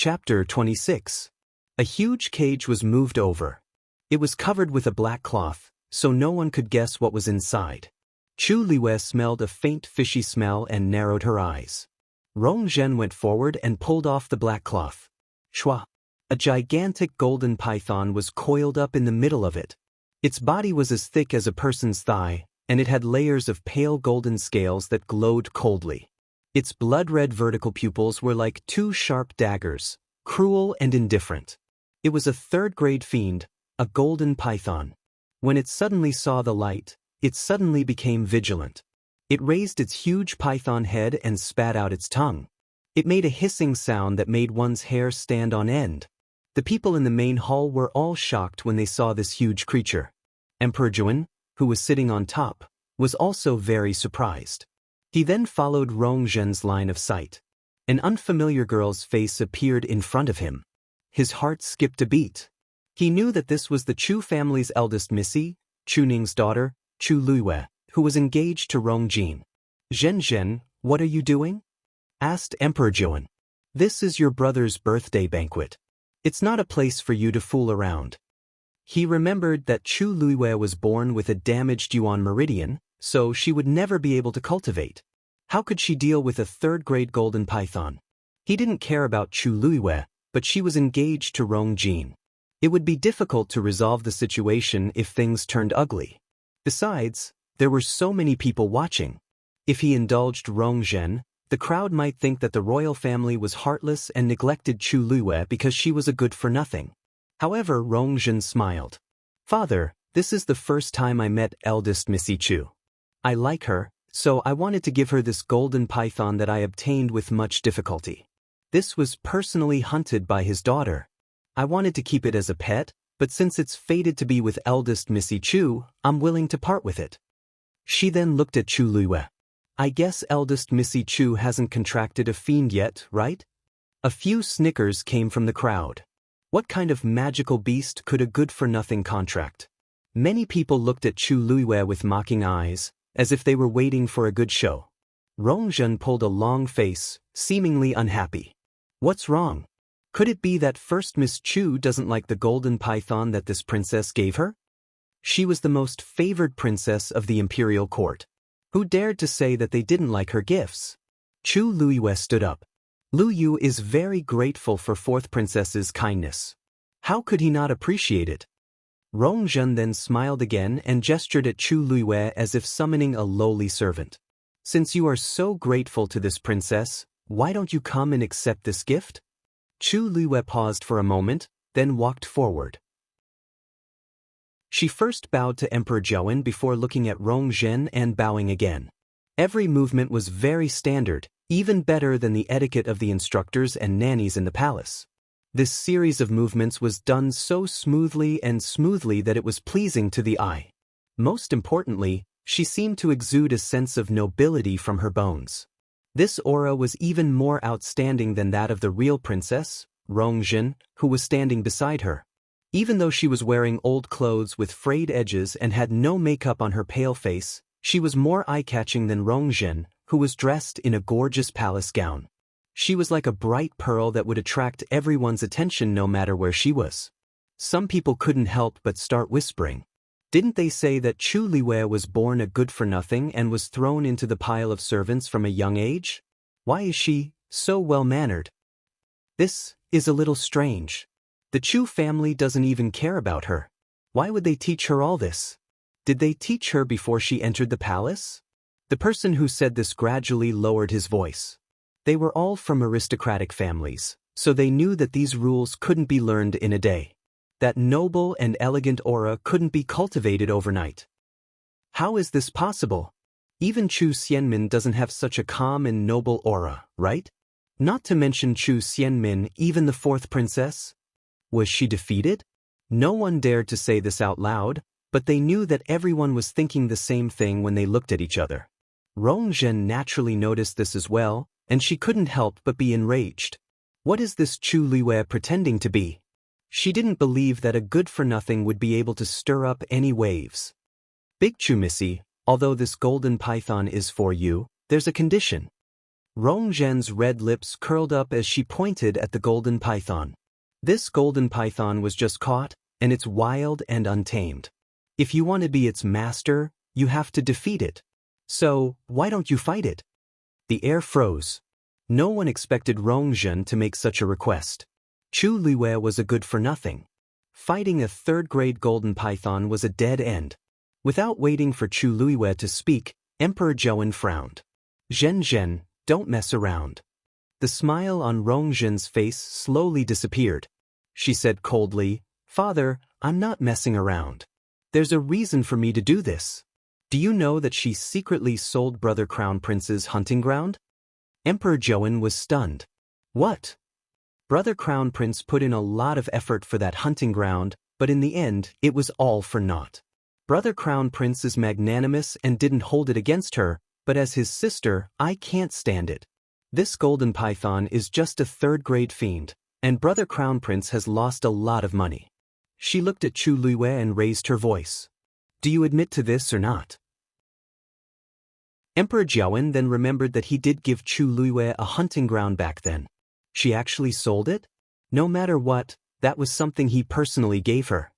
Chapter 26. A huge cage was moved over. It was covered with a black cloth, so no one could guess what was inside. Chu Liwei smelled a faint fishy smell and narrowed her eyes. Rong Zhen went forward and pulled off the black cloth. Shua! A gigantic golden python was coiled up in the middle of it. Its body was as thick as a person's thigh, and it had layers of pale golden scales that glowed coldly. Its blood-red vertical pupils were like two sharp daggers, cruel and indifferent. It was a third-grade fiend, a golden python. When it suddenly saw the light, it suddenly became vigilant. It raised its huge python head and spat out its tongue. It made a hissing sound that made one's hair stand on end. The people in the main hall were all shocked when they saw this huge creature. Emperor Juan, who was sitting on top, was also very surprised. He then followed Rong Zhen's line of sight. An unfamiliar girl's face appeared in front of him. His heart skipped a beat. He knew that this was the Chu family's eldest Missy, Chu Ning's daughter, Chu Liwei, who was engaged to Rong Jin. Zhen, what are you doing? Asked Emperor Juan. This is your brother's birthday banquet. It's not a place for you to fool around. He remembered that Chu Liwei was born with a damaged yuan meridian, so she would never be able to cultivate. How could she deal with a third-grade golden python? He didn't care about Chu Liwei, but she was engaged to Rong Jin. It would be difficult to resolve the situation if things turned ugly. Besides, there were so many people watching. If he indulged Rong Zhen, the crowd might think that the royal family was heartless and neglected Chu Liwei because she was a good-for-nothing. However, Rong Zhen smiled. Father, this is the first time I met eldest Missy Chu. I like her, so I wanted to give her this golden python that I obtained with much difficulty. This was personally hunted by his daughter. I wanted to keep it as a pet, but since it's fated to be with eldest Missy Chu, I'm willing to part with it. She then looked at Chu Liwei. I guess eldest Missy Chu hasn't contracted a fiend yet, right? A few snickers came from the crowd. What kind of magical beast could a good-for-nothing contract? Many people looked at Chu Liwei with mocking eyes, as if they were waiting for a good show. Rong Zhen pulled a long face, seemingly unhappy. What's wrong? Could it be that first Miss Chu doesn't like the golden python that this princess gave her? She was the most favored princess of the imperial court. Who dared to say that they didn't like her gifts? Chu Liwei stood up. Lu Yu is very grateful for fourth princess's kindness. How could he not appreciate it? Rong Zhen then smiled again and gestured at Chu Liwei as if summoning a lowly servant. Since you are so grateful to this princess, why don't you come and accept this gift? Chu Liwei paused for a moment, then walked forward. She first bowed to Emperor Juan before looking at Rong Zhen and bowing again. Every movement was very standard, even better than the etiquette of the instructors and nannies in the palace. This series of movements was done so smoothly that it was pleasing to the eye. Most importantly, she seemed to exude a sense of nobility from her bones. This aura was even more outstanding than that of the real princess, Rong Zhen, who was standing beside her. Even though she was wearing old clothes with frayed edges and had no makeup on her pale face, she was more eye-catching than Rong Zhen, who was dressed in a gorgeous palace gown. She was like a bright pearl that would attract everyone's attention no matter where she was. Some people couldn't help but start whispering. Didn't they say that Chu Liwei was born a good-for-nothing and was thrown into the pile of servants from a young age? Why is she so well-mannered? This is a little strange. The Chu family doesn't even care about her. Why would they teach her all this? Did they teach her before she entered the palace? The person who said this gradually lowered his voice. They were all from aristocratic families, so they knew that these rules couldn't be learned in a day. That noble and elegant aura couldn't be cultivated overnight. How is this possible? Even Chu Xianmin doesn't have such a calm and noble aura, right? Not to mention Chu Xianmin, even the fourth princess. Was she defeated? No one dared to say this out loud, but they knew that everyone was thinking the same thing when they looked at each other. Rong Zhen naturally noticed this as well, and she couldn't help but be enraged. What is this Chu Liwei pretending to be? She didn't believe that a good-for-nothing would be able to stir up any waves. Big Chu Missy, although this golden python is for you, there's a condition. Rongzhen's red lips curled up as she pointed at the golden python. This golden python was just caught, and it's wild and untamed. If you want to be its master, you have to defeat it. So, why don't you fight it? The air froze. No one expected Rongzhen to make such a request. Chu Liwei was a good-for-nothing. Fighting a third-grade golden python was a dead end. Without waiting for Chu Liwei to speak, Emperor Zhouwen frowned. Zhen, don't mess around. The smile on Rongzhen's face slowly disappeared. She said coldly, Father, I'm not messing around. There's a reason for me to do this. Do you know that she secretly sold Brother Crown Prince's hunting ground? Emperor Zhouwen was stunned. What? Brother Crown Prince put in a lot of effort for that hunting ground, but in the end, it was all for naught. Brother Crown Prince is magnanimous and didn't hold it against her, but as his sister, I can't stand it. This golden python is just a third-grade fiend, and Brother Crown Prince has lost a lot of money. She looked at Chu Liwei and raised her voice. Do you admit to this or not? Emperor Zhouwen then remembered that he did give Chu Liwei a hunting ground back then. She actually sold it? No matter what, that was something he personally gave her.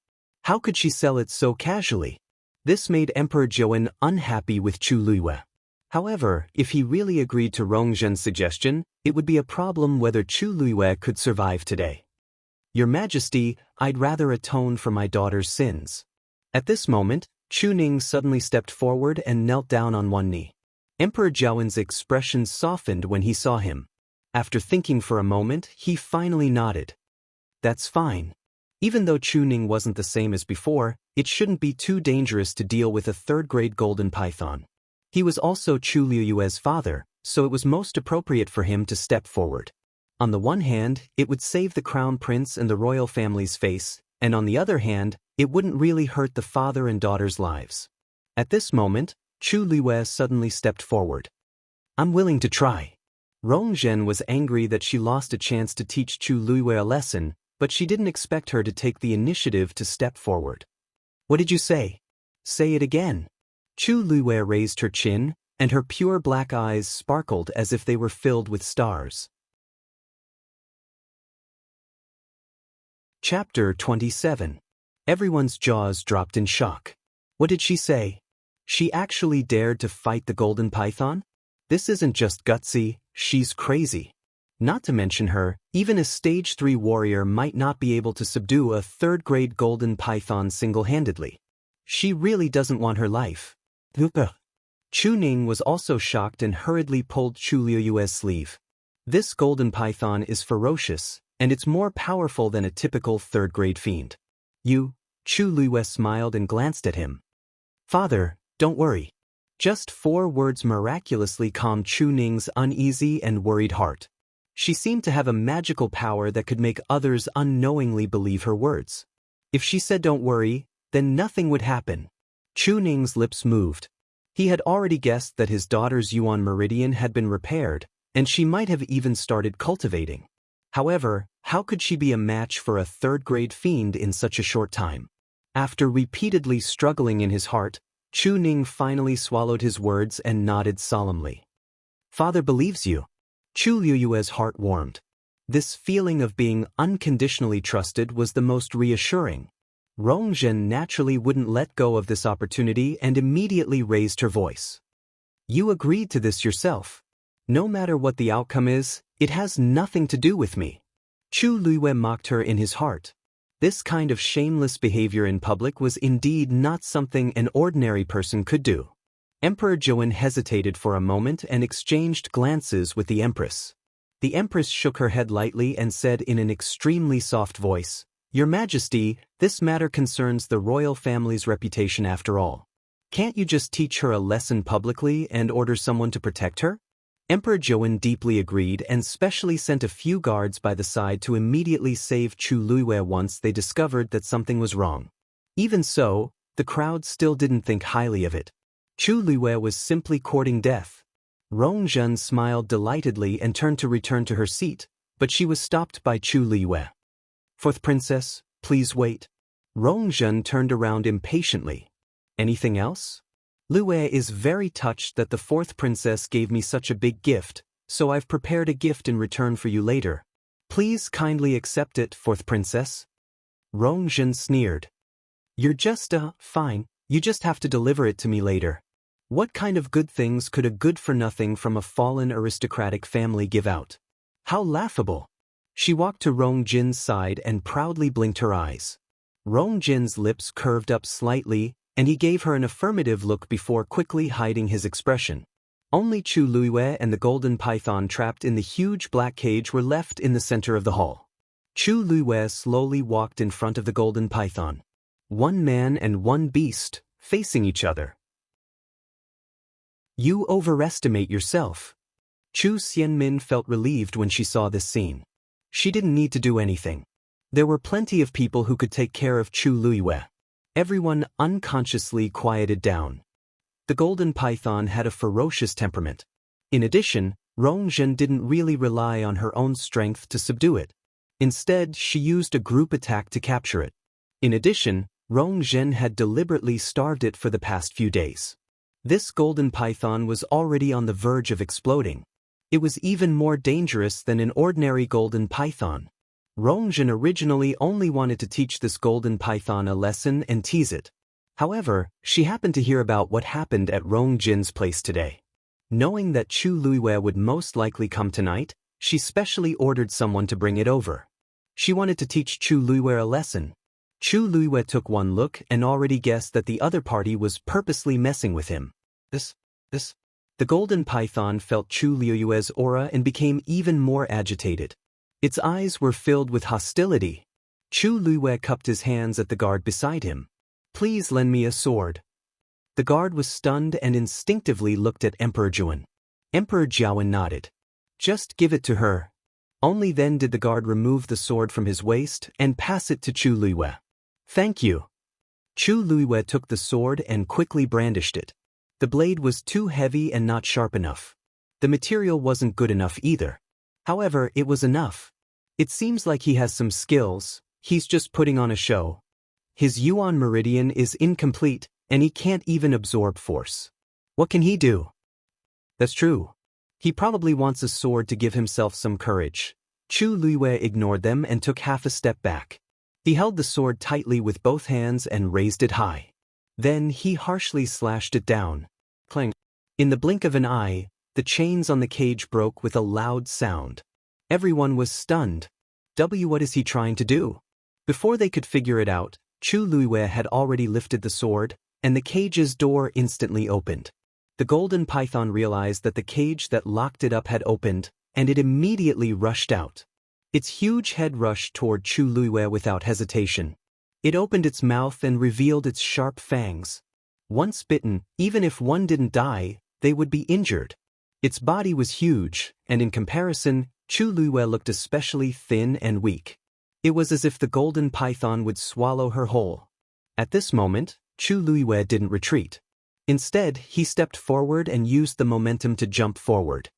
How could she sell it so casually? This made Emperor Zhouwen unhappy with Chu Liwei. However, if he really agreed to Rongzhen's suggestion, it would be a problem whether Chu Liwei could survive today. Your Majesty, I'd rather atone for my daughter's sins. At this moment, Chu Ning suddenly stepped forward and knelt down on one knee. Emperor Zhouwen's expression softened when he saw him. After thinking for a moment, he finally nodded. That's fine. Even though Chu Ning wasn't the same as before, it shouldn't be too dangerous to deal with a third-grade golden python. He was also Chu Liu's father, so it was most appropriate for him to step forward. On the one hand, it would save the crown prince and the royal family's face, and on the other hand, it wouldn't really hurt the father and daughter's lives. At this moment, Chu Liwei suddenly stepped forward. I'm willing to try. Rongzhen was angry that she lost a chance to teach Chu Liwei a lesson, but she didn't expect her to take the initiative to step forward. What did you say? Say it again. Chu Liwei raised her chin, and her pure black eyes sparkled as if they were filled with stars. Chapter 27. Everyone's jaws dropped in shock. What did she say? She actually dared to fight the golden python? This isn't just gutsy, she's crazy. Not to mention her, even a stage 3 warrior might not be able to subdue a third-grade golden python single-handedly. She really doesn't want her life. Chu Ning was also shocked and hurriedly pulled Chu Liu's sleeve. This golden python is ferocious, and it's more powerful than a typical third-grade fiend. You, Chu Liu smiled and glanced at him. Father, don't worry. Just 4 words miraculously calmed Chu Ning's uneasy and worried heart. She seemed to have a magical power that could make others unknowingly believe her words. If she said don't worry, then nothing would happen. Chu Ning's lips moved. He had already guessed that his daughter's Yuan meridian had been repaired, and she might have even started cultivating. However, how could she be a match for a third-grade fiend in such a short time? After repeatedly struggling in his heart, Chu Ning finally swallowed his words and nodded solemnly. Father believes you. Chu Liu's heart warmed. This feeling of being unconditionally trusted was the most reassuring. Rongzhen naturally wouldn't let go of this opportunity and immediately raised her voice. You agreed to this yourself. No matter what the outcome is, it has nothing to do with me. Chu Liu mocked her in his heart. This kind of shameless behavior in public was indeed not something an ordinary person could do. Emperor Zhouwen hesitated for a moment and exchanged glances with the Empress. The Empress shook her head lightly and said in an extremely soft voice, Your Majesty, this matter concerns the royal family's reputation after all. Can't you just teach her a lesson publicly and order someone to protect her? Emperor Zhouwen deeply agreed and specially sent a few guards by the side to immediately save Chu Liu once they discovered that something was wrong. Even so, the crowd still didn't think highly of it. Chu Liu was simply courting death. Rongzhen smiled delightedly and turned to return to her seat, but she was stopped by Chu Liu. Fourth princess, please wait. Rongzhen turned around impatiently. Anything else? Liu is very touched that the 4th princess gave me such a big gift, so I've prepared a gift in return for you later. Please kindly accept it, fourth princess. Rong Zhen sneered. You're just, fine, you just have to deliver it to me later. What kind of good things could a good-for-nothing from a fallen aristocratic family give out? How laughable! She walked to Rong Jin's side and proudly blinked her eyes. Rong Jin's lips curved up slightly, and he gave her an affirmative look before quickly hiding his expression. Only Chu Luiyue and the golden python trapped in the huge black cage were left in the center of the hall. Chu Luiyue slowly walked in front of the golden python. One man and one beast, facing each other. You overestimate yourself. Chu Xianmin felt relieved when she saw this scene. She didn't need to do anything. There were plenty of people who could take care of Chu Luiyue. Everyone unconsciously quieted down. The golden python had a ferocious temperament. In addition, Rong Zhen didn't really rely on her own strength to subdue it. Instead, she used a group attack to capture it. In addition, Rong Zhen had deliberately starved it for the past few days. This golden python was already on the verge of exploding. It was even more dangerous than an ordinary golden python. Rong Zhen originally only wanted to teach this golden python a lesson and tease it. However, she happened to hear about what happened at Rong Jin's place today. Knowing that Chu Luiyue would most likely come tonight, she specially ordered someone to bring it over. She wanted to teach Chu Luiyue a lesson. Chu Luiyue took one look and already guessed that the other party was purposely messing with him. The golden python felt Chu Luiyue's aura and became even more agitated. Its eyes were filled with hostility. Chu Luiyue cupped his hands at the guard beside him. Please lend me a sword. The guard was stunned and instinctively looked at Emperor Jiwen. Emperor Jiwen nodded. Just give it to her. Only then did the guard remove the sword from his waist and pass it to Chu Luiyue. Thank you. Chu Luiyue took the sword and quickly brandished it. The blade was too heavy and not sharp enough. The material wasn't good enough either. However, it was enough. It seems like he has some skills, he's just putting on a show. His Yuan meridian is incomplete, and he can't even absorb force. What can he do? That's true. He probably wants a sword to give himself some courage. Chu Luiyue ignored them and took half a step back. He held the sword tightly with both hands and raised it high. Then he harshly slashed it down. Clang. In the blink of an eye, the chains on the cage broke with a loud sound. Everyone was stunned. What is he trying to do? Before they could figure it out, Chu Luiyue had already lifted the sword, and the cage's door instantly opened. The golden python realized that the cage that locked it up had opened, and it immediately rushed out. Its huge head rushed toward Chu Luiyue without hesitation. It opened its mouth and revealed its sharp fangs. Once bitten, even if one didn't die, they would be injured. Its body was huge, and in comparison, Chu Luiyue looked especially thin and weak. It was as if the golden python would swallow her whole. At this moment, Chu Luiyue didn't retreat. Instead, he stepped forward and used the momentum to jump forward.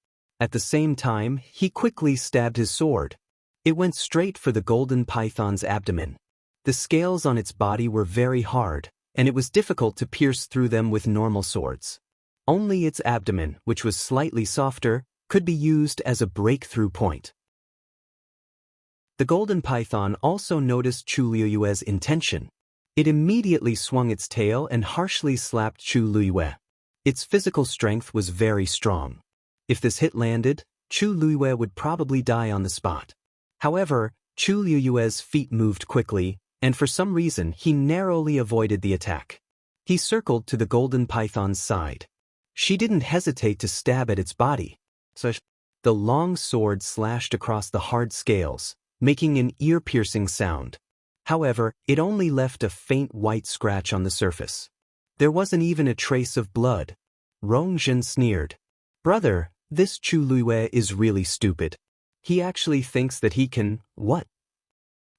At the same time, he quickly stabbed his sword. It went straight for the golden python's abdomen. The scales on its body were very hard, and it was difficult to pierce through them with normal swords. Only its abdomen, which was slightly softer, could be used as a breakthrough point. The golden python also noticed Chu Luiyue's intention. It immediately swung its tail and harshly slapped Chu Luiyue. Its physical strength was very strong. If this hit landed, Chu Luiyue would probably die on the spot. However, Chu Luiyue's feet moved quickly, and for some reason he narrowly avoided the attack. He circled to the golden python's side. She didn't hesitate to stab at its body. The long sword slashed across the hard scales, making an ear-piercing sound. However, it only left a faint white scratch on the surface. There wasn't even a trace of blood. Rong Zhen sneered. Brother, this Chu Luiyue is really stupid. He actually thinks that he can, what?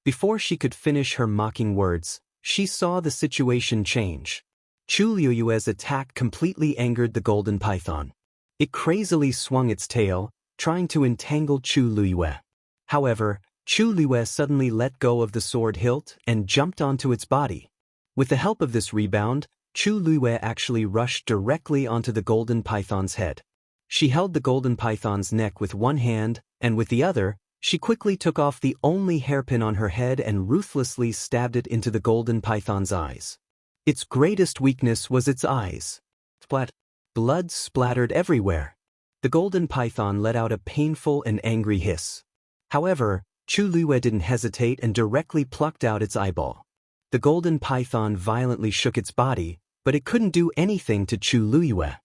Before she could finish her mocking words, she saw the situation change. Chu Luiyue's attack completely angered the golden python. It crazily swung its tail, trying to entangle Chu Luiyue. However, Chu Luiyue suddenly let go of the sword hilt and jumped onto its body. With the help of this rebound, Chu Luiyue actually rushed directly onto the golden python's head. She held the golden python's neck with one hand, and with the other, she quickly took off the only hairpin on her head and ruthlessly stabbed it into the golden python's eyes. Its greatest weakness was its eyes. Splat. Blood splattered everywhere. The golden python let out a painful and angry hiss. However, Chu Luiwei didn't hesitate and directly plucked out its eyeball. The golden python violently shook its body, but it couldn't do anything to Chu Luiwei.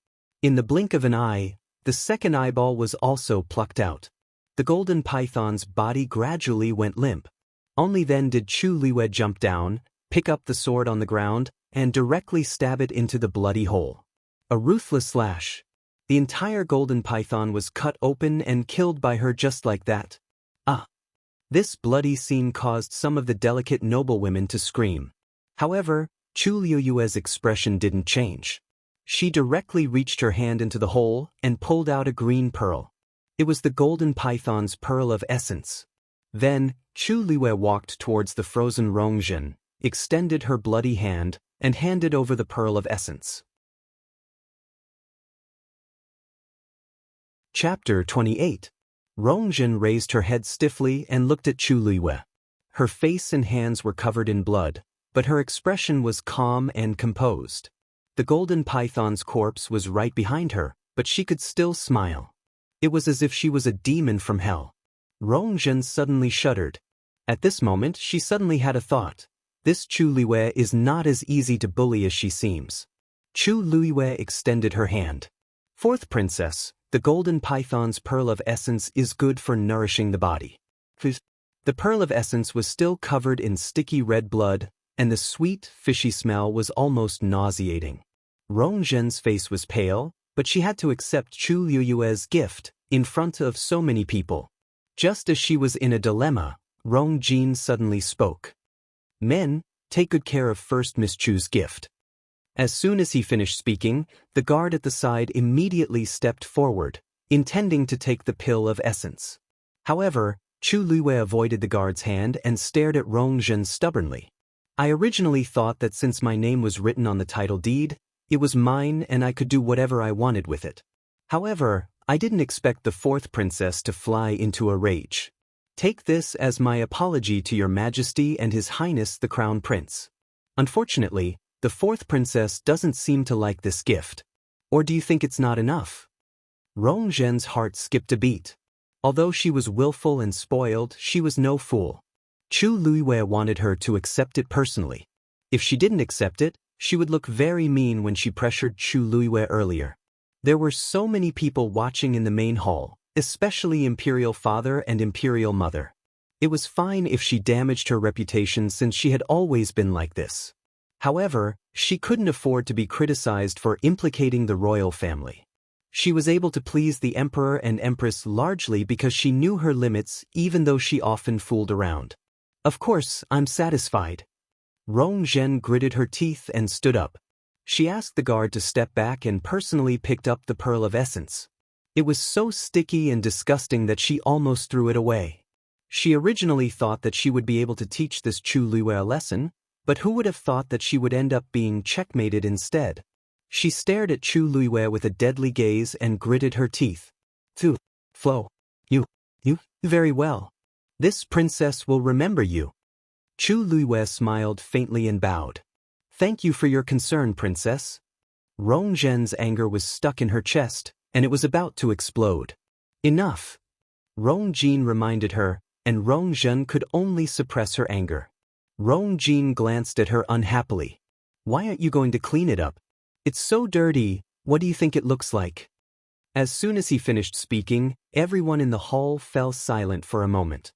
In the blink of an eye, the second eyeball was also plucked out. The golden python's body gradually went limp. Only then did Chu Luiwei jump down, pick up the sword on the ground, and directly stab it into the bloody hole. A ruthless slash. The entire golden python was cut open and killed by her just like that. Ah! This bloody scene caused some of the delicate noblewomen to scream. However, Chu Luiwei's expression didn't change. She directly reached her hand into the hole and pulled out a green pearl. It was the golden python's pearl of essence. Then, Chu Luiwei walked towards the frozen Rongjin, extended her bloody hand, and handed over the pearl of essence. Chapter 28. Rongjin raised her head stiffly and looked at Chu Luiwei. Her face and hands were covered in blood, but her expression was calm and composed. The golden python's corpse was right behind her, but she could still smile. It was as if she was a demon from hell. Rongjin suddenly shuddered. At this moment, she suddenly had a thought. This Chu Luiwei is not as easy to bully as she seems. Chu Luiwei extended her hand. Fourth princess, the golden python's pearl of essence is good for nourishing the body. The pearl of essence was still covered in sticky red blood, and the sweet, fishy smell was almost nauseating. Rongjin's face was pale, but she had to accept Chu Luiwei's gift in front of so many people. Just as she was in a dilemma, Rongjin suddenly spoke. Men, take good care of first Miss Chu's gift. As soon as he finished speaking, the guard at the side immediately stepped forward, intending to take the pill of essence. However, Chu Luiwei avoided the guard's hand and stared at Rongjin stubbornly. I originally thought that since my name was written on the title deed, it was mine and I could do whatever I wanted with it. However, I didn't expect the fourth princess to fly into a rage. Take this as my apology to your majesty and his highness the crown prince. Unfortunately, the fourth princess doesn't seem to like this gift. Or do you think it's not enough? Rongjin's heart skipped a beat. Although she was willful and spoiled, she was no fool. Chu Luiwei wanted her to accept it personally. If she didn't accept it, she would look very mean when she pressured Chu Luiwei earlier. There were so many people watching in the main hall, especially Imperial Father and Imperial Mother. It was fine if she damaged her reputation since she had always been like this. However, she couldn't afford to be criticized for implicating the royal family. She was able to please the emperor and empress largely because she knew her limits even though she often fooled around. Of course, I'm satisfied. Rongjin gritted her teeth and stood up. She asked the guard to step back and personally picked up the pearl of essence. It was so sticky and disgusting that she almost threw it away. She originally thought that she would be able to teach this Chu Luiwei a lesson, but who would have thought that she would end up being checkmated instead? She stared at Chu Luiwei with a deadly gaze and gritted her teeth. Flo. You. Very well. This princess will remember you. Chu Luiwei smiled faintly and bowed. Thank you for your concern, princess. Rongjin's anger was stuck in her chest, and it was about to explode. Enough. Rongjin reminded her, and Rongjin could only suppress her anger. Rongjin glanced at her unhappily. Why aren't you going to clean it up? It's so dirty, what do you think it looks like? As soon as he finished speaking, everyone in the hall fell silent for a moment.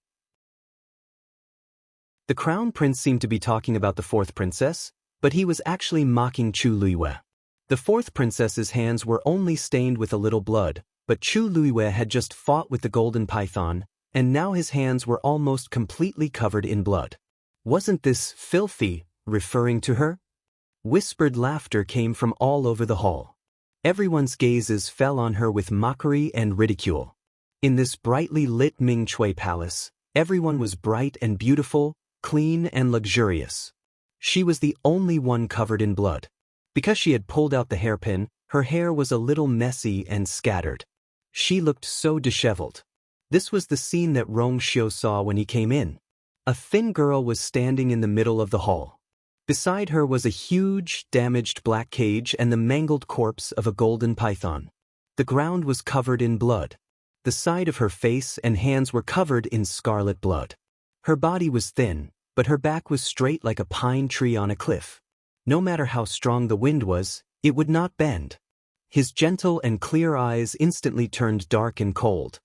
The crown prince seemed to be talking about the fourth princess, but he was actually mocking Chu Luiwei. The fourth princess's hands were only stained with a little blood, but Chu Luiwei had just fought with the golden python, and now his hands were almost completely covered in blood. Wasn't this filthy, referring to her? Whispered laughter came from all over the hall. Everyone's gazes fell on her with mockery and ridicule. In this brightly lit Ming Chui palace, everyone was bright and beautiful, clean and luxurious. She was the only one covered in blood. Because she had pulled out the hairpin, her hair was a little messy and scattered. She looked so disheveled. This was the scene that Rong Xiu saw when he came in. A thin girl was standing in the middle of the hall. Beside her was a huge, damaged black cage and the mangled corpse of a golden python. The ground was covered in blood. The side of her face and hands were covered in scarlet blood. Her body was thin, but her back was straight like a pine tree on a cliff. No matter how strong the wind was, it would not bend. His gentle and clear eyes instantly turned dark and cold.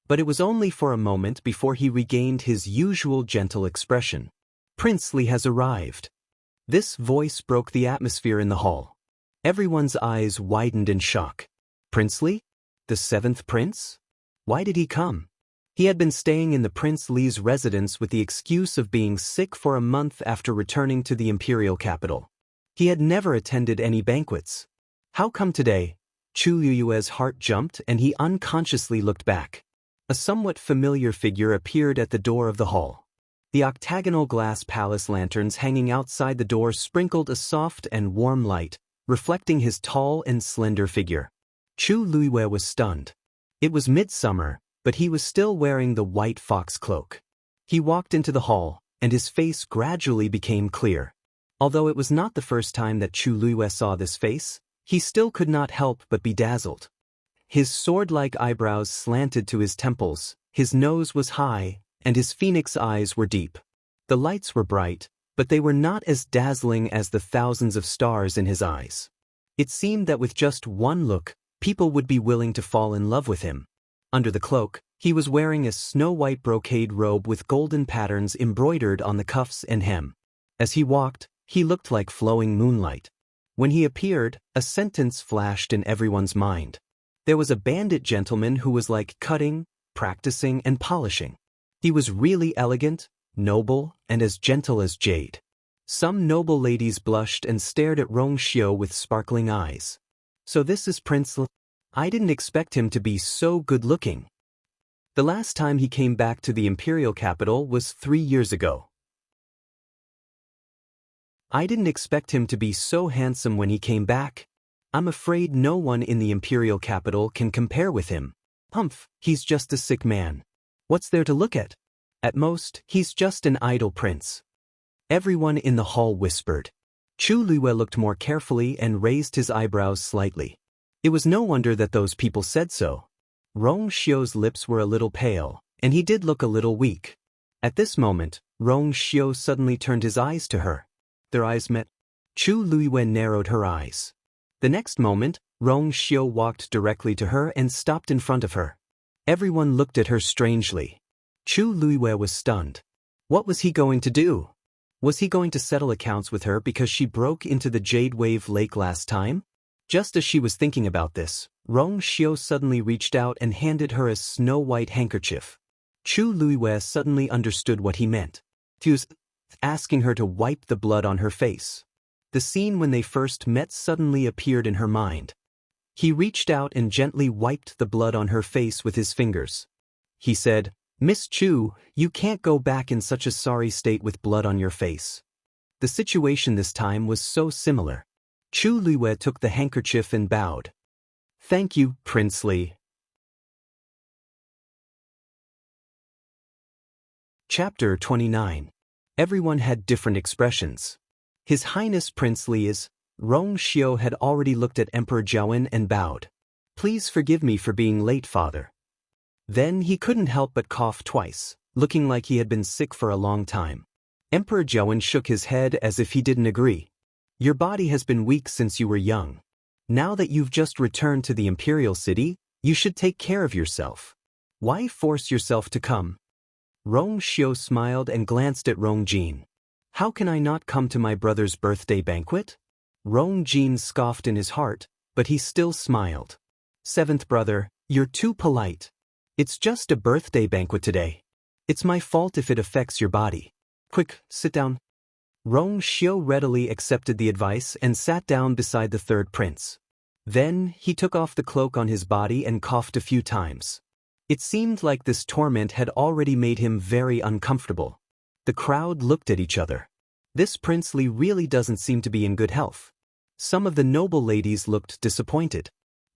But it was only for a moment before he regained his usual gentle expression. Prince Li has arrived. This voice broke the atmosphere in the hall. Everyone's eyes widened in shock. Prince Li? The seventh prince? Why did he come? He had been staying in the Prince Li's residence with the excuse of being sick for a month after returning to the imperial capital. He had never attended any banquets. How come today? Chu Liyue's heart jumped and he unconsciously looked back. A somewhat familiar figure appeared at the door of the hall. The octagonal glass palace lanterns hanging outside the door sprinkled a soft and warm light, reflecting his tall and slender figure. Chu Liyue was stunned. It was midsummer, but he was still wearing the white fox cloak. He walked into the hall, and his face gradually became clear. Although it was not the first time that Chu Liyue saw this face, he still could not help but be dazzled. His sword-like eyebrows slanted to his temples, his nose was high, and his phoenix eyes were deep. The lights were bright, but they were not as dazzling as the thousands of stars in his eyes. It seemed that with just one look, people would be willing to fall in love with him. Under the cloak, he was wearing a snow-white brocade robe with golden patterns embroidered on the cuffs and hem. As he walked, he looked like flowing moonlight. When he appeared, a sentence flashed in everyone's mind. There was a bandit gentleman who was like cutting, practicing, and polishing. He was really elegant, noble, and as gentle as jade. Some noble ladies blushed and stared at Rong Xiu with sparkling eyes. So this is Prince Li? I didn't expect him to be so good-looking. The last time he came back to the imperial capital was 3 years ago. I didn't expect him to be so handsome when he came back. I'm afraid no one in the imperial capital can compare with him. Humph, he's just a sick man. What's there to look at? At most, he's just an idle prince. Everyone in the hall whispered. Chu Liyue looked more carefully and raised his eyebrows slightly. It was no wonder that those people said so. Rong Xiu's lips were a little pale, and he did look a little weak. At this moment, Rong Xiu suddenly turned his eyes to her. Their eyes met. Chu Liyue narrowed her eyes. The next moment, Rong Xiu walked directly to her and stopped in front of her. Everyone looked at her strangely. Chu Liyue was stunned. What was he going to do? Was he going to settle accounts with her because she broke into the Jade Wave Lake last time? Just as she was thinking about this, Rong Xiu suddenly reached out and handed her a snow-white handkerchief. Chu Liyue suddenly understood what he meant. He was asking her to wipe the blood on her face. The scene when they first met suddenly appeared in her mind. He reached out and gently wiped the blood on her face with his fingers. He said, Miss Chu, you can't go back in such a sorry state with blood on your face. The situation this time was so similar. Chu Liyue took the handkerchief and bowed. Thank you, Prince Li. Chapter 29. Everyone had different expressions. His Highness Prince Li is. Rong Xiu had already looked at Emperor Jiawen and bowed. Please forgive me for being late, father. Then he couldn't help but cough twice, looking like he had been sick for a long time. Emperor Jiawen shook his head as if he didn't agree. Your body has been weak since you were young. Now that you've just returned to the imperial city, you should take care of yourself. Why force yourself to come? Rong Xiu smiled and glanced at Rong Jin. How can I not come to my brother's birthday banquet? Rong Jin scoffed in his heart, but he still smiled. Seventh brother, you're too polite. It's just a birthday banquet today. It's my fault if it affects your body. Quick, sit down. Rong Xiu readily accepted the advice and sat down beside the third prince. Then, he took off the cloak on his body and coughed a few times. It seemed like this torment had already made him very uncomfortable. The crowd looked at each other. This Prince Li really doesn't seem to be in good health. Some of the noble ladies looked disappointed.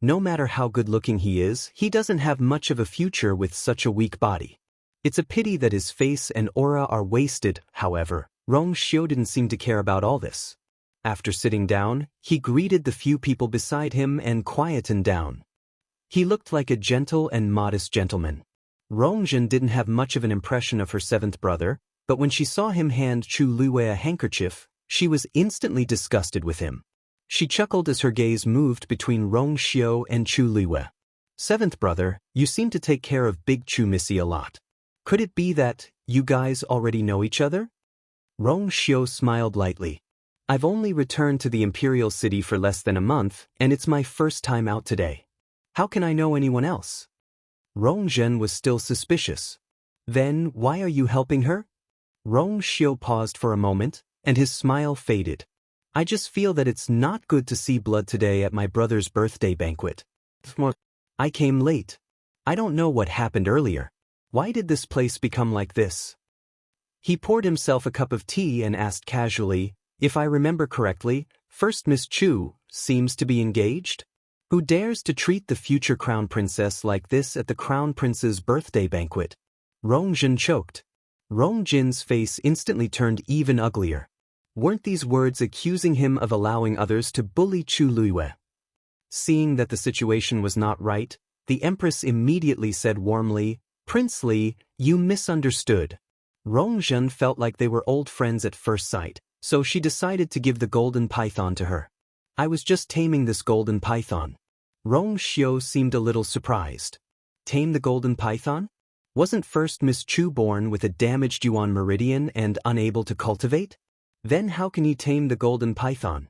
No matter how good-looking he is, he doesn't have much of a future with such a weak body. It's a pity that his face and aura are wasted. However, Rong Xiu didn't seem to care about all this. After sitting down, he greeted the few people beside him and quietened down. He looked like a gentle and modest gentleman. Rongjin didn't have much of an impression of her seventh brother, but when she saw him hand Chu Luiwei a handkerchief, she was instantly disgusted with him. She chuckled as her gaze moved between Rong Xiu and Chu Luiwei. Seventh brother, you seem to take care of Big Chu Missy a lot. Could it be that you guys already know each other? Rong Xiu smiled lightly. I've only returned to the Imperial City for less than a month, and it's my first time out today. How can I know anyone else? Rongjin was still suspicious. Then, why are you helping her? Rong Xiu paused for a moment, and his smile faded. I just feel that it's not good to see blood today at my brother's birthday banquet. I came late. I don't know what happened earlier. Why did this place become like this? He poured himself a cup of tea and asked casually, if I remember correctly, first Miss Chu seems to be engaged? Who dares to treat the future crown princess like this at the crown prince's birthday banquet? Rongjin choked. Rongjin's face instantly turned even uglier. Weren't these words accusing him of allowing others to bully Chu Luiwei? Seeing that the situation was not right, the Empress immediately said warmly, Prince Li, you misunderstood. Rongjin felt like they were old friends at first sight, so she decided to give the golden python to her. I was just taming this golden python. Rong Xiu seemed a little surprised. Tame the golden python? Wasn't first Miss Chu born with a damaged yuan meridian and unable to cultivate? Then how can you tame the golden python?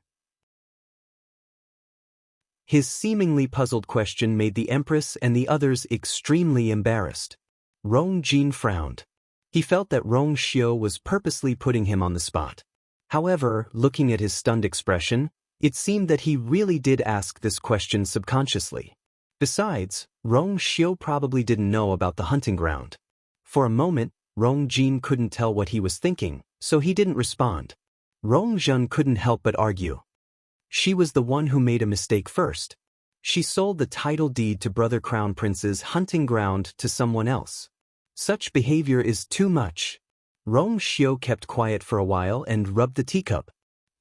His seemingly puzzled question made the Empress and the others extremely embarrassed. Rong Jin frowned. He felt that Rong Xiu was purposely putting him on the spot. However, looking at his stunned expression, it seemed that he really did ask this question subconsciously. Besides, Rong Xiu probably didn't know about the hunting ground. For a moment, Rong Jin couldn't tell what he was thinking, so he didn't respond. Rong Zhen couldn't help but argue. She was the one who made a mistake first. She sold the title deed to Brother Crown Prince's hunting ground to someone else. Such behavior is too much. Rong Xiu kept quiet for a while and rubbed the teacup.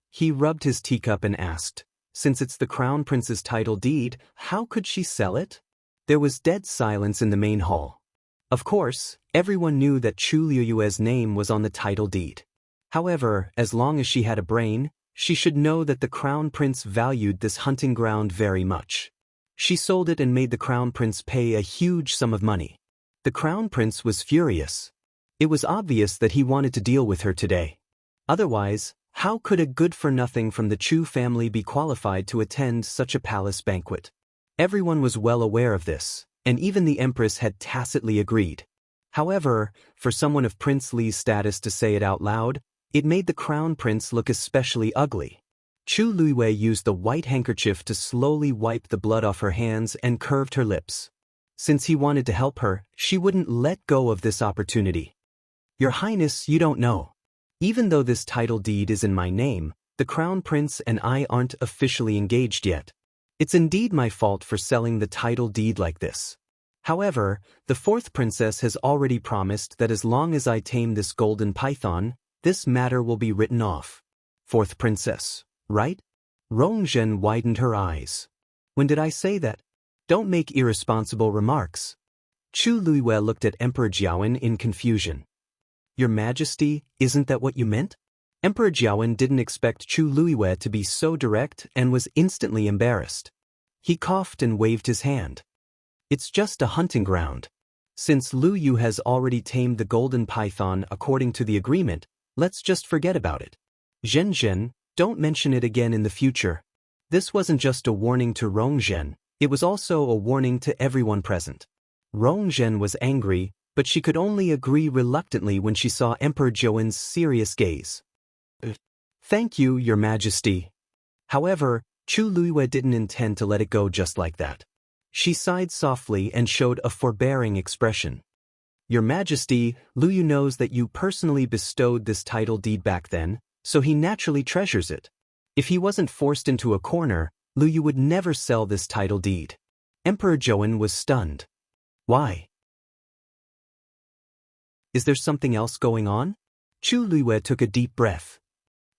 He rubbed his teacup and asked, since it's the Crown Prince's title deed, how could she sell it? There was dead silence in the main hall. Of course, everyone knew that Chu Liuyue's name was on the title deed. However, as long as she had a brain, she should know that the Crown Prince valued this hunting ground very much. She sold it and made the Crown Prince pay a huge sum of money. The Crown Prince was furious. It was obvious that he wanted to deal with her today. Otherwise, how could a good-for-nothing from the Chu family be qualified to attend such a palace banquet? Everyone was well aware of this, and even the Empress had tacitly agreed. However, for someone of Prince Li's status to say it out loud, it made the Crown Prince look especially ugly. Chu Luiwei used the white handkerchief to slowly wipe the blood off her hands and curved her lips. Since he wanted to help her, she wouldn't let go of this opportunity. Your Highness, you don't know. Even though this title deed is in my name, the Crown Prince and I aren't officially engaged yet. It's indeed my fault for selling the title deed like this. However, the fourth princess has already promised that as long as I tame this golden python, this matter will be written off. Fourth princess, right? Rongjin widened her eyes. When did I say that? Don't make irresponsible remarks. Chu Luiwei looked at Emperor Jiawen in confusion. Your Majesty, isn't that what you meant? Emperor Jiawen didn't expect Chu Luiwei to be so direct and was instantly embarrassed. He coughed and waved his hand. It's just a hunting ground. Since Lu Yu has already tamed the golden python according to the agreement, let's just forget about it. Zhen, don't mention it again in the future. This wasn't just a warning to Rongjin, it was also a warning to everyone present. Rongjin was angry, but she could only agree reluctantly when she saw Emperor Jiawen's serious gaze. Thank you, Your Majesty. However, Chu Luiwei didn't intend to let it go just like that. She sighed softly and showed a forbearing expression. Your Majesty, Lu Yu knows that you personally bestowed this title deed back then, so he naturally treasures it. If he wasn't forced into a corner, Lu Yu would never sell this title deed. Emperor Zhouwen was stunned. Why? Is there something else going on? Chu Luiyue took a deep breath.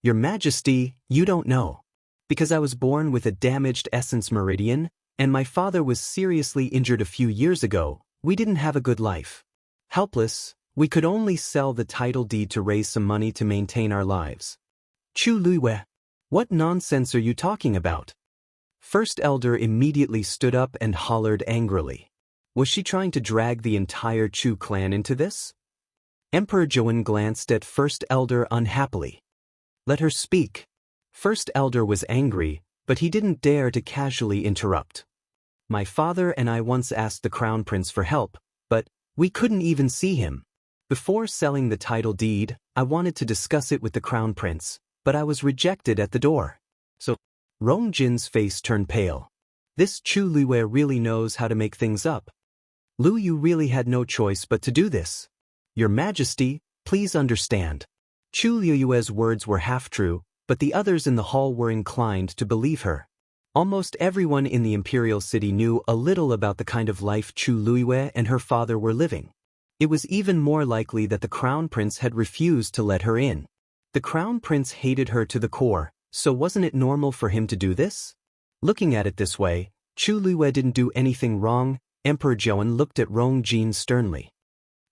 Your Majesty, you don't know. Because I was born with a damaged essence meridian, and my father was seriously injured a few years ago, we didn't have a good life. Helpless, we could only sell the title deed to raise some money to maintain our lives. Chu Luiyue, what nonsense are you talking about? First Elder immediately stood up and hollered angrily. Was she trying to drag the entire Chu clan into this? Emperor Zhouwen glanced at First Elder unhappily. Let her speak. First Elder was angry, but he didn't dare to casually interrupt. My father and I once asked the Crown Prince for help, but we couldn't even see him. Before selling the title deed, I wanted to discuss it with the Crown Prince, but I was rejected at the door. So, Rong Jin's face turned pale. This Chu Luiyue really knows how to make things up. Lu Yu really had no choice but to do this. Your Majesty, please understand. Chu Luiyue's words were half true, but the others in the hall were inclined to believe her. Almost everyone in the imperial city knew a little about the kind of life Chu Luiyue and her father were living. It was even more likely that the Crown Prince had refused to let her in. The Crown Prince hated her to the core, so wasn't it normal for him to do this? Looking at it this way, Chu Luiyue didn't do anything wrong. Emperor Zhouwen looked at Rong Jin sternly.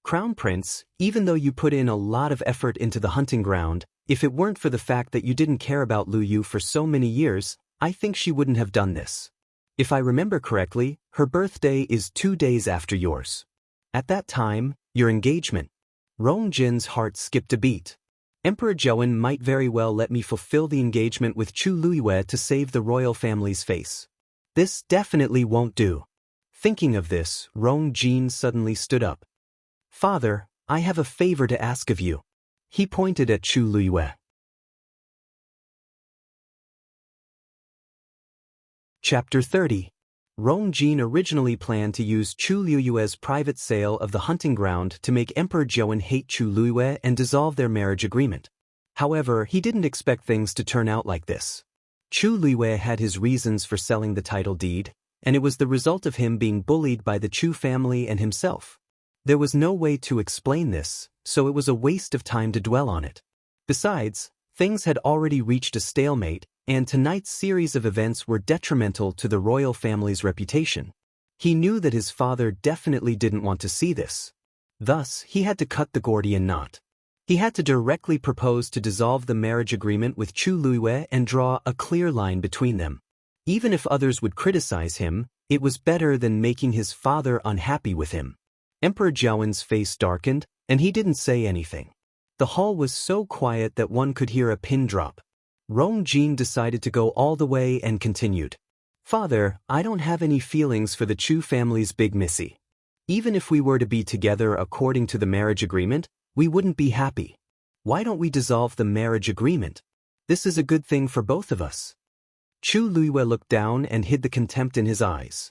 Crown Prince, even though you put in a lot of effort into the hunting ground, if it weren't for the fact that you didn't care about Lu Yu for so many years, I think she wouldn't have done this. If I remember correctly, her birthday is 2 days after yours. At that time, your engagement. Rong Jin's heart skipped a beat. Emperor Zhouwen might very well let me fulfill the engagement with Chu Luiyue to save the royal family's face. This definitely won't do. Thinking of this, Rong Jin suddenly stood up. Father, I have a favor to ask of you. He pointed at Chu Luiyue. Chapter 30. Rong Jin originally planned to use Chu Luiyue's private sale of the hunting ground to make Emperor Zhouwen hate Chu Luiyue and dissolve their marriage agreement. However, he didn't expect things to turn out like this. Chu Luiyue had his reasons for selling the title deed, and it was the result of him being bullied by the Chu family and himself. There was no way to explain this, so it was a waste of time to dwell on it. Besides, things had already reached a stalemate, and tonight's series of events were detrimental to the royal family's reputation. He knew that his father definitely didn't want to see this. Thus, he had to cut the Gordian knot. He had to directly propose to dissolve the marriage agreement with Chu Luiyue and draw a clear line between them. Even if others would criticize him, it was better than making his father unhappy with him. Emperor Zhouwen's face darkened, and he didn't say anything. The hall was so quiet that one could hear a pin drop. Rong Jin decided to go all the way and continued. Father, I don't have any feelings for the Chu family's big missy. Even if we were to be together according to the marriage agreement, we wouldn't be happy. Why don't we dissolve the marriage agreement? This is a good thing for both of us. Chu Luiyue looked down and hid the contempt in his eyes.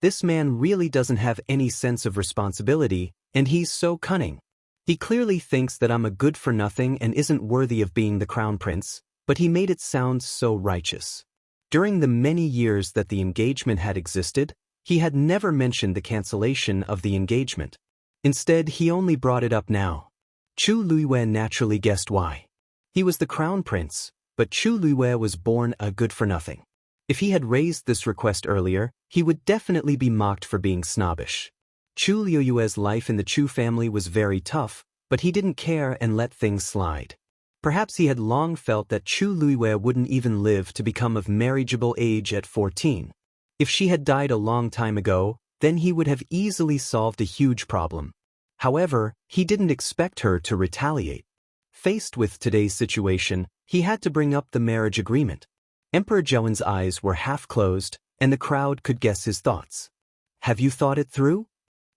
This man really doesn't have any sense of responsibility, and he's so cunning. He clearly thinks that I'm a good-for-nothing and isn't worthy of being the crown prince, but he made it sound so righteous. During the many years that the engagement had existed, he had never mentioned the cancellation of the engagement. Instead, he only brought it up now. Chu Luiyue naturally guessed why. He was the crown prince, but Chu Luiyue was born a good-for-nothing. If he had raised this request earlier, he would definitely be mocked for being snobbish. Chu Luiyue's life in the Chu family was very tough, but he didn't care and let things slide. Perhaps he had long felt that Chu Luiyue wouldn't even live to become of marriageable age at 14. If she had died a long time ago, then he would have easily solved a huge problem. However, he didn't expect her to retaliate. Faced with today's situation, he had to bring up the marriage agreement. Emperor Zhouwen's eyes were half closed, and the crowd could guess his thoughts. Have you thought it through?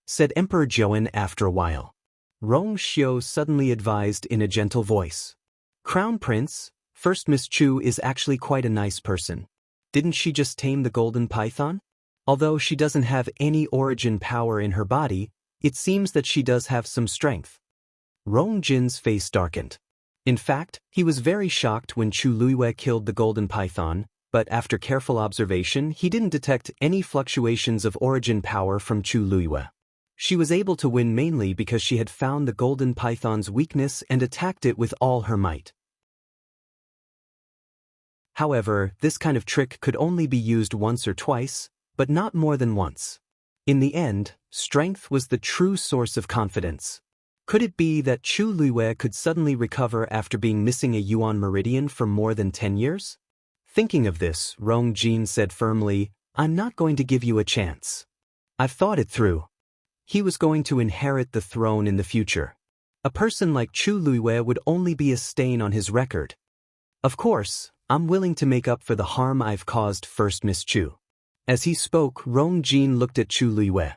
Said Emperor Zhouwen after a while. Rong Xiu suddenly advised in a gentle voice. Crown Prince, First Miss Chu is actually quite a nice person. Didn't she just tame the golden python? Although she doesn't have any origin power in her body, it seems that she does have some strength. Rong Jin's face darkened. In fact, he was very shocked when Chu Luiyue killed the golden python, but after careful observation he didn't detect any fluctuations of origin power from Chu Luiyue. She was able to win mainly because she had found the golden python's weakness and attacked it with all her might. However, this kind of trick could only be used once or twice, but not more than once. In the end, strength was the true source of confidence. Could it be that Chu Luiyue could suddenly recover after being missing a Yuan meridian for more than 10 years? Thinking of this, Rong Jin said firmly, "I'm not going to give you a chance. I've thought it through." He was going to inherit the throne in the future. A person like Chu Luiyue would only be a stain on his record. Of course, I'm willing to make up for the harm I've caused, first Miss Chu. As he spoke, Rong Jin looked at Chu Luiyue.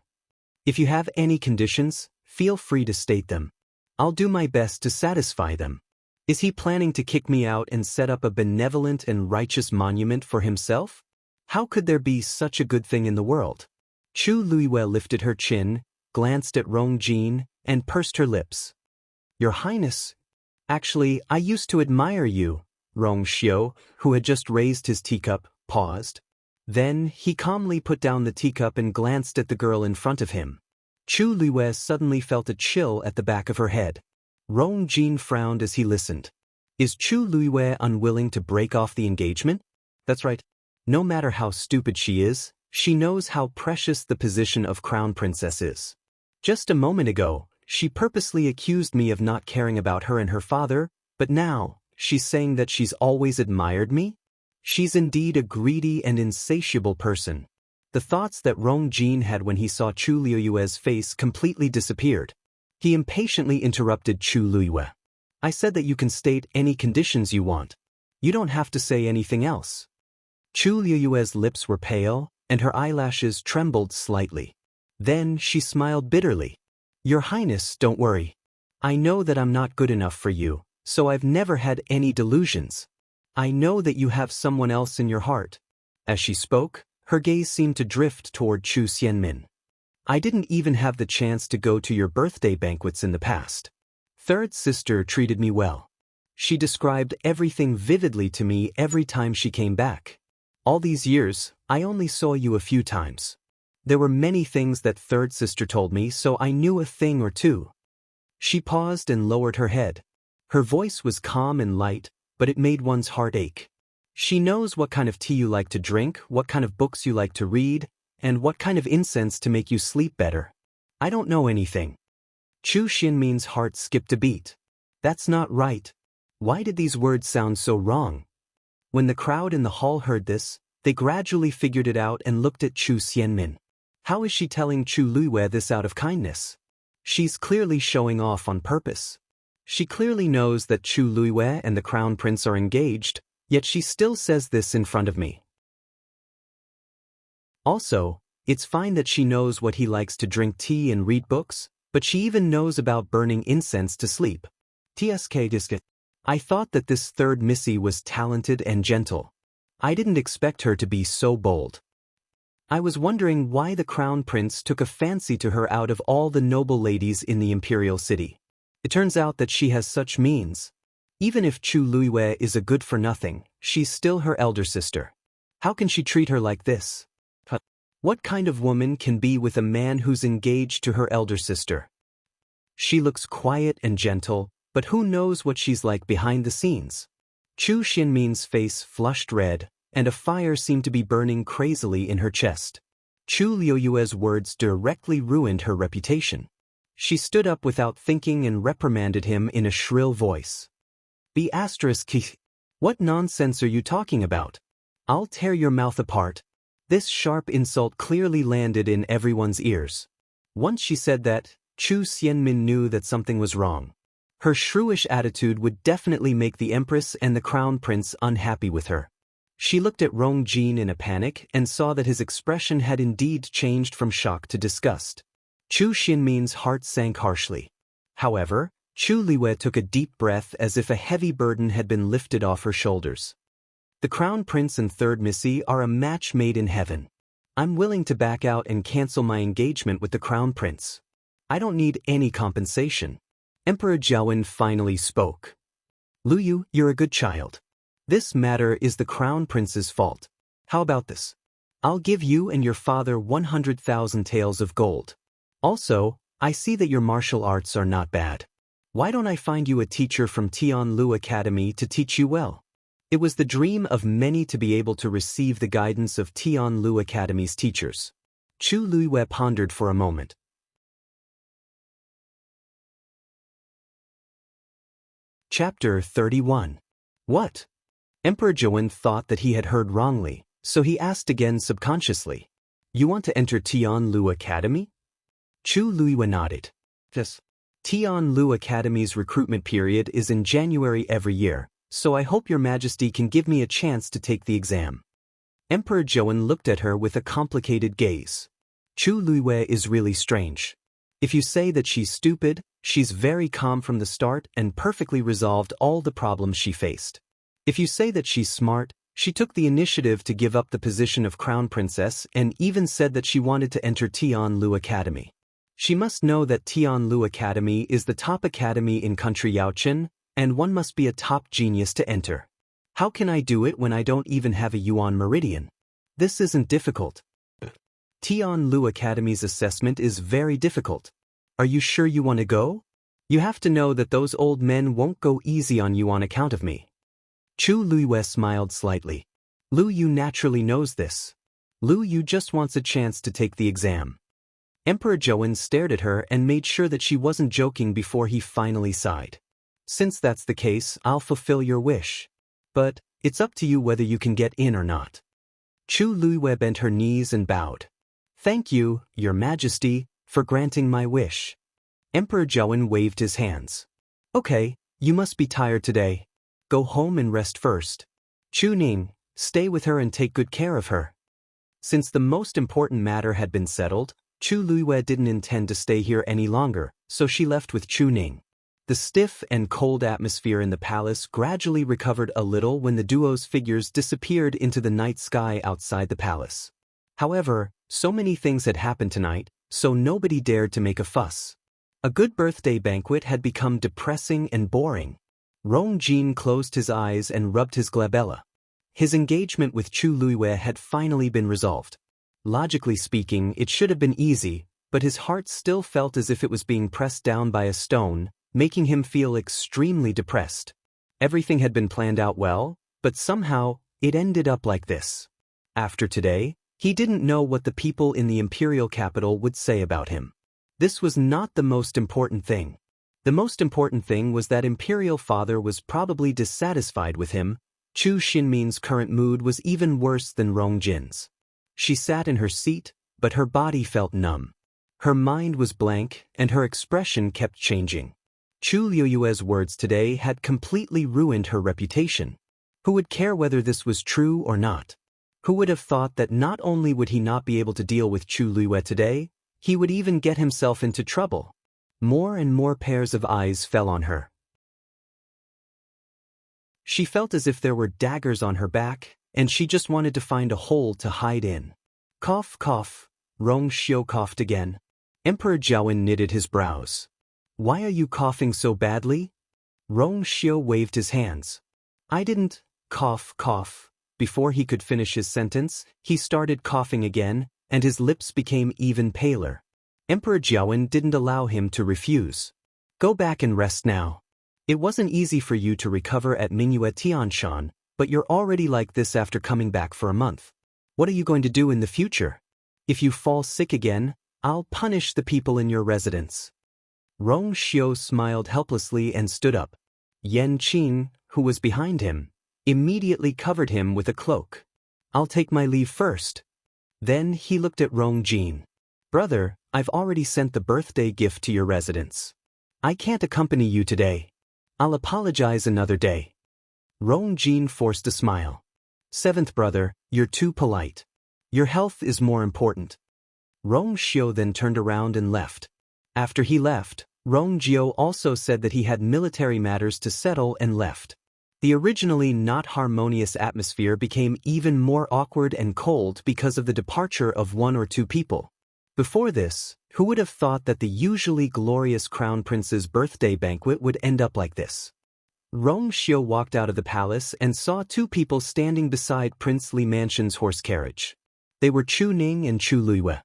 If you have any conditions, feel free to state them. I'll do my best to satisfy them. Is he planning to kick me out and set up a benevolent and righteous monument for himself? How could there be such a good thing in the world? Chu Luiyue lifted her chin, glanced at Rong Jin, and pursed her lips. Your Highness, actually, I used to admire you. Rong Xiu, who had just raised his teacup, paused. Then, he calmly put down the teacup and glanced at the girl in front of him. Chu Luiyue suddenly felt a chill at the back of her head. Rong Jin frowned as he listened. Is Chu Luiyue unwilling to break off the engagement? That's right. No matter how stupid she is, she knows how precious the position of crown princess is. Just a moment ago, she purposely accused me of not caring about her and her father, but now, she's saying that she's always admired me? She's indeed a greedy and insatiable person. The thoughts that Rong Jin had when he saw Chu Luiyue's face completely disappeared. He impatiently interrupted Chu Luiyue. I said that you can state any conditions you want. You don't have to say anything else. Chu Luiyue's lips were pale, and her eyelashes trembled slightly. Then she smiled bitterly. Your Highness, don't worry. I know that I'm not good enough for you, so I've never had any delusions. I know that you have someone else in your heart. As she spoke, her gaze seemed to drift toward Chu Xianmin. I didn't even have the chance to go to your birthday banquets in the past. Third sister treated me well. She described everything vividly to me every time she came back. All these years, I only saw you a few times. There were many things that third sister told me, so I knew a thing or two. She paused and lowered her head. Her voice was calm and light, but it made one's heart ache. She knows what kind of tea you like to drink, what kind of books you like to read, and what kind of incense to make you sleep better. I don't know anything. Chu Xianmin's heart skipped a beat. That's not right. Why did these words sound so wrong? When the crowd in the hall heard this, they gradually figured it out and looked at Chu Xianmin. How is she telling Chu Luiyue this out of kindness? She's clearly showing off on purpose. She clearly knows that Chu Luiyue and the crown prince are engaged, yet she still says this in front of me. Also, it's fine that she knows what he likes to drink tea and read books, but she even knows about burning incense to sleep. TSK. I thought that this third Missy was talented and gentle. I didn't expect her to be so bold. I was wondering why the crown prince took a fancy to her out of all the noble ladies in the imperial city. It turns out that she has such means. Even if Chu Luiyue is a good-for-nothing, she's still her elder sister. How can she treat her like this? What kind of woman can be with a man who's engaged to her elder sister? She looks quiet and gentle, but who knows what she's like behind the scenes? Chu Xianmin's face flushed red, and a fire seemed to be burning crazily in her chest. Chu Luiyue's words directly ruined her reputation. She stood up without thinking and reprimanded him in a shrill voice. What nonsense are you talking about? I'll tear your mouth apart. This sharp insult clearly landed in everyone's ears. Once she said that, Chu Xianmin knew that something was wrong. Her shrewish attitude would definitely make the Empress and the Crown Prince unhappy with her. She looked at Rong Jin in a panic and saw that his expression had indeed changed from shock to disgust. Chu Xianmin's heart sank harshly. However, Chu Luiyue took a deep breath as if a heavy burden had been lifted off her shoulders. The Crown Prince and Third Missy are a match made in heaven. I'm willing to back out and cancel my engagement with the Crown Prince. I don't need any compensation. Emperor Jiawen finally spoke. Luyu, you're a good child. This matter is the crown prince's fault. How about this? I'll give you and your father 100,000 taels of gold. Also, I see that your martial arts are not bad. Why don't I find you a teacher from Tianlu Academy to teach you well? It was the dream of many to be able to receive the guidance of Tianlu Academy's teachers. Chu Luiwei pondered for a moment. Chapter 31. What? Emperor Zhouwen thought that he had heard wrongly, so he asked again subconsciously. You want to enter Tianlu Academy? Chu Luiwei nodded. Yes. Tianlu Academy's recruitment period is in January every year, so I hope your majesty can give me a chance to take the exam. Emperor Zhouwen looked at her with a complicated gaze. Chu Luiwei is really strange. If you say that she's stupid, she's very calm from the start and perfectly resolved all the problems she faced. If you say that she's smart, she took the initiative to give up the position of crown princess and even said that she wanted to enter Tianlu Academy. She must know that Tianlu Academy is the top academy in country Yaochen, and one must be a top genius to enter. How can I do it when I don't even have a yuan meridian? This isn't difficult. Tianlu Academy's assessment is very difficult. Are you sure you want to go? You have to know that those old men won't go easy on you on account of me. Chu Luiwei smiled slightly. Lu Yu naturally knows this. Lu Yu just wants a chance to take the exam. Emperor Zhouwen stared at her and made sure that she wasn't joking before he finally sighed. Since that's the case, I'll fulfill your wish. But it's up to you whether you can get in or not. Chu Luiwei bent her knees and bowed. Thank you, your majesty, for granting my wish. Emperor Zhouwen waved his hands. Okay, you must be tired today. Go home and rest first. Chu Ning, stay with her and take good care of her. Since the most important matter had been settled, Chu Luiwei didn't intend to stay here any longer, so she left with Chu Ning. The stiff and cold atmosphere in the palace gradually recovered a little when the duo's figures disappeared into the night sky outside the palace. However, so many things had happened tonight, so nobody dared to make a fuss. A good birthday banquet had become depressing and boring. Rong Jin closed his eyes and rubbed his glabella. His engagement with Chu Luiwei had finally been resolved. Logically speaking, it should have been easy, but his heart still felt as if it was being pressed down by a stone, making him feel extremely depressed. Everything had been planned out well, but somehow, it ended up like this. After today, he didn't know what the people in the imperial capital would say about him. This was not the most important thing. The most important thing was that imperial father was probably dissatisfied with him. Chu Xinmin's current mood was even worse than Rong Jin's. She sat in her seat, but her body felt numb. Her mind was blank, and her expression kept changing. Chu Liuyue's words today had completely ruined her reputation. Who would care whether this was true or not? Who would have thought that not only would he not be able to deal with Chu Luiwei today, he would even get himself into trouble? More and more pairs of eyes fell on her. She felt as if there were daggers on her back, and she just wanted to find a hole to hide in. Cough, cough. Rong Xiu coughed again. Emperor Zhouwen knitted his brows. Why are you coughing so badly? Rong Xiu waved his hands. I didn't cough, cough. Before he could finish his sentence, he started coughing again, and his lips became even paler. Emperor Zhouwen didn't allow him to refuse. Go back and rest now. It wasn't easy for you to recover at Mingyue Tianshan, but you're already like this after coming back for a month. What are you going to do in the future? If you fall sick again, I'll punish the people in your residence. Rong Xiu smiled helplessly and stood up. Yan Qing, who was behind him, immediately covered him with a cloak. I'll take my leave first. Then he looked at Rong Jin. Brother, I've already sent the birthday gift to your residence. I can't accompany you today. I'll apologize another day. Rong Jin forced a smile. Seventh brother, you're too polite. Your health is more important. Rong Xiu then turned around and left. After he left, Rong Jiu also said that he had military matters to settle and left. The originally not harmonious atmosphere became even more awkward and cold because of the departure of one or two people. Before this, who would have thought that the usually glorious crown prince's birthday banquet would end up like this? Rong Xiu walked out of the palace and saw two people standing beside Princely Mansion's horse carriage. They were Chu Ning and Chu Luiyue.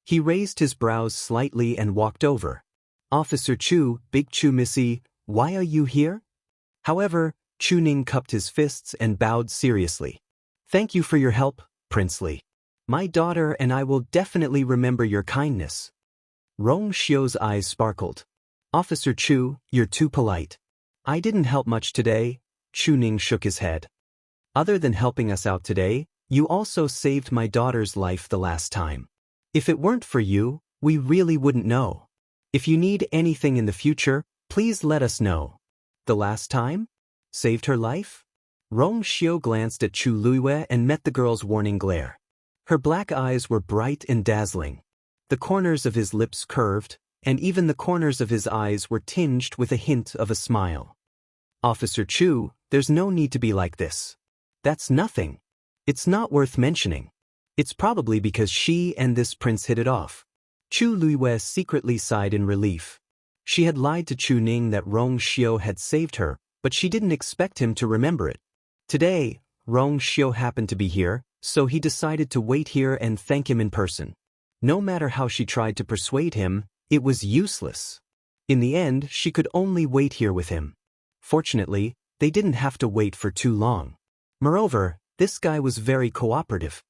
He raised his brows slightly and walked over. "Officer Chu, Big Chu Missy, why are you here?" However, Chu Ning cupped his fists and bowed seriously. "Thank you for your help, Princely. My daughter and I will definitely remember your kindness." Rong Xiu's eyes sparkled. "Officer Chu, you're too polite. I didn't help much today." Chu Ning shook his head. "Other than helping us out today, you also saved my daughter's life the last time. If it weren't for you, we really wouldn't know. If you need anything in the future, please let us know." "The last time? Saved her life?" Rong Xiu glanced at Chu Luiyue and met the girl's warning glare. Her black eyes were bright and dazzling. The corners of his lips curved, and even the corners of his eyes were tinged with a hint of a smile. "Officer Chu, there's no need to be like this. That's nothing. It's not worth mentioning. It's probably because she and this prince hit it off." Chu Luiyue secretly sighed in relief. She had lied to Chu Ning that Rong Xiu had saved her, but she didn't expect him to remember it. Today, Rong Xiu happened to be here, so he decided to wait here and thank him in person. No matter how she tried to persuade him, it was useless. In the end, she could only wait here with him. Fortunately, they didn't have to wait for too long. Moreover, this guy was very cooperative.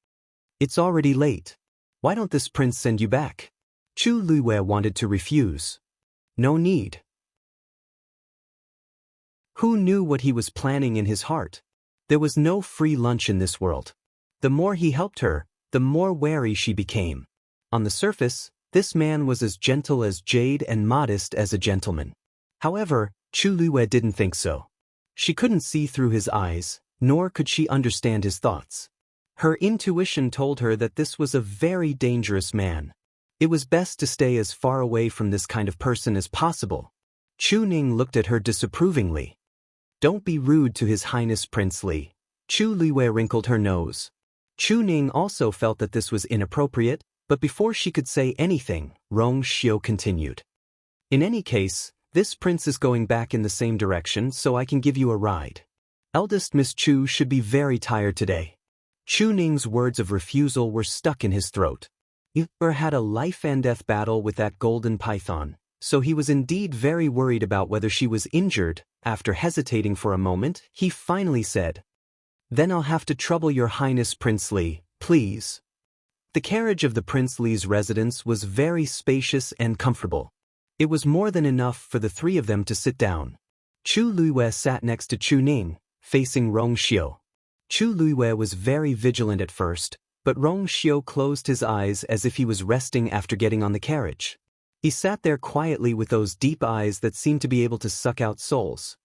"It's already late. Why don't this prince send you back?" Chu Luiyue wanted to refuse. "No need." Who knew what he was planning in his heart? There was no free lunch in this world. The more he helped her, the more wary she became. On the surface, this man was as gentle as jade and modest as a gentleman. However, Chu Luiyue didn't think so. She couldn't see through his eyes, nor could she understand his thoughts. Her intuition told her that this was a very dangerous man. It was best to stay as far away from this kind of person as possible. Chu Ning looked at her disapprovingly. "Don't be rude to His Highness Prince Li." Chu Luiyue wrinkled her nose. Chu Ning also felt that this was inappropriate, but before she could say anything, Rong Xiu continued. "In any case, this prince is going back in the same direction, so I can give you a ride. Eldest Miss Chu should be very tired today." Chu Ning's words of refusal were stuck in his throat. He had a life-and-death battle with that golden python, so he was indeed very worried about whether she was injured. After hesitating for a moment, he finally said, "Then I'll have to trouble your Highness Prince Li, please." The carriage of the Prince Li's residence was very spacious and comfortable. It was more than enough for the three of them to sit down. Chu Luiyue sat next to Chu Ning, facing Rong Xiu. Chu Luiyue was very vigilant at first, but Rong Xiu closed his eyes as if he was resting after getting on the carriage. He sat there quietly with those deep eyes that seemed to be able to suck out souls.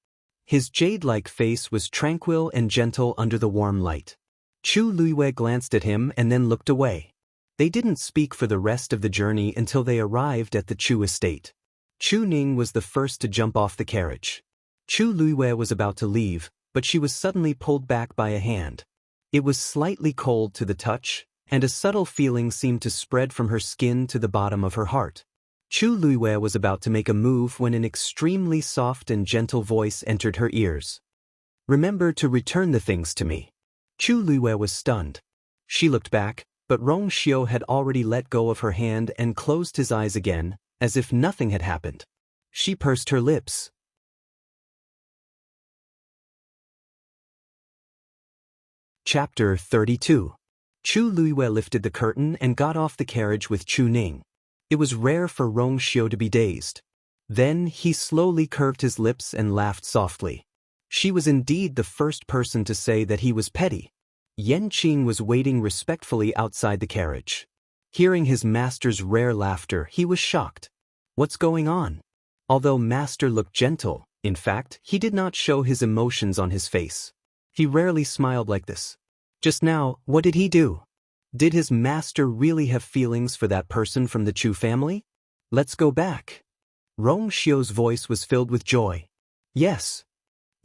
His jade-like face was tranquil and gentle under the warm light. Chu Luiyue glanced at him and then looked away. They didn't speak for the rest of the journey until they arrived at the Chu estate. Chu Ning was the first to jump off the carriage. Chu Luiyue was about to leave, but she was suddenly pulled back by a hand. It was slightly cold to the touch, and a subtle feeling seemed to spread from her skin to the bottom of her heart. Chu Luiyue was about to make a move when an extremely soft and gentle voice entered her ears. "Remember to return the things to me." Chu Luiyue was stunned. She looked back, but Rong Xiu had already let go of her hand and closed his eyes again, as if nothing had happened. She pursed her lips. Chapter 32. Chu Luiyue lifted the curtain and got off the carriage with Chu Ning. It was rare for Rong Xiu to be dazed. Then he slowly curved his lips and laughed softly. She was indeed the first person to say that he was petty. Yanqing was waiting respectfully outside the carriage. Hearing his master's rare laughter, he was shocked. What's going on? Although Master looked gentle, in fact, he did not show his emotions on his face. He rarely smiled like this. Just now, what did he do? Did his master really have feelings for that person from the Chu family? Let's go back. Rong Xiu's voice was filled with joy. Yes.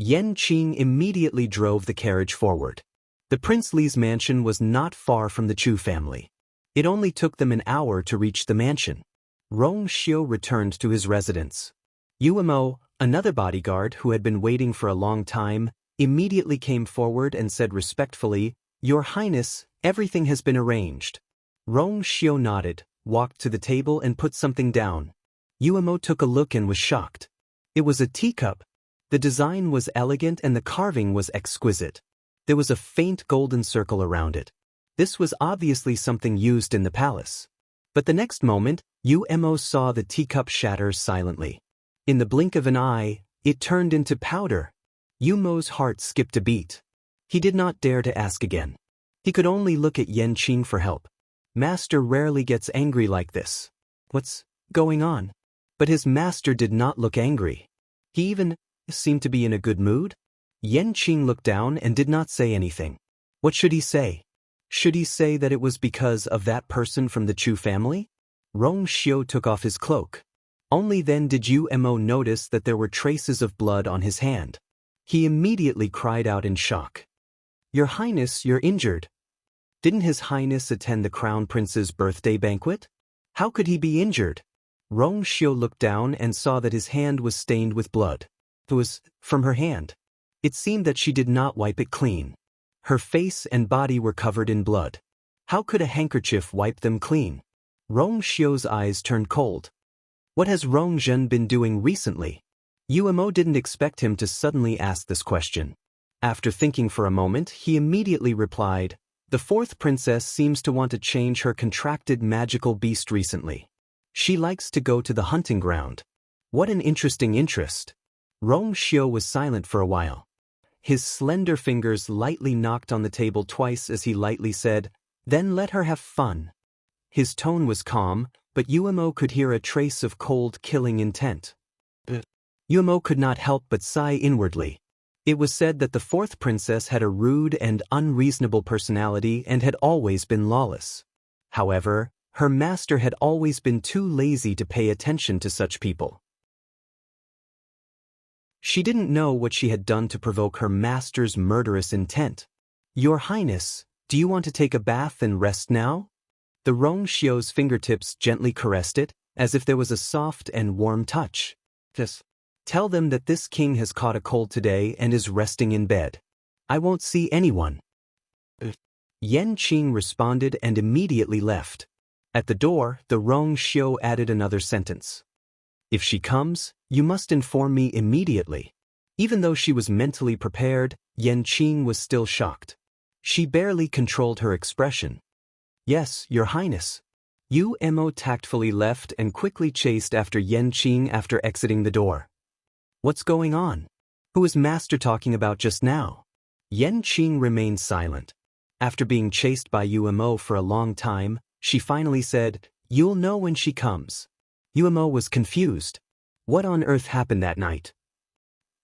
Yanqing immediately drove the carriage forward. The Prince Li's mansion was not far from the Chu family. It only took them an hour to reach the mansion. Rong Xiu returned to his residence. "Umo, Another bodyguard, who had been waiting for a long time, immediately came forward and said respectfully, "Your Highness, everything has been arranged." Rong Xiu nodded, walked to the table and put something down. Yuemo took a look and was shocked. It was a teacup. The design was elegant and the carving was exquisite. There was a faint golden circle around it. This was obviously something used in the palace. But the next moment, Yuemo saw the teacup shatter silently. In the blink of an eye, it turned into powder. Yuemo's heart skipped a beat. He did not dare to ask again. He could only look at Yanqing for help. Master rarely gets angry like this. What's going on? But his master did not look angry. He even seemed to be in a good mood. Yanqing looked down and did not say anything. What should he say? Should he say that it was because of that person from the Chu family? Rong Xiu took off his cloak. Only then did Yuemo notice that there were traces of blood on his hand. He immediately cried out in shock. "Your Highness, you're injured." Didn't His Highness attend the Crown Prince's birthday banquet? How could he be injured? Rong Xiu looked down and saw that his hand was stained with blood. It was from her hand. It seemed that she did not wipe it clean. Her face and body were covered in blood. How could a handkerchief wipe them clean? Rong Xiu's eyes turned cold. What has Rong Zhen been doing recently? Yuemo didn't expect him to suddenly ask this question. After thinking for a moment, he immediately replied, "The fourth princess seems to want to change her contracted magical beast recently. She likes to go to the hunting ground." What an interesting interest. Rong Xiu was silent for a while. His slender fingers lightly knocked on the table twice as he lightly said, "Then let her have fun." His tone was calm, but Yuemo could hear a trace of cold, killing intent. Yuemo could not help but sigh inwardly. It was said that the fourth princess had a rude and unreasonable personality and had always been lawless. However, her master had always been too lazy to pay attention to such people. She didn't know what she had done to provoke her master's murderous intent. "Your Highness, do you want to take a bath and rest now?" The Rong Xiu's fingertips gently caressed it, as if there was a soft and warm touch. "Just tell them that this king has caught a cold today and is resting in bed. I won't see anyone." Yanqing responded and immediately left. At the door, the Rong Xiu added another sentence. "If she comes, you must inform me immediately." Even though she was mentally prepared, Yanqing was still shocked. She barely controlled her expression. "Yes, Your Highness." Yuemo tactfully left and quickly chased after Yanqing after exiting the door. What's going on? Who is Master talking about just now? Yanqing remained silent. After being chased by Yuemo for a long time, she finally said, "You'll know when she comes." Yuemo was confused. What on earth happened that night?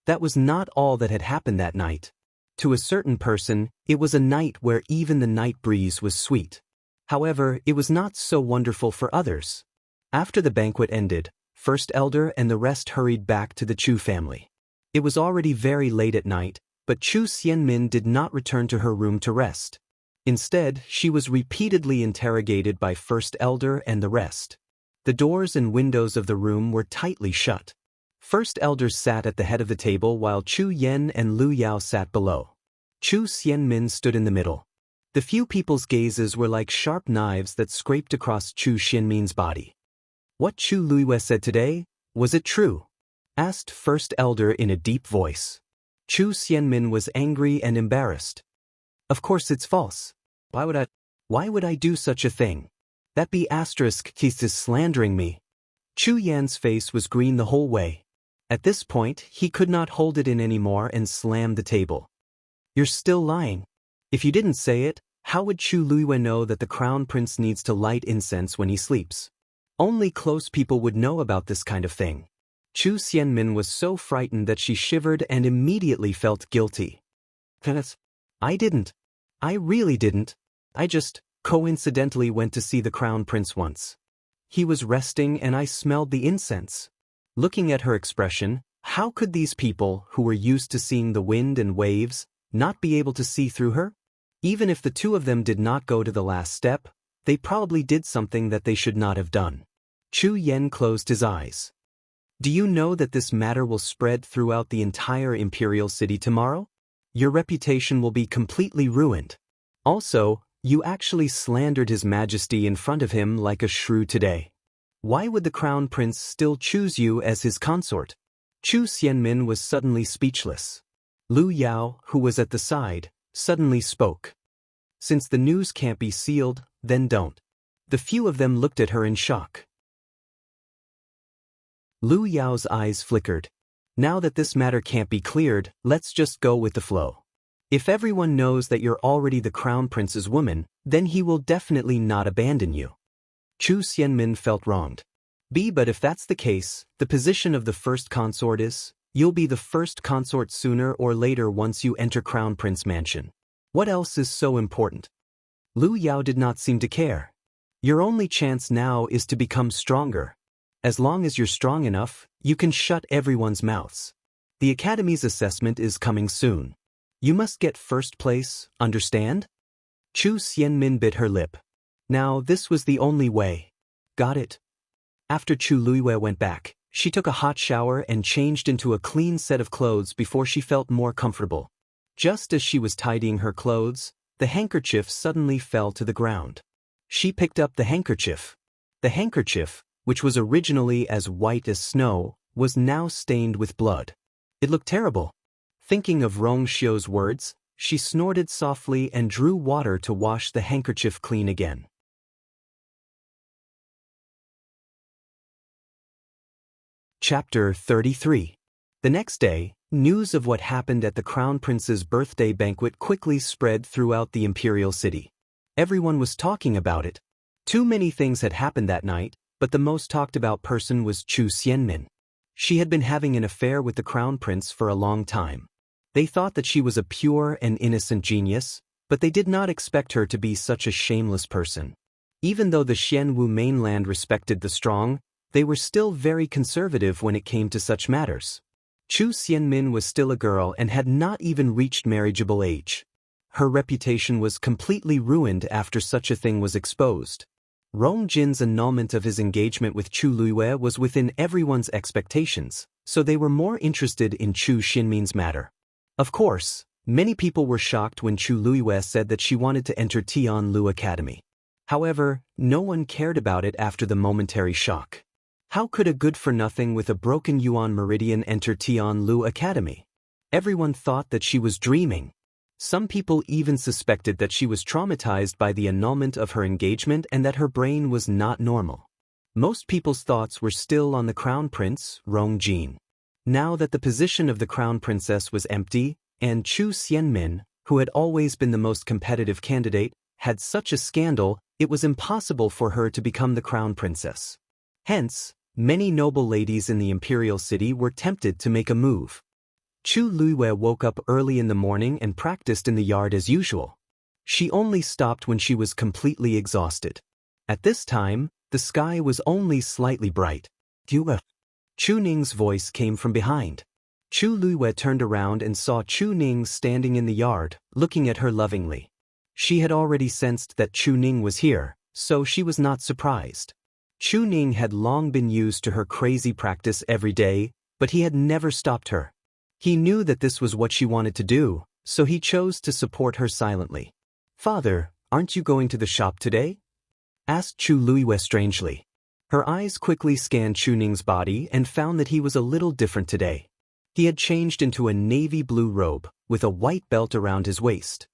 That was not all that had happened that night. To a certain person, it was a night where even the night breeze was sweet. However, it was not so wonderful for others. After the banquet ended, First Elder and the rest hurried back to the Chu family. It was already very late at night, but Chu Xianmin did not return to her room to rest. Instead, she was repeatedly interrogated by First Elder and the rest. The doors and windows of the room were tightly shut. First Elder sat at the head of the table while Chu Yen and Lu Yao sat below. Chu Xianmin stood in the middle. The few people's gazes were like sharp knives that scraped across Chu Xianmin's body. "What Chu Luiyue said today, was it true?" asked First Elder in a deep voice. Chu Xianmin was angry and embarrassed. "Of course it's false. Why would I do such a thing? That be asterisk keith is slandering me." Chu Yan's face was green the whole way. At this point, he could not hold it in anymore and slammed the table. "You're still lying. If you didn't say it, how would Chu Luiyue know that the crown prince needs to light incense when he sleeps? Only close people would know about this kind of thing." Chu Xianmin was so frightened that she shivered and immediately felt guilty. I didn't. I really didn't. I just coincidentally went to see the crown prince once. He was resting and I smelled the incense." Looking at her expression, how could these people, who were used to seeing the wind and waves, not be able to see through her? Even if the two of them did not go to the last step, they probably did something that they should not have done. Chu Yen closed his eyes. Do you know that this matter will spread throughout the entire imperial city tomorrow? Your reputation will be completely ruined. Also, you actually slandered His Majesty in front of him like a shrew today. Why would the crown prince still choose you as his consort? Chu Xianmin was suddenly speechless. Lu Yao, who was at the side, suddenly spoke. Since the news can't be sealed, then don't. The few of them looked at her in shock. Lu Yao's eyes flickered. Now that this matter can't be cleared, let's just go with the flow. If everyone knows that you're already the crown prince's woman, then he will definitely not abandon you. Chu Xianmin felt wronged. But if that's the case, the position of the first consort is, you'll be the first consort sooner or later once you enter Crown Prince Mansion. What else is so important? Lu Yao did not seem to care. Your only chance now is to become stronger. As long as you're strong enough, you can shut everyone's mouths. The Academy's assessment is coming soon. You must get first place, understand? Chu Xianmin bit her lip. Now this was the only way. Got it. After Chu Luiwei went back, she took a hot shower and changed into a clean set of clothes before she felt more comfortable. Just as she was tidying her clothes, the handkerchief suddenly fell to the ground. She picked up the handkerchief. The handkerchief, which was originally as white as snow, was now stained with blood. It looked terrible. Thinking of Rong Xiu's words, she snorted softly and drew water to wash the handkerchief clean again. Chapter 33. The next day, news of what happened at the Crown Prince's birthday banquet quickly spread throughout the imperial city. Everyone was talking about it. Too many things had happened that night, but the most talked about person was Chu Xianmin. She had been having an affair with the Crown Prince for a long time. They thought that she was a pure and innocent genius, but they did not expect her to be such a shameless person. Even though the Xianwu mainland respected the strong, they were still very conservative when it came to such matters. Chu Xianmin was still a girl and had not even reached marriageable age. Her reputation was completely ruined after such a thing was exposed. Rong Jin's annulment of his engagement with Chu Luiwei was within everyone's expectations, so they were more interested in Chu Xianmin's matter. Of course, many people were shocked when Chu Luiwei said that she wanted to enter Tianlu Academy. However, no one cared about it after the momentary shock. How could a good-for-nothing with a broken Yuan meridian enter Tianlu Academy? Everyone thought that she was dreaming. Some people even suspected that she was traumatized by the annulment of her engagement and that her brain was not normal. Most people's thoughts were still on the Crown Prince, Rong Jin. Now that the position of the Crown Princess was empty, and Chu Xianmin, who had always been the most competitive candidate, had such a scandal, it was impossible for her to become the Crown Princess. Hence, many noble ladies in the imperial city were tempted to make a move. Chu Luiwei woke up early in the morning and practiced in the yard as usual. She only stopped when she was completely exhausted. At this time, the sky was only slightly bright. Chu Ning's voice came from behind. Chu Luiwei turned around and saw Chu Ning standing in the yard, looking at her lovingly. She had already sensed that Chu Ning was here, so she was not surprised. Chu Ning had long been used to her crazy practice every day, but he had never stopped her. He knew that this was what she wanted to do, so he chose to support her silently. "Father, aren't you going to the shop today?" asked Chu Luiwei strangely. Her eyes quickly scanned Chu Ning's body and found that he was a little different today. He had changed into a navy blue robe, with a white belt around his waist.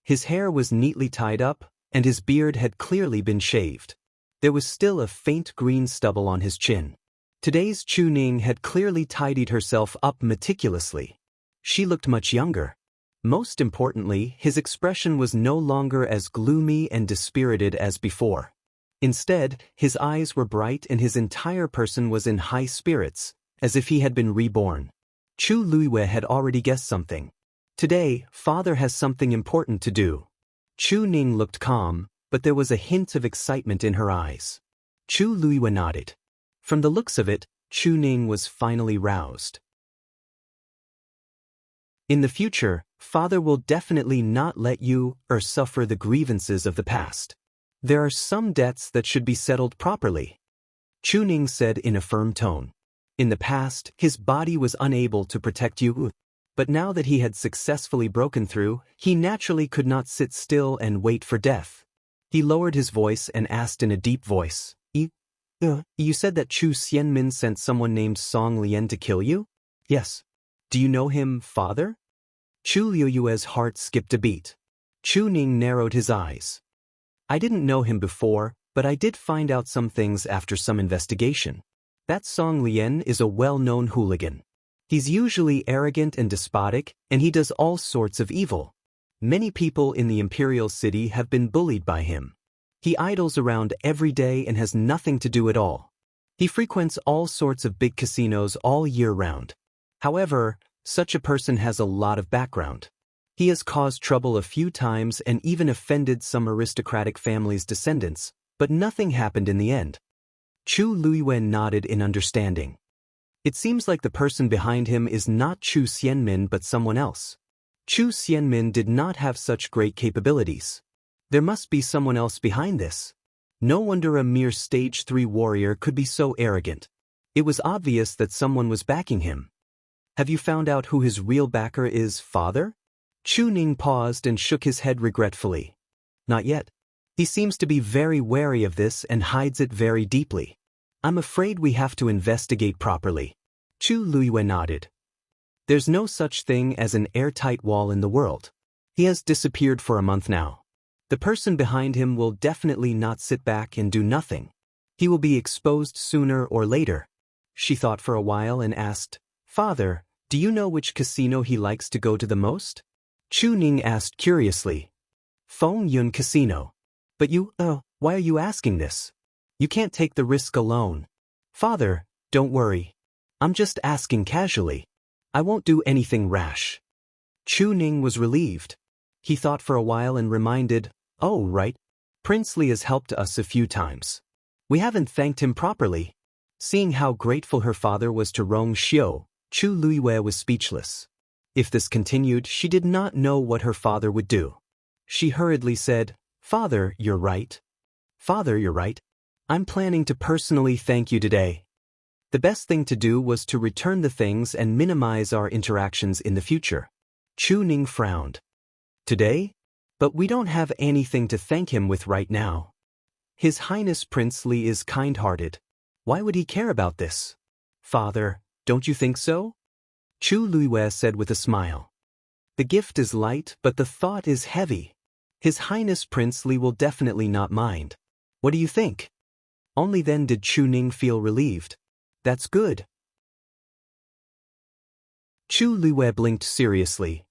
His hair was neatly tied up, and his beard had clearly been shaved. There was still a faint green stubble on his chin. Today's Chu Ning had clearly tidied herself up meticulously. She looked much younger. Most importantly, his expression was no longer as gloomy and dispirited as before. Instead, his eyes were bright and his entire person was in high spirits, as if he had been reborn. Chu Luiwei had already guessed something. Today, father has something important to do. Chu Ning looked calm, but there was a hint of excitement in her eyes. Chu Luiwei nodded. From the looks of it, Chu Ning was finally roused. In the future, father will definitely not let you suffer the grievances of the past. There are some debts that should be settled properly, Chu Ning said in a firm tone. In the past, his body was unable to protect you. But now that he had successfully broken through, he naturally could not sit still and wait for death. He lowered his voice and asked in a deep voice, You said that Chu Xianmin sent someone named Song Lian to kill you? Yes. Do you know him, father? Chu Liuyue's heart skipped a beat. Chu Ning narrowed his eyes. I didn't know him before, but I did find out some things after some investigation. That Song Lian is a well-known hooligan. He's usually arrogant and despotic, and he does all sorts of evil. Many people in the imperial city have been bullied by him. He idles around every day and has nothing to do at all. He frequents all sorts of big casinos all year round. However, such a person has a lot of background. He has caused trouble a few times and even offended some aristocratic family's descendants, but nothing happened in the end. Chu Luiyuan nodded in understanding. It seems like the person behind him is not Chu Xianmin but someone else. Chu Xianmin did not have such great capabilities. There must be someone else behind this. No wonder a mere stage 3 warrior could be so arrogant. It was obvious that someone was backing him. Have you found out who his real backer is, father? Chu Ning paused and shook his head regretfully. Not yet. He seems to be very wary of this and hides it very deeply. I'm afraid we have to investigate properly. Chu Luiyue nodded. There's no such thing as an airtight wall in the world. He has disappeared for a month now. The person behind him will definitely not sit back and do nothing. He will be exposed sooner or later. She thought for a while and asked, Father, do you know which casino he likes to go to the most? Chu Ning asked curiously. Feng Yun Casino. But why are you asking this? You can't take the risk alone. Father, don't worry. I'm just asking casually. I won't do anything rash. Chu Ning was relieved. He thought for a while and reminded, Oh, right. Prince Li has helped us a few times. We haven't thanked him properly. Seeing how grateful her father was to Rong Xiu, Chu Luiyue was speechless. If this continued, she did not know what her father would do. She hurriedly said, Father, you're right. Father, you're right. I'm planning to personally thank you today. The best thing to do was to return the things and minimize our interactions in the future. Chu Ning frowned. Today? But we don't have anything to thank him with right now. His Highness Prince Li is kind-hearted. Why would he care about this? Father, don't you think so? Chu Luiyue said with a smile. The gift is light, but the thought is heavy. His Highness Prince Li will definitely not mind. What do you think? Only then did Chu Ning feel relieved. That's good. Chu Luiyue blinked seriously.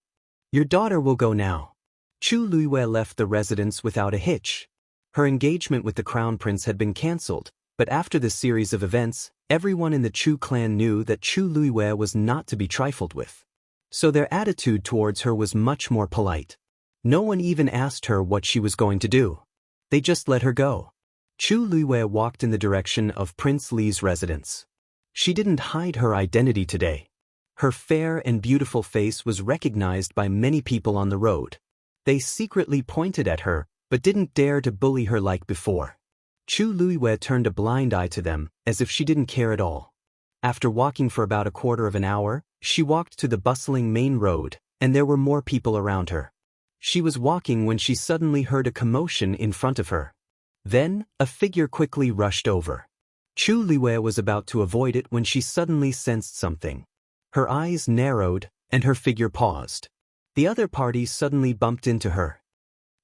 Your daughter will go now. Chu Luiyue left the residence without a hitch. Her engagement with the Crown Prince had been cancelled, but after this series of events, everyone in the Chu clan knew that Chu Luiyue was not to be trifled with. So their attitude towards her was much more polite. No one even asked her what she was going to do. They just let her go. Chu Luiyue walked in the direction of Prince Li's residence. She didn't hide her identity today. Her fair and beautiful face was recognized by many people on the road. They secretly pointed at her, but didn't dare to bully her like before. Chu Luiyue turned a blind eye to them, as if she didn't care at all. After walking for about a quarter of an hour, she walked to the bustling main road, and there were more people around her. She was walking when she suddenly heard a commotion in front of her. Then, a figure quickly rushed over. Chu Luiyue was about to avoid it when she suddenly sensed something. Her eyes narrowed, and her figure paused. The other party suddenly bumped into her.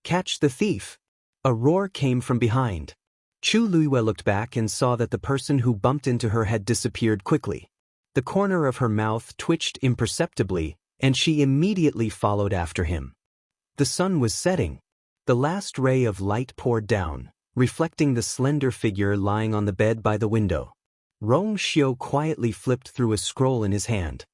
Catch the thief! A roar came from behind. Chu Luiyue looked back and saw that the person who bumped into her had disappeared quickly. The corner of her mouth twitched imperceptibly, and she immediately followed after him. The sun was setting. The last ray of light poured down, reflecting the slender figure lying on the bed by the window. Rong Xiu quietly flipped through a scroll in his hand.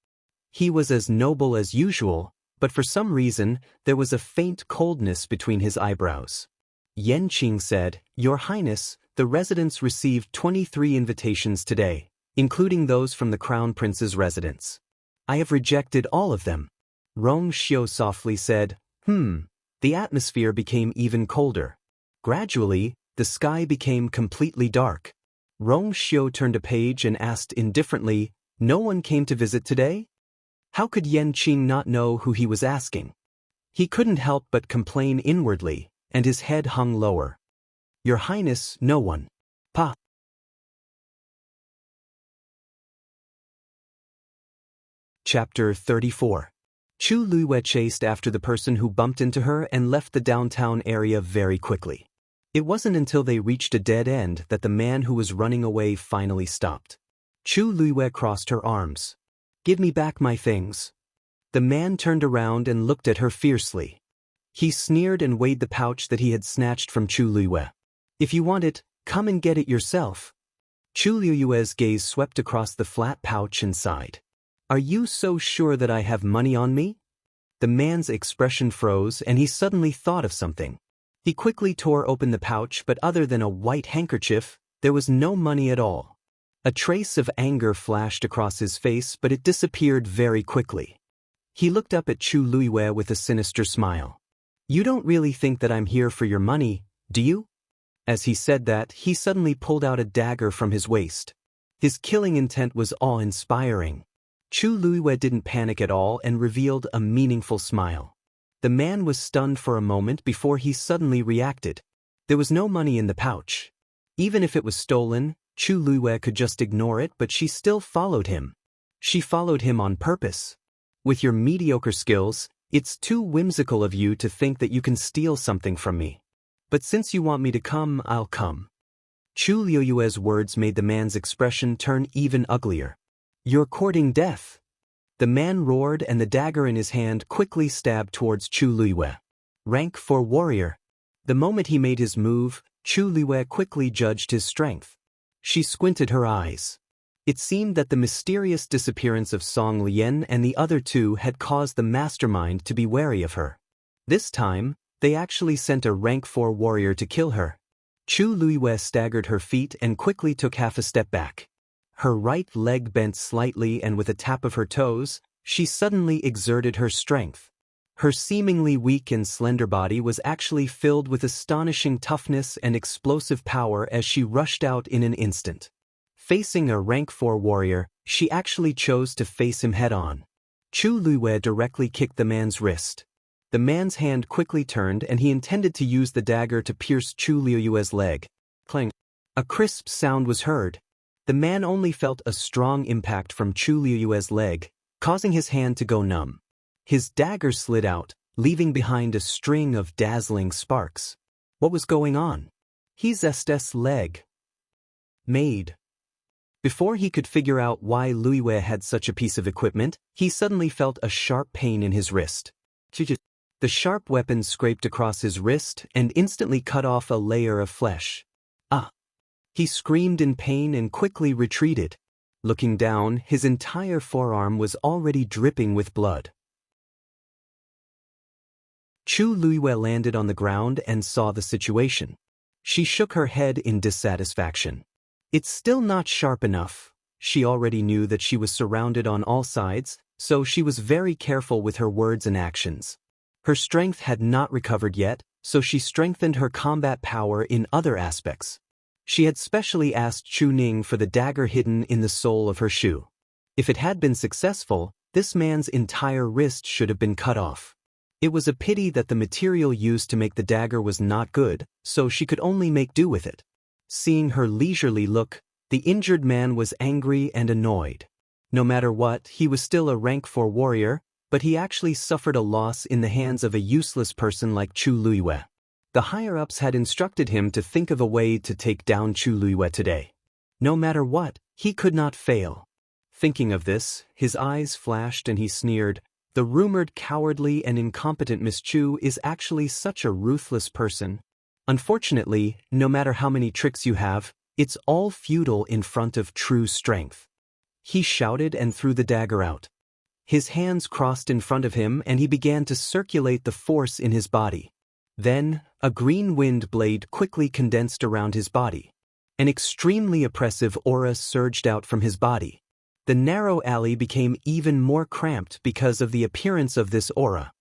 He was as noble as usual, but for some reason, there was a faint coldness between his eyebrows. Yan Qing said, Your Highness, the residents received 23 invitations today, including those from the Crown Prince's residence. I have rejected all of them. Rong Xiu softly said, The atmosphere became even colder. Gradually, the sky became completely dark. Rong Xiu turned a page and asked indifferently, No one came to visit today? How could Yan Qing not know who he was asking? He couldn't help but complain inwardly, and his head hung lower. Your Highness, no one. Pa. Chapter 34. Chu Luiyue chased after the person who bumped into her and left the downtown area very quickly. It wasn't until they reached a dead end that the man who was running away finally stopped. Chu Luiyue crossed her arms. Give me back my things. The man turned around and looked at her fiercely. He sneered and weighed the pouch that he had snatched from Chu Luiyue. If you want it, come and get it yourself. Chu Luiyue's gaze swept across the flat pouch and sighed. Are you so sure that I have money on me? The man's expression froze and he suddenly thought of something. He quickly tore open the pouch, but other than a white handkerchief, there was no money at all. A trace of anger flashed across his face, but it disappeared very quickly. He looked up at Chu Luiyue with a sinister smile. You don't really think that I'm here for your money, do you? As he said that, he suddenly pulled out a dagger from his waist. His killing intent was awe-inspiring. Chu Luiyue didn't panic at all and revealed a meaningful smile. The man was stunned for a moment before he suddenly reacted. There was no money in the pouch. Even if it was stolen, Chu Luiyue could just ignore it, but she still followed him. She followed him on purpose. With your mediocre skills, it's too whimsical of you to think that you can steal something from me. But since you want me to come, I'll come. Chu Luiyue's words made the man's expression turn even uglier. You're courting death. The man roared and the dagger in his hand quickly stabbed towards Chu Luiyue. Rank 4 warrior. The moment he made his move, Chu Luiyue quickly judged his strength. She squinted her eyes. It seemed that the mysterious disappearance of Song Lian and the other two had caused the mastermind to be wary of her. This time, they actually sent a rank 4 warrior to kill her. Chu Luiyue staggered her feet and quickly took half a step back. Her right leg bent slightly and with a tap of her toes, she suddenly exerted her strength. Her seemingly weak and slender body was actually filled with astonishing toughness and explosive power as she rushed out in an instant. Facing a rank 4 warrior, she actually chose to face him head-on. Chu Luiyue directly kicked the man's wrist. The man's hand quickly turned and he intended to use the dagger to pierce Chu Luiyue's leg. Clang! A crisp sound was heard. The man only felt a strong impact from Chu Luiyue's leg, causing his hand to go numb. His dagger slid out, leaving behind a string of dazzling sparks. What was going on? He's Estes' leg. Made. Before he could figure out why Luiyue had such a piece of equipment, he suddenly felt a sharp pain in his wrist. The sharp weapon scraped across his wrist and instantly cut off a layer of flesh. Ah! He screamed in pain and quickly retreated. Looking down, his entire forearm was already dripping with blood. Chu Luiyue landed on the ground and saw the situation. She shook her head in dissatisfaction. It's still not sharp enough. She already knew that she was surrounded on all sides, so she was very careful with her words and actions. Her strength had not recovered yet, so she strengthened her combat power in other aspects. She had specially asked Chu Ning for the dagger hidden in the sole of her shoe. If it had been successful, this man's entire wrist should have been cut off. It was a pity that the material used to make the dagger was not good, so she could only make do with it. Seeing her leisurely look, the injured man was angry and annoyed. No matter what, he was still a rank 4 warrior, but he actually suffered a loss in the hands of a useless person like Chu Luiyue. The higher-ups had instructed him to think of a way to take down Chu Luiyue today. No matter what, he could not fail. Thinking of this, his eyes flashed and he sneered, "The rumored cowardly and incompetent Miss Chu is actually such a ruthless person. Unfortunately, no matter how many tricks you have, it's all futile in front of true strength." He shouted and threw the dagger out. His hands crossed in front of him and he began to circulate the force in his body. Then, a green wind blade quickly condensed around his body. An extremely oppressive aura surged out from his body. The narrow alley became even more cramped because of the appearance of this aura.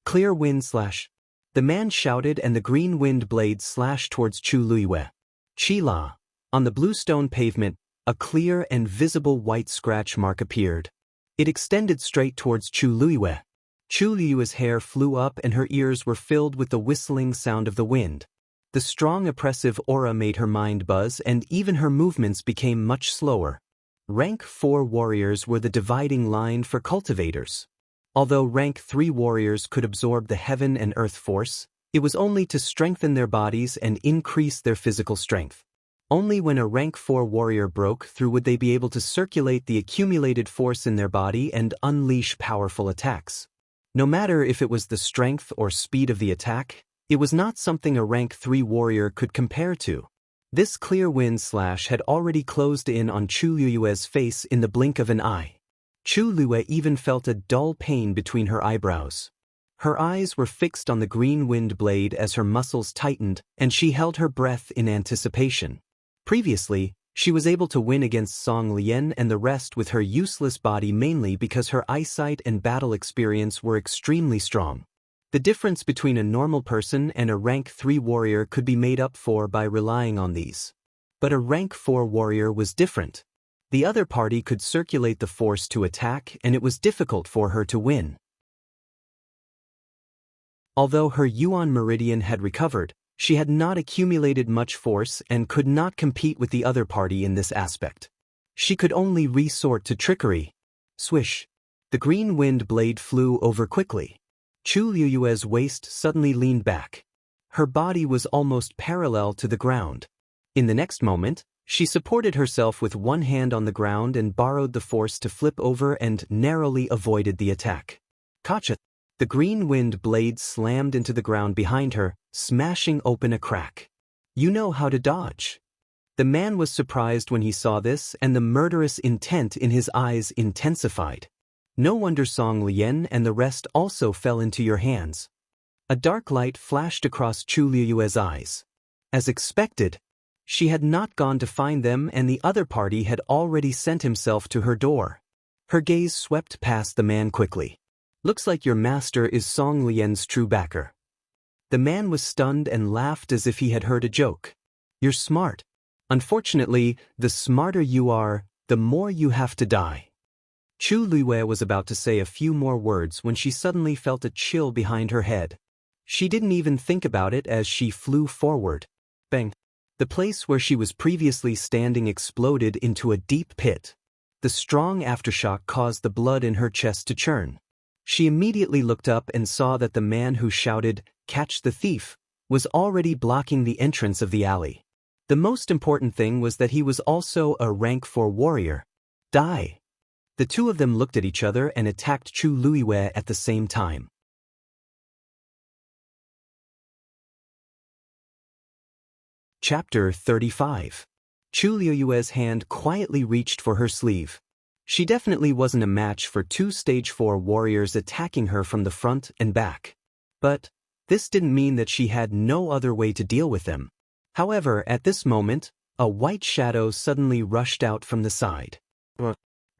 Clear wind slash. The man shouted and the green wind blade slashed towards Chu Luiyue. Chila. On the blue stone pavement, A clear and visible white scratch mark appeared. It extended straight towards Chu Luiyue. Chu Luiyue's hair flew up and her ears were filled with the whistling sound of the wind. The strong oppressive aura made her mind buzz and even her movements became much slower. Rank 4 warriors were the dividing line for cultivators. Although rank 3 warriors could absorb the heaven and earth force, it was only to strengthen their bodies and increase their physical strength. Only when a rank 4 warrior broke through would they be able to circulate the accumulated force in their body and unleash powerful attacks. No matter if it was the strength or speed of the attack, it was not something a rank 3 warrior could compare to. This clear wind slash had already closed in on Chu Luiyue's face in the blink of an eye. Chu Luiyue even felt a dull pain between her eyebrows. Her eyes were fixed on the green wind blade as her muscles tightened, and she held her breath in anticipation. Previously, she was able to win against Song Lian and the rest with her useless body mainly because her eyesight and battle experience were extremely strong. The difference between a normal person and a rank 3 warrior could be made up for by relying on these. But a rank 4 warrior was different. The other party could circulate the force to attack, and it was difficult for her to win. Although her Yuan meridian had recovered, she had not accumulated much force and could not compete with the other party in this aspect. She could only resort to trickery. Swish! The green wind blade flew over quickly. Chu Luiyue's waist suddenly leaned back. Her body was almost parallel to the ground. In the next moment, she supported herself with one hand on the ground and borrowed the force to flip over and narrowly avoided the attack. Gotcha! The green wind blade slammed into the ground behind her, smashing open a crack. You know how to dodge. The man was surprised when he saw this, and the murderous intent in his eyes intensified. No wonder Song Lian and the rest also fell into your hands. A dark light flashed across Chu Luiyue's eyes. As expected, she had not gone to find them and the other party had already sent himself to her door. Her gaze swept past the man quickly. Looks like your master is Song Lian's true backer. The man was stunned and laughed as if he had heard a joke. You're smart. Unfortunately, the smarter you are, the more you have to die. Chu Luiyue was about to say a few more words when she suddenly felt a chill behind her head. She didn't even think about it as she flew forward. Bang! The place where she was previously standing exploded into a deep pit. The strong aftershock caused the blood in her chest to churn. She immediately looked up and saw that the man who shouted, "Catch the thief," was already blocking the entrance of the alley. The most important thing was that he was also a rank 4 warrior. Die! The two of them looked at each other and attacked Chu Luiyue at the same time. Chapter 35. Chu Luiyue's hand quietly reached for her sleeve. She definitely wasn't a match for 2 stage 4 warriors attacking her from the front and back. But this didn't mean that she had no other way to deal with them. However, at this moment, a white shadow suddenly rushed out from the side.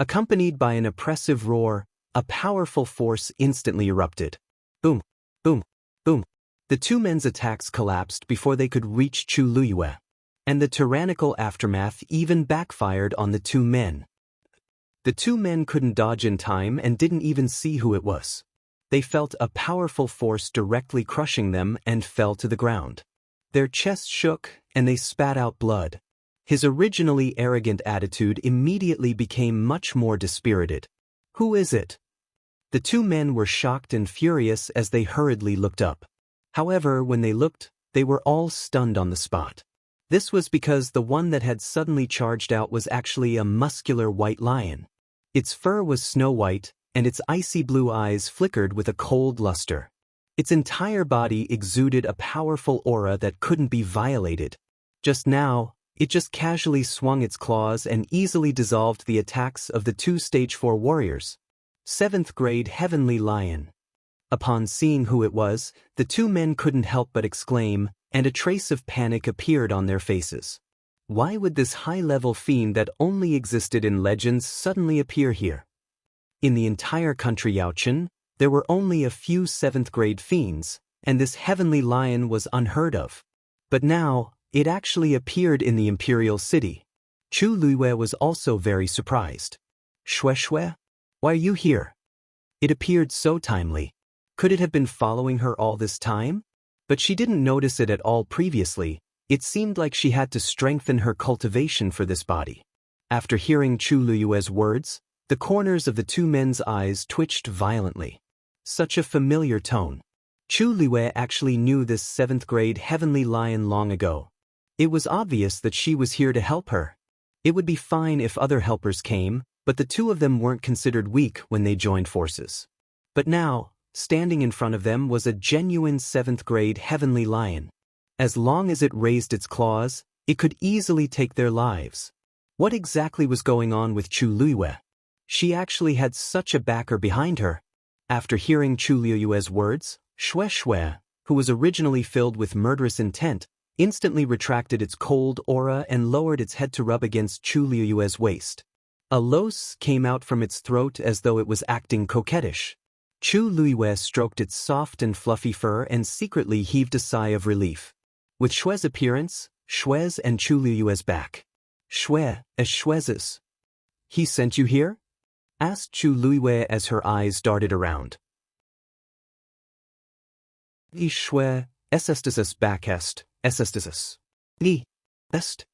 Accompanied by an oppressive roar, a powerful force instantly erupted. Boom, boom, boom. The two men's attacks collapsed before they could reach Chu Luiyue, and the tyrannical aftermath even backfired on the two men. The two men couldn't dodge in time and didn't even see who it was. They felt a powerful force directly crushing them and fell to the ground. Their chests shook and they spat out blood. His originally arrogant attitude immediately became much more dispirited. Who is it? The two men were shocked and furious as they hurriedly looked up. However, when they looked, they were all stunned on the spot. This was because the one that had suddenly charged out was actually a muscular white lion. Its fur was snow white, and its icy blue eyes flickered with a cold luster. Its entire body exuded a powerful aura that couldn't be violated. Just now, it just casually swung its claws and easily dissolved the attacks of the 2 stage 4 warriors. 7th grade Heavenly Lion. Upon seeing who it was, the two men couldn't help but exclaim, and a trace of panic appeared on their faces. Why would this high-level fiend that only existed in legends suddenly appear here? In the entire country Yaochen, there were only a few 7th grade fiends, and this Heavenly Lion was unheard of. But now, it actually appeared in the Imperial City. Chu Luiyue was also very surprised. Xue Xue? Why are you here? It appeared so timely. Could it have been following her all this time? But she didn't notice it at all previously. It seemed like she had to strengthen her cultivation for this body. After hearing Chu Luiyue's words, the corners of the two men's eyes twitched violently. Such a familiar tone. Chu Luiyue actually knew this 7th grade heavenly lion long ago. It was obvious that she was here to help her. It would be fine if other helpers came, but the two of them weren't considered weak when they joined forces. But now, standing in front of them was a genuine 7th grade heavenly lion. As long as it raised its claws, it could easily take their lives. What exactly was going on with Chu Luiyue? She actually had such a backer behind her. After hearing Chu Luiyue's words, Xue Xue, who was originally filled with murderous intent, instantly retracted its cold aura and lowered its head to rub against Chu Luiyue's waist. A low "s" came out from its throat as though it was acting coquettish. Chu Luiyue stroked its soft and fluffy fur and secretly heaved a sigh of relief. With Xue's appearance, Xue's and Chu Luiyue's back. Xue, as Xue's. He sent you here? Asked Chu Luiyue as her eyes darted around. Xue, esestis backest, esestis. Est.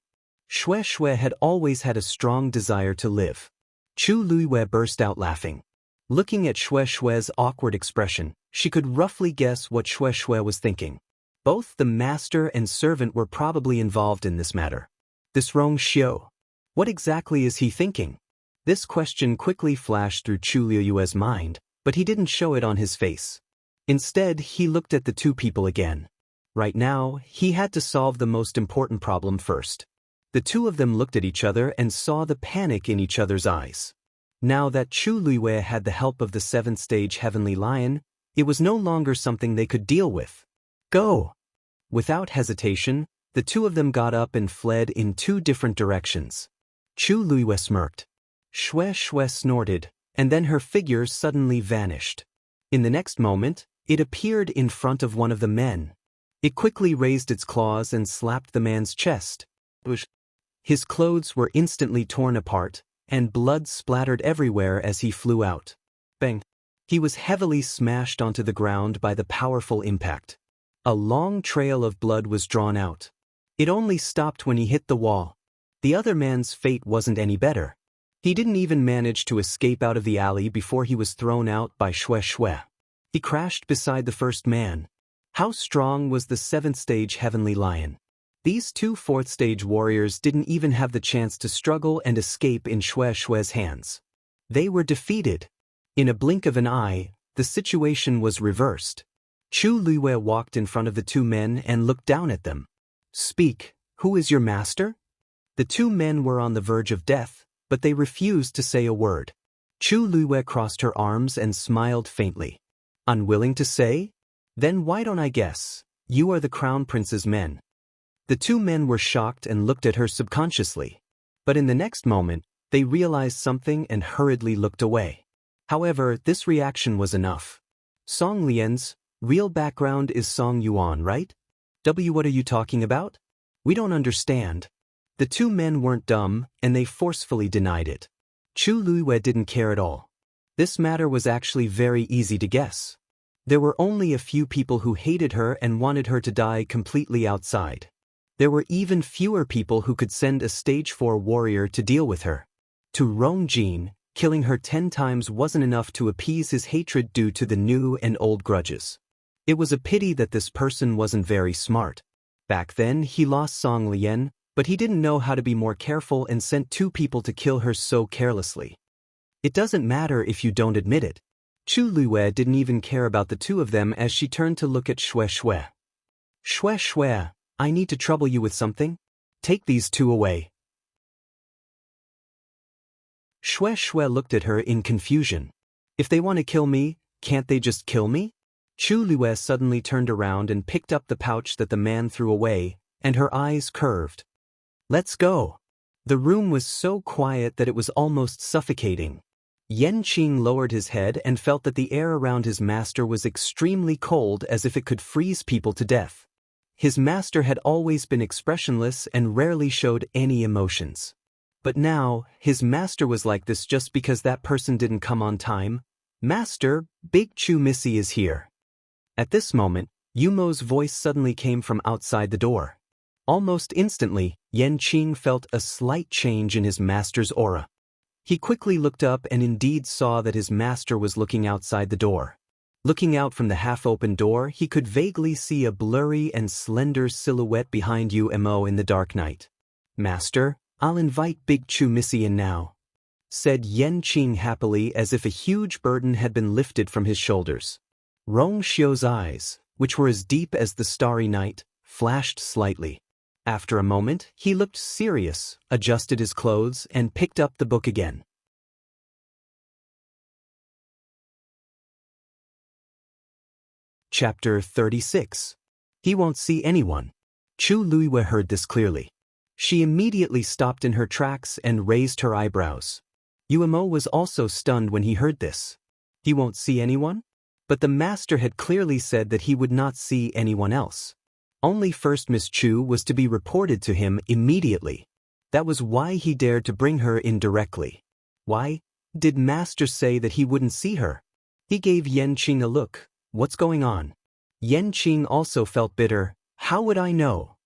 Xue Xue had always had a strong desire to live. Chu Luiyue burst out laughing. Looking at Xue Xue's awkward expression, she could roughly guess what Xue Xue was thinking. Both the master and servant were probably involved in this matter. This Rong Xiu. What exactly is he thinking? This question quickly flashed through Chu Luiyue's mind, but he didn't show it on his face. Instead, he looked at the two people again. Right now, he had to solve the most important problem first. The two of them looked at each other and saw the panic in each other's eyes. Now that Chu Luiyue had the help of the 7th stage heavenly lion, it was no longer something they could deal with. Go! Without hesitation, the two of them got up and fled in two different directions. Chu Luiyue smirked. Xue Xue snorted, and then her figure suddenly vanished. In the next moment, it appeared in front of one of the men. It quickly raised its claws and slapped the man's chest. His clothes were instantly torn apart, and blood splattered everywhere as he flew out. Bang! He was heavily smashed onto the ground by the powerful impact. A long trail of blood was drawn out. It only stopped when he hit the wall. The other man's fate wasn't any better. He didn't even manage to escape out of the alley before he was thrown out by Xue Xue. He crashed beside the first man. How strong was the 7th stage heavenly lion? These two 4th stage warriors didn't even have the chance to struggle and escape in Xue Xue's hands. They were defeated. In a blink of an eye, the situation was reversed. Chu Luiyue walked in front of the two men and looked down at them. Speak, who is your master? The two men were on the verge of death, but they refused to say a word. Chu Luiyue crossed her arms and smiled faintly. Unwilling to say? Then why don't I guess? You are the crown prince's men. The two men were shocked and looked at her subconsciously. But in the next moment, they realized something and hurriedly looked away. However, this reaction was enough. Song Lian's real background is Song Yuan, right? What are you talking about? We don't understand. The two men weren't dumb, and they forcefully denied it. Chu Luiyue didn't care at all. This matter was actually very easy to guess. There were only a few people who hated her and wanted her to die completely outside. There were even fewer people who could send a stage 4 warrior to deal with her. To Rong Jin, killing her 10 times wasn't enough to appease his hatred due to the new and old grudges. It was a pity that this person wasn't very smart. Back then, he lost Song Lian, but he didn't know how to be more careful and sent 2 people to kill her so carelessly. It doesn't matter if you don't admit it. Chu Luiyue didn't even care about the two of them as she turned to look at Xue Xue. Xue Xue, I need to trouble you with something. Take these two away. Xue Xue looked at her in confusion. If they want to kill me, can't they just kill me? Chu Luiyue suddenly turned around and picked up the pouch that the man threw away, and her eyes curved. Let's go. The room was so quiet that it was almost suffocating. Yanqing lowered his head and felt that the air around his master was extremely cold, as if it could freeze people to death. His master had always been expressionless and rarely showed any emotions. But now, his master was like this just because that person didn't come on time. Master, Big Chu Missy is here. At this moment, Yumo's voice suddenly came from outside the door. Almost instantly, Yanqing felt a slight change in his master's aura. He quickly looked up and indeed saw that his master was looking outside the door. Looking out from the half-open door, he could vaguely see a blurry and slender silhouette behind Yumo in the dark night. Master, I'll invite Big Chu Missy in now, said Yanqing happily as if a huge burden had been lifted from his shoulders. Rong Xiu's eyes, which were as deep as the starry night, flashed slightly. After a moment, he looked serious, adjusted his clothes, and picked up the book again. Chapter 36. He won't see anyone. Chu Luiwe heard this clearly. She immediately stopped in her tracks and raised her eyebrows. Yumo was also stunned when he heard this. He won't see anyone? But the master had clearly said that he would not see anyone else. Only first Miss Chu was to be reported to him immediately. That was why he dared to bring her in directly. Why did master say that he wouldn't see her? He gave Yanqing a look. What's going on? Yanqing also felt bitter. How would I know?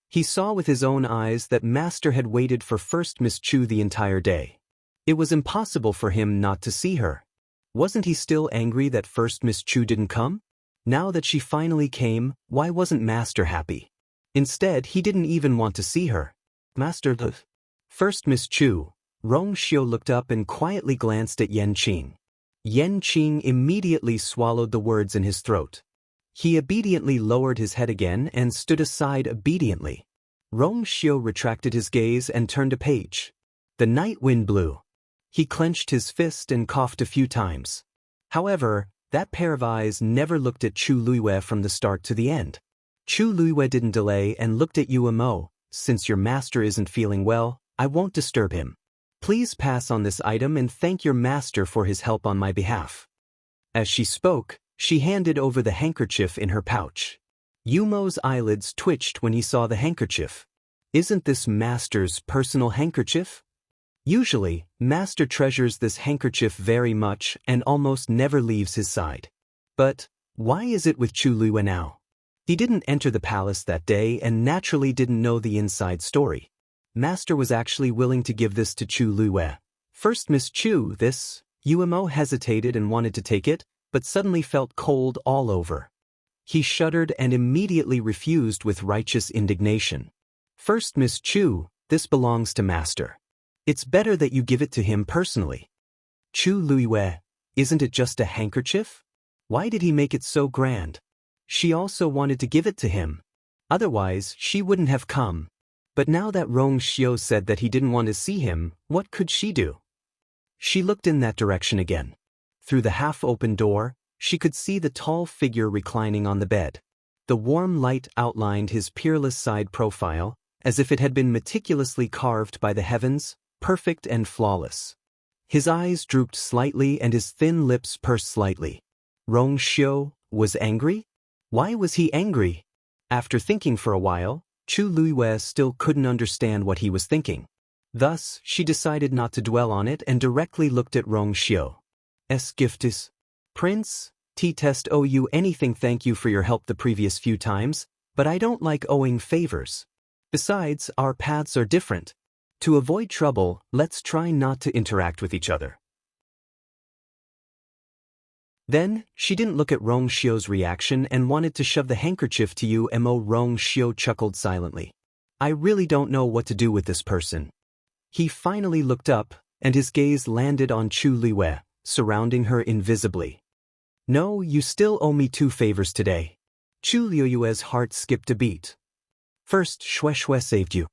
He saw with his own eyes that master had waited for first Miss Chu the entire day. It was impossible for him not to see her. Wasn't he still angry that first Miss Chu didn't come? Now that she finally came, why wasn't master happy? Instead, he didn't even want to see her. Master, first Miss Chu. Rong Xiu looked up and quietly glanced at Yanqing. Yanqing immediately swallowed the words in his throat. He obediently lowered his head again and stood aside obediently. Rong Xiu retracted his gaze and turned a page. The night wind blew. He clenched his fist and coughed a few times. However, that pair of eyes never looked at Chu Luiwe from the start to the end. Chu Luiwe didn't delay and looked at Yumo. Since your master isn't feeling well, I won't disturb him. Please pass on this item and thank your master for his help on my behalf. As she spoke, she handed over the handkerchief in her pouch. Yumo's eyelids twitched when he saw the handkerchief. Isn't this master's personal handkerchief? Usually, master treasures this handkerchief very much and almost never leaves his side. But why is it with Chu Luiwe now? He didn't enter the palace that day and naturally didn't know the inside story. Master was actually willing to give this to Chu Luiwe. First Miss Chu, this. Yumo hesitated and wanted to take it, but suddenly felt cold all over. He shuddered and immediately refused with righteous indignation. First Miss Chu, this belongs to master. It's better that you give it to him personally. Chu Luiwe, isn't it just a handkerchief? Why did he make it so grand? She also wanted to give it to him. Otherwise, she wouldn't have come. But now that Rong Xiu said that he didn't want to see him, what could she do? She looked in that direction again. Through the half-open door, she could see the tall figure reclining on the bed. The warm light outlined his peerless side profile, as if it had been meticulously carved by the heavens, perfect and flawless. His eyes drooped slightly and his thin lips pursed slightly. Rong Xiu was angry? Why was he angry? After thinking for a while, Chu Luiwe still couldn't understand what he was thinking. Thus, she decided not to dwell on it and directly looked at Rong Xiu. Es giftis. Prince, T-test owe you anything. Thank you for your help the previous few times, but I don't like owing favors. Besides, our paths are different. To avoid trouble, let's try not to interact with each other. Then, she didn't look at Rong Xiu's reaction and wanted to shove the handkerchief to Yumo. Rong Xiu chuckled silently. I really don't know what to do with this person. He finally looked up, and his gaze landed on Chu Luiwe, surrounding her invisibly. No, you still owe me 2 favors today. Chu Luiwe's heart skipped a beat. First, Shui saved you.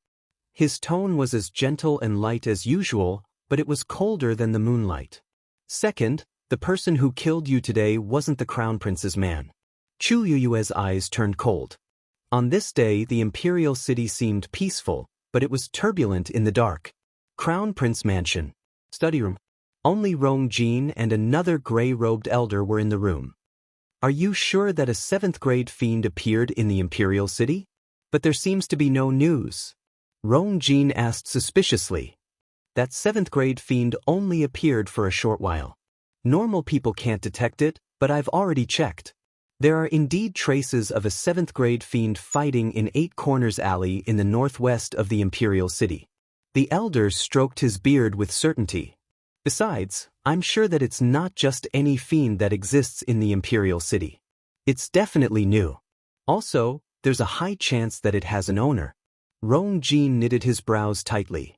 His tone was as gentle and light as usual, but it was colder than the moonlight. Second, the person who killed you today wasn't the crown prince's man. Chu Luiwe's eyes turned cold. On this day, the imperial city seemed peaceful, but it was turbulent in the dark. Crown Prince Mansion. Study room. Only Rong Jin and another gray-robed elder were in the room. Are you sure that a 7th-grade fiend appeared in the imperial city? But there seems to be no news. Rong Jin asked suspiciously. That 7th grade fiend only appeared for a short while. Normal people can't detect it, but I've already checked. There are indeed traces of a 7th grade fiend fighting in 8 Corners Alley in the northwest of the Imperial City. The elder stroked his beard with certainty. Besides, I'm sure that it's not just any fiend that exists in the Imperial City. It's definitely new. Also, there's a high chance that it has an owner. Rong Jin knitted his brows tightly.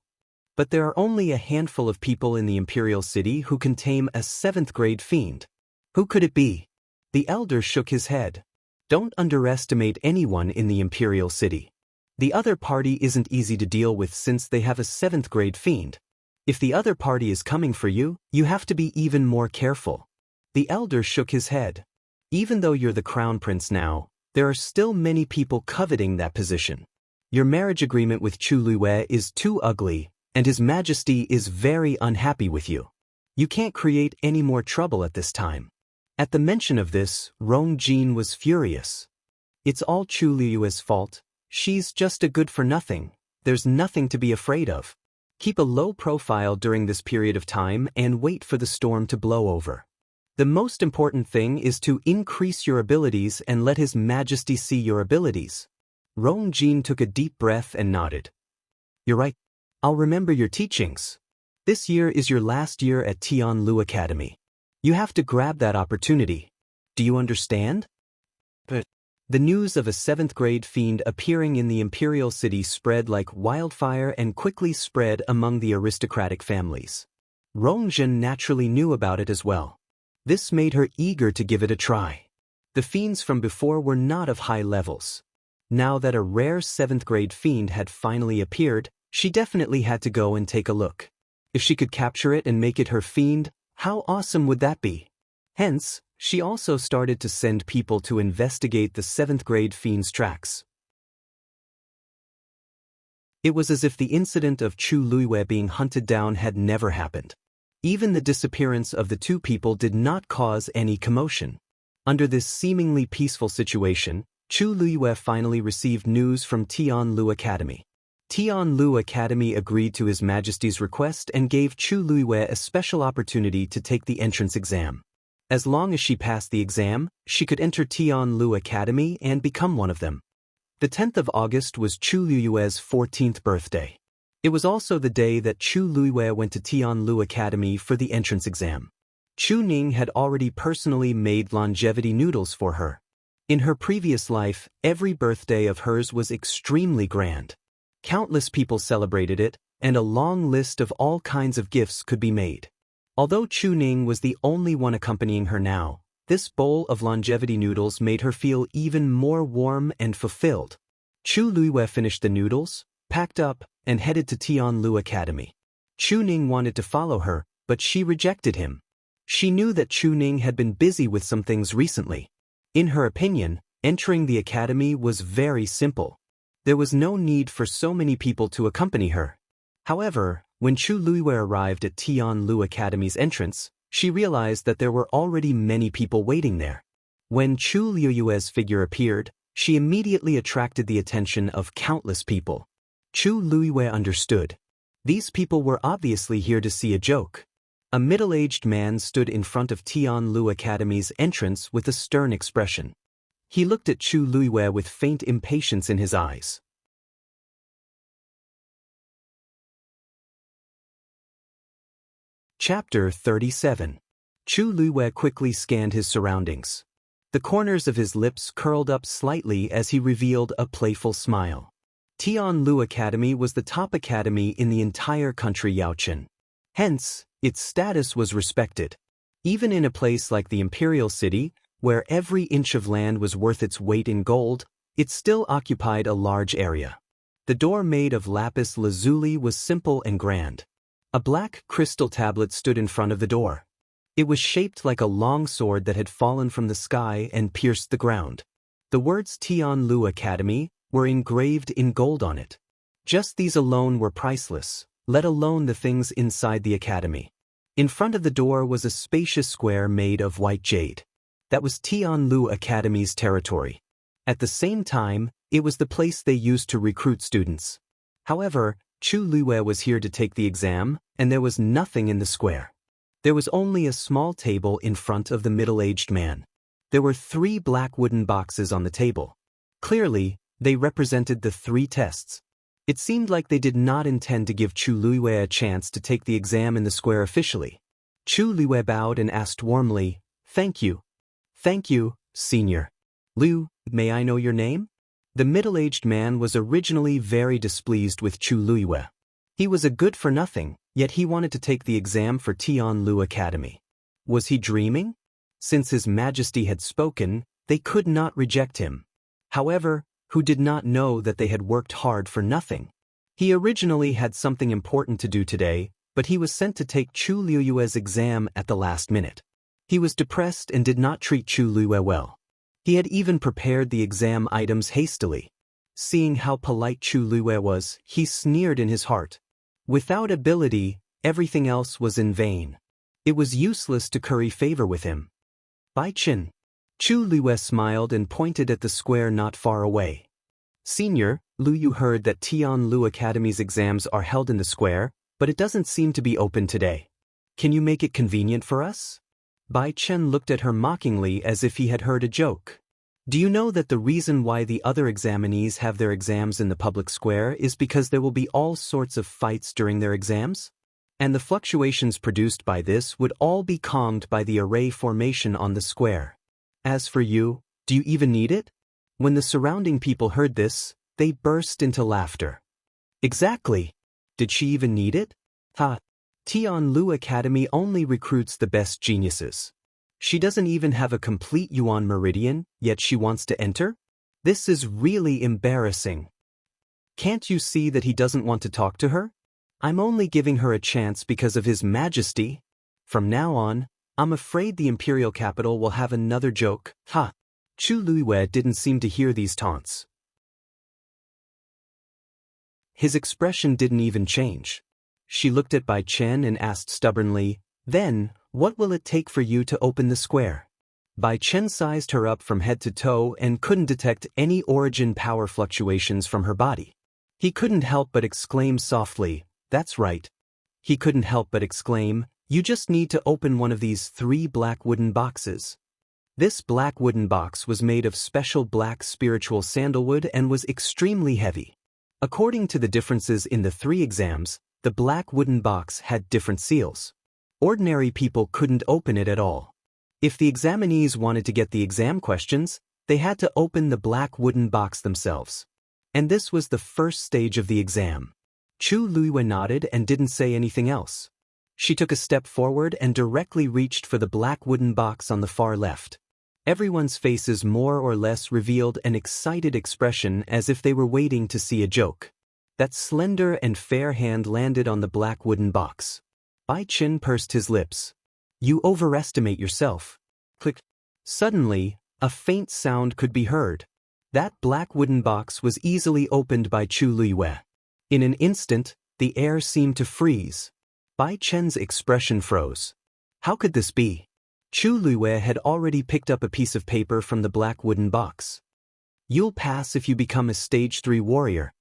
But there are only a handful of people in the Imperial City who can tame a 7th grade fiend. Who could it be? The elder shook his head. Don't underestimate anyone in the Imperial City. The other party isn't easy to deal with since they have a 7th grade fiend. If the other party is coming for you, you have to be even more careful. The elder shook his head. Even though you're the crown prince now, there are still many people coveting that position. Your marriage agreement with Chu Luiyue is too ugly, and His Majesty is very unhappy with you. You can't create any more trouble at this time. At the mention of this, Rong Jin was furious. It's all Chu Luiyue's fault. She's just a good-for-nothing. There's nothing to be afraid of. Keep a low profile during this period of time and wait for the storm to blow over. The most important thing is to increase your abilities and let His Majesty see your abilities. Rong Jin took a deep breath and nodded. You're right. I'll remember your teachings. This year is your last year at Tianlu Academy. You have to grab that opportunity. Do you understand? But the news of a 7th grade fiend appearing in the Imperial City spread like wildfire and quickly spread among the aristocratic families. Rong Jin naturally knew about it as well. This made her eager to give it a try. The fiends from before were not of high levels. Now that a rare 7th grade fiend had finally appeared, she definitely had to go and take a look. If she could capture it and make it her fiend, how awesome would that be? Hence, she also started to send people to investigate the 7th grade fiend's tracks. It was as if the incident of Chu Luiyue being hunted down had never happened. Even the disappearance of the 2 people did not cause any commotion. Under this seemingly peaceful situation, Chu Luiyue finally received news from Tianlu Academy. Tianlu Academy agreed to His Majesty's request and gave Chu Luiyue a special opportunity to take the entrance exam. As long as she passed the exam, she could enter Tianlu Academy and become one of them. The 10th of August was Chu Luiyue's 14th birthday. It was also the day that Chu Luiyue went to Tianlu Academy for the entrance exam. Chu Ning had already personally made longevity noodles for her. In her previous life, every birthday of hers was extremely grand. Countless people celebrated it, and a long list of all kinds of gifts could be made. Although Chu Ning was the only one accompanying her now, this bowl of longevity noodles made her feel even more warm and fulfilled. Chu Luiyue finished the noodles, packed up, and headed to Tianlu Academy. Chu Ning wanted to follow her, but she rejected him. She knew that Chu Ning had been busy with some things recently. In her opinion, entering the academy was very simple. There was no need for so many people to accompany her. However, when Chu Luiyue arrived at Tianlu Academy's entrance, she realized that there were already many people waiting there. When Chu Luiyue's figure appeared, she immediately attracted the attention of countless people. Chu Luiyue understood. These people were obviously here to see a joke. A middle-aged man stood in front of Tianlu Academy's entrance with a stern expression. He looked at Chu Luiyue with faint impatience in his eyes. Chapter 37. Chu Luiyue quickly scanned his surroundings. The corners of his lips curled up slightly as he revealed a playful smile. Tianlu Academy was the top academy in the entire country Yaochen. Hence, its status was respected. Even in a place like the Imperial City, where every inch of land was worth its weight in gold, it still occupied a large area. The door made of lapis lazuli was simple and grand. A black crystal tablet stood in front of the door. It was shaped like a long sword that had fallen from the sky and pierced the ground. The words Tianlu Academy were engraved in gold on it. Just these alone were priceless, let alone the things inside the academy. In front of the door was a spacious square made of white jade. That was Tianlu Academy's territory. At the same time, it was the place they used to recruit students. However, Chu Luiwei was here to take the exam, and there was nothing in the square. There was only a small table in front of the middle-aged man. There were 3 black wooden boxes on the table. Clearly, they represented the 3 tests. It seemed like they did not intend to give Chu Luiwei a chance to take the exam in the square officially. Chu Luiwei bowed and asked warmly, "Thank you. Thank you, senior. Liu, may I know your name?" The middle-aged man was originally very displeased with Chu Luiwei. He was a good-for-nothing, yet he wanted to take the exam for Tianlu Academy. Was he dreaming? Since His Majesty had spoken, they could not reject him. However, who did not know that they had worked hard for nothing? He originally had something important to do today, but he was sent to take Chu Luiwei's exam at the last minute. He was depressed and did not treat Chu Luiwei well. He had even prepared the exam items hastily. Seeing how polite Chu Luiwei was, he sneered in his heart. Without ability, everything else was in vain. It was useless to curry favor with him. Bai Qin. Chu Luiwei smiled and pointed at the square not far away. "Senior, Lu Yu heard that Tianlu Academy's exams are held in the square, but it doesn't seem to be open today. Can you make it convenient for us?" Bai Chen looked at her mockingly as if he had heard a joke. "Do you know that the reason why the other examinees have their exams in the public square is because there will be all sorts of fights during their exams? And the fluctuations produced by this would all be calmed by the array formation on the square. As for you, do you even need it?" When the surrounding people heard this, they burst into laughter. "Exactly. Did she even need it? Ha! Tianlu Academy only recruits the best geniuses. She doesn't even have a complete Yuan meridian, yet she wants to enter? This is really embarrassing. Can't you see that he doesn't want to talk to her? I'm only giving her a chance because of His Majesty. From now on, I'm afraid the imperial capital will have another joke. Ha!" Chu Luiwei didn't seem to hear these taunts. His expression didn't even change. She looked at Bai Chen and asked stubbornly, "Then, what will it take for you to open the square?" Bai Chen sized her up from head to toe and couldn't detect any origin power fluctuations from her body. He couldn't help but exclaim softly, "That's right." He couldn't help but exclaim, "You just need to open one of these 3 black wooden boxes." This black wooden box was made of special black spiritual sandalwood and was extremely heavy. According to the differences in the 3 exams, the black wooden box had different seals. Ordinary people couldn't open it at all. If the examinees wanted to get the exam questions, they had to open the black wooden box themselves. And this was the first stage of the exam. Chu Luiwei nodded and didn't say anything else. She took a step forward and directly reached for the black wooden box on the far left. Everyone's faces more or less revealed an excited expression as if they were waiting to see a joke. That slender and fair hand landed on the black wooden box. Bai Qin pursed his lips. "You overestimate yourself." Click. Suddenly, a faint sound could be heard. That black wooden box was easily opened by Chu Luiwei. In an instant, the air seemed to freeze. Bai Chen's expression froze. How could this be? Chu Luiwei had already picked up a piece of paper from the black wooden box. "You'll pass if you become a Stage 3 warrior."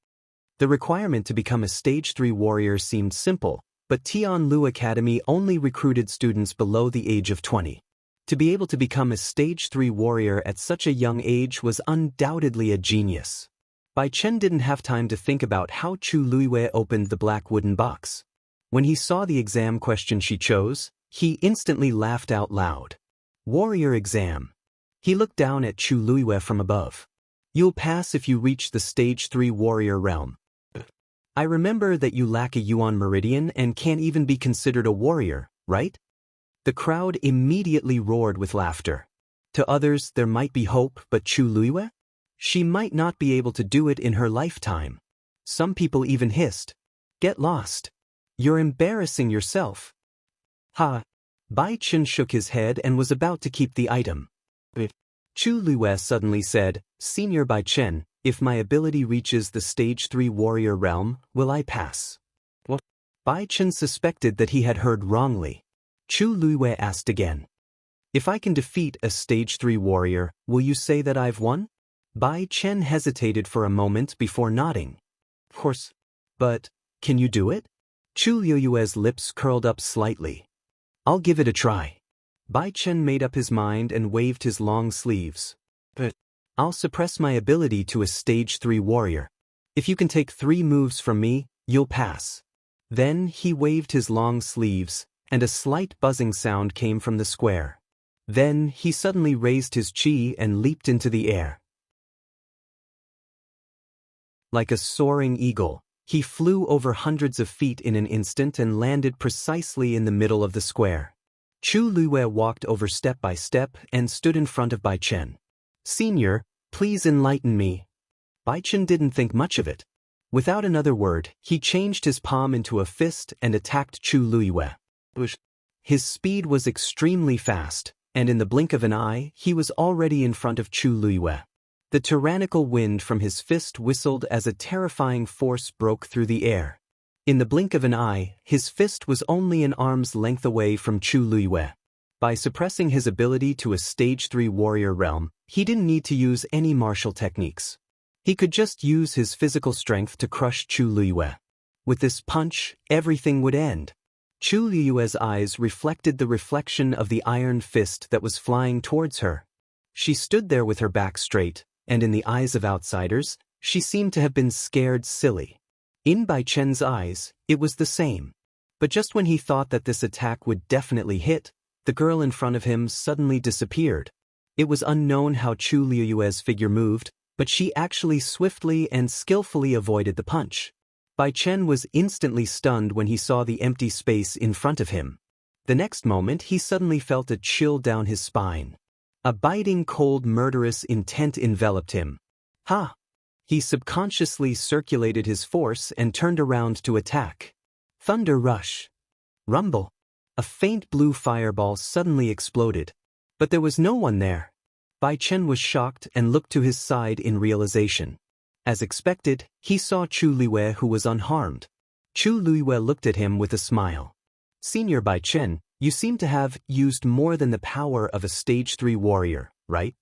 The requirement to become a Stage 3 warrior seemed simple, but Tianlu Academy only recruited students below the age of 20. To be able to become a Stage 3 warrior at such a young age was undoubtedly a genius. Bai Chen didn't have time to think about how Chu Luiwei opened the black wooden box. When he saw the exam question she chose, he instantly laughed out loud. Warrior exam. He looked down at Chu Luiwei from above. "You'll pass if you reach the Stage 3 warrior realm. I remember that you lack a Yuan meridian and can't even be considered a warrior, right?" The crowd immediately roared with laughter. To others there might be hope, but Chu Luiwei? She might not be able to do it in her lifetime. Some people even hissed, "Get lost. You're embarrassing yourself." Ha! Bai Chen shook his head and was about to keep the item. Chu Luiwei suddenly said, "Senior Bai Chen, if my ability reaches the Stage 3 warrior realm, will I pass?" What? Bai Chen suspected that he had heard wrongly. Chu Luiwei asked again, "If I can defeat a Stage 3 warrior, will you say that I've won?" Bai Chen hesitated for a moment before nodding. "Of course. But Can you do it? Chu Liyue's lips curled up slightly. I'll give it a try. Bai Chen made up his mind and waved his long sleeves. But I'll suppress my ability to a stage 3 warrior. If you can take 3 moves from me, you'll pass. Then he waved his long sleeves, and a slight buzzing sound came from the square. Then he suddenly raised his chi and leaped into the air. Like a soaring eagle, he flew over hundreds of feet in an instant and landed precisely in the middle of the square. Chu Liyue walked over step by step and stood in front of Bai Chen. Senior, please enlighten me. Bai Chen didn't think much of it. Without another word, he changed his palm into a fist and attacked Chu Liyue. His speed was extremely fast, and in the blink of an eye, he was already in front of Chu Liyue. The tyrannical wind from his fist whistled as a terrifying force broke through the air. In the blink of an eye, his fist was only an arm's length away from Chu Liyue. By suppressing his ability to a stage 3 warrior realm, he didn't need to use any martial techniques. He could just use his physical strength to crush Chu Liyue. With this punch, everything would end. Chu Liyue's eyes reflected the reflection of the iron fist that was flying towards her. She stood there with her back straight, and in the eyes of outsiders, she seemed to have been scared silly. In Bai Chen's eyes, it was the same. But just when he thought that this attack would definitely hit, the girl in front of him suddenly disappeared. It was unknown how Chu Liyue's figure moved, but she actually swiftly and skillfully avoided the punch. Bai Chen was instantly stunned when he saw the empty space in front of him. The next moment he suddenly felt a chill down his spine. A biting cold murderous intent enveloped him. Ha! He subconsciously circulated his force and turned around to attack. Thunder rush. Rumble. A faint blue fireball suddenly exploded. But there was no one there. Bai Chen was shocked and looked to his side in realization. As expected, he saw Chu Liyue, who was unharmed. Chu Liyue looked at him with a smile. Senior Bai Chen, you seem to have used more than the power of a stage 3 warrior, right?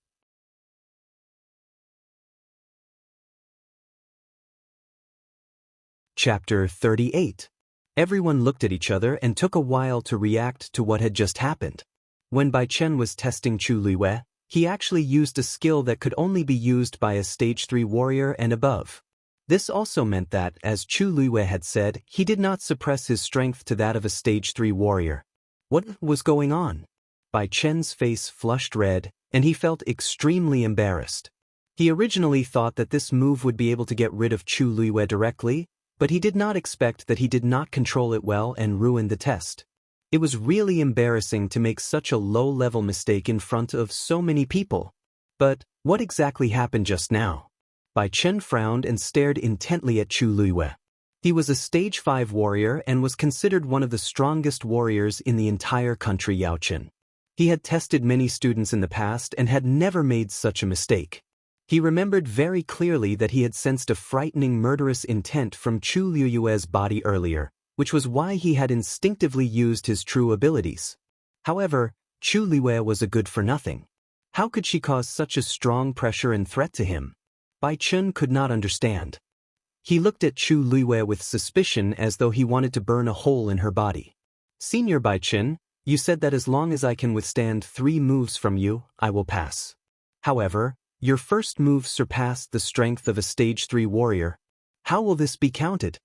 Chapter 38. Everyone looked at each other and took a while to react to what had just happened. When Bai Chen was testing Chu Liyue, he actually used a skill that could only be used by a stage 3 warrior and above. This also meant that, as Chu Liyue had said, he did not suppress his strength to that of a stage 3 warrior. What was going on? Bai Chen's face flushed red, and he felt extremely embarrassed. He originally thought that this move would be able to get rid of Chu Liyue directly, but he did not expect that he did not control it well and ruin the test. It was really embarrassing to make such a low-level mistake in front of so many people. But what exactly happened just now? Bai Chen frowned and stared intently at Chu Liyue. He was a stage 5 warrior and was considered one of the strongest warriors in the entire country Yaochen. He had tested many students in the past and had never made such a mistake. He remembered very clearly that he had sensed a frightening murderous intent from Chu Liyue's body earlier, which was why he had instinctively used his true abilities. However, Chu Liyue was a good-for-nothing. How could she cause such a strong pressure and threat to him? Bai Chen could not understand. He looked at Chu Liyue with suspicion as though he wanted to burn a hole in her body. Senior Bai Chen, you said that as long as I can withstand 3 moves from you, I will pass. However, your first move surpassed the strength of a stage 3 warrior. How will this be counted?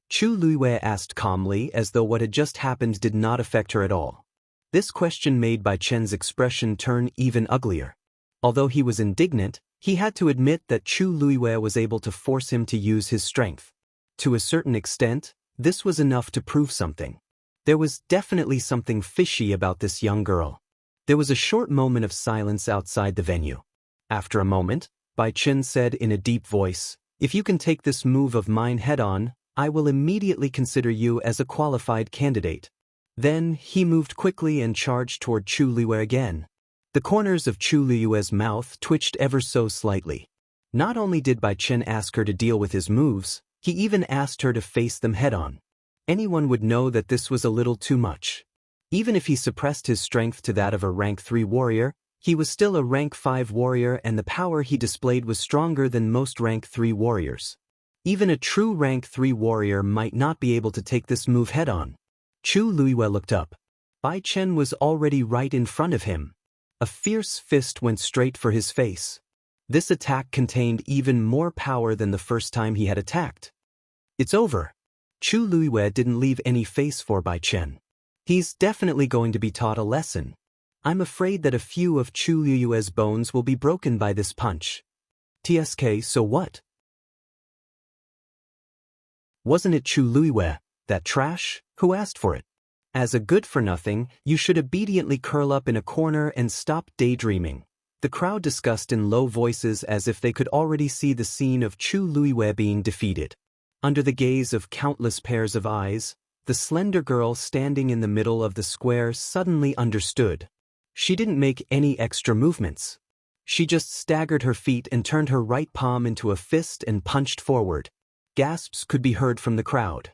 Chu Liyue asked calmly, as though what had just happened did not affect her at all. This question made Bai Chen's expression turn even uglier. Although he was indignant, he had to admit that Chu Liyue was able to force him to use his strength. To a certain extent, this was enough to prove something. There was definitely something fishy about this young girl. There was a short moment of silence outside the venue. After a moment, Bai Chen said in a deep voice, "If you can take this move of mine head-on, I will immediately consider you as a qualified candidate." Then he moved quickly and charged toward Chu Liyue again. The corners of Chu Liyue's mouth twitched ever so slightly. Not only did Bai Chen ask her to deal with his moves, he even asked her to face them head-on. Anyone would know that this was a little too much. Even if he suppressed his strength to that of a rank 3 warrior, he was still a rank 5 warrior, and the power he displayed was stronger than most rank 3 warriors. Even a true rank 3 warrior might not be able to take this move head-on. Chu Luiwei looked up. Bai Chen was already right in front of him. A fierce fist went straight for his face. This attack contained even more power than the first time he had attacked. It's over. Chu Luiwei didn't leave any face for Bai Chen. He's definitely going to be taught a lesson. I'm afraid that a few of Chu Luiwei's bones will be broken by this punch. TSK, so what? Wasn't it Chu Luiwei, that trash, who asked for it? As a good-for-nothing, you should obediently curl up in a corner and stop daydreaming. The crowd discussed in low voices as if they could already see the scene of Chu Luiwei being defeated. Under the gaze of countless pairs of eyes, the slender girl standing in the middle of the square suddenly understood. She didn't make any extra movements. She just staggered her feet and turned her right palm into a fist and punched forward. Gasps could be heard from the crowd.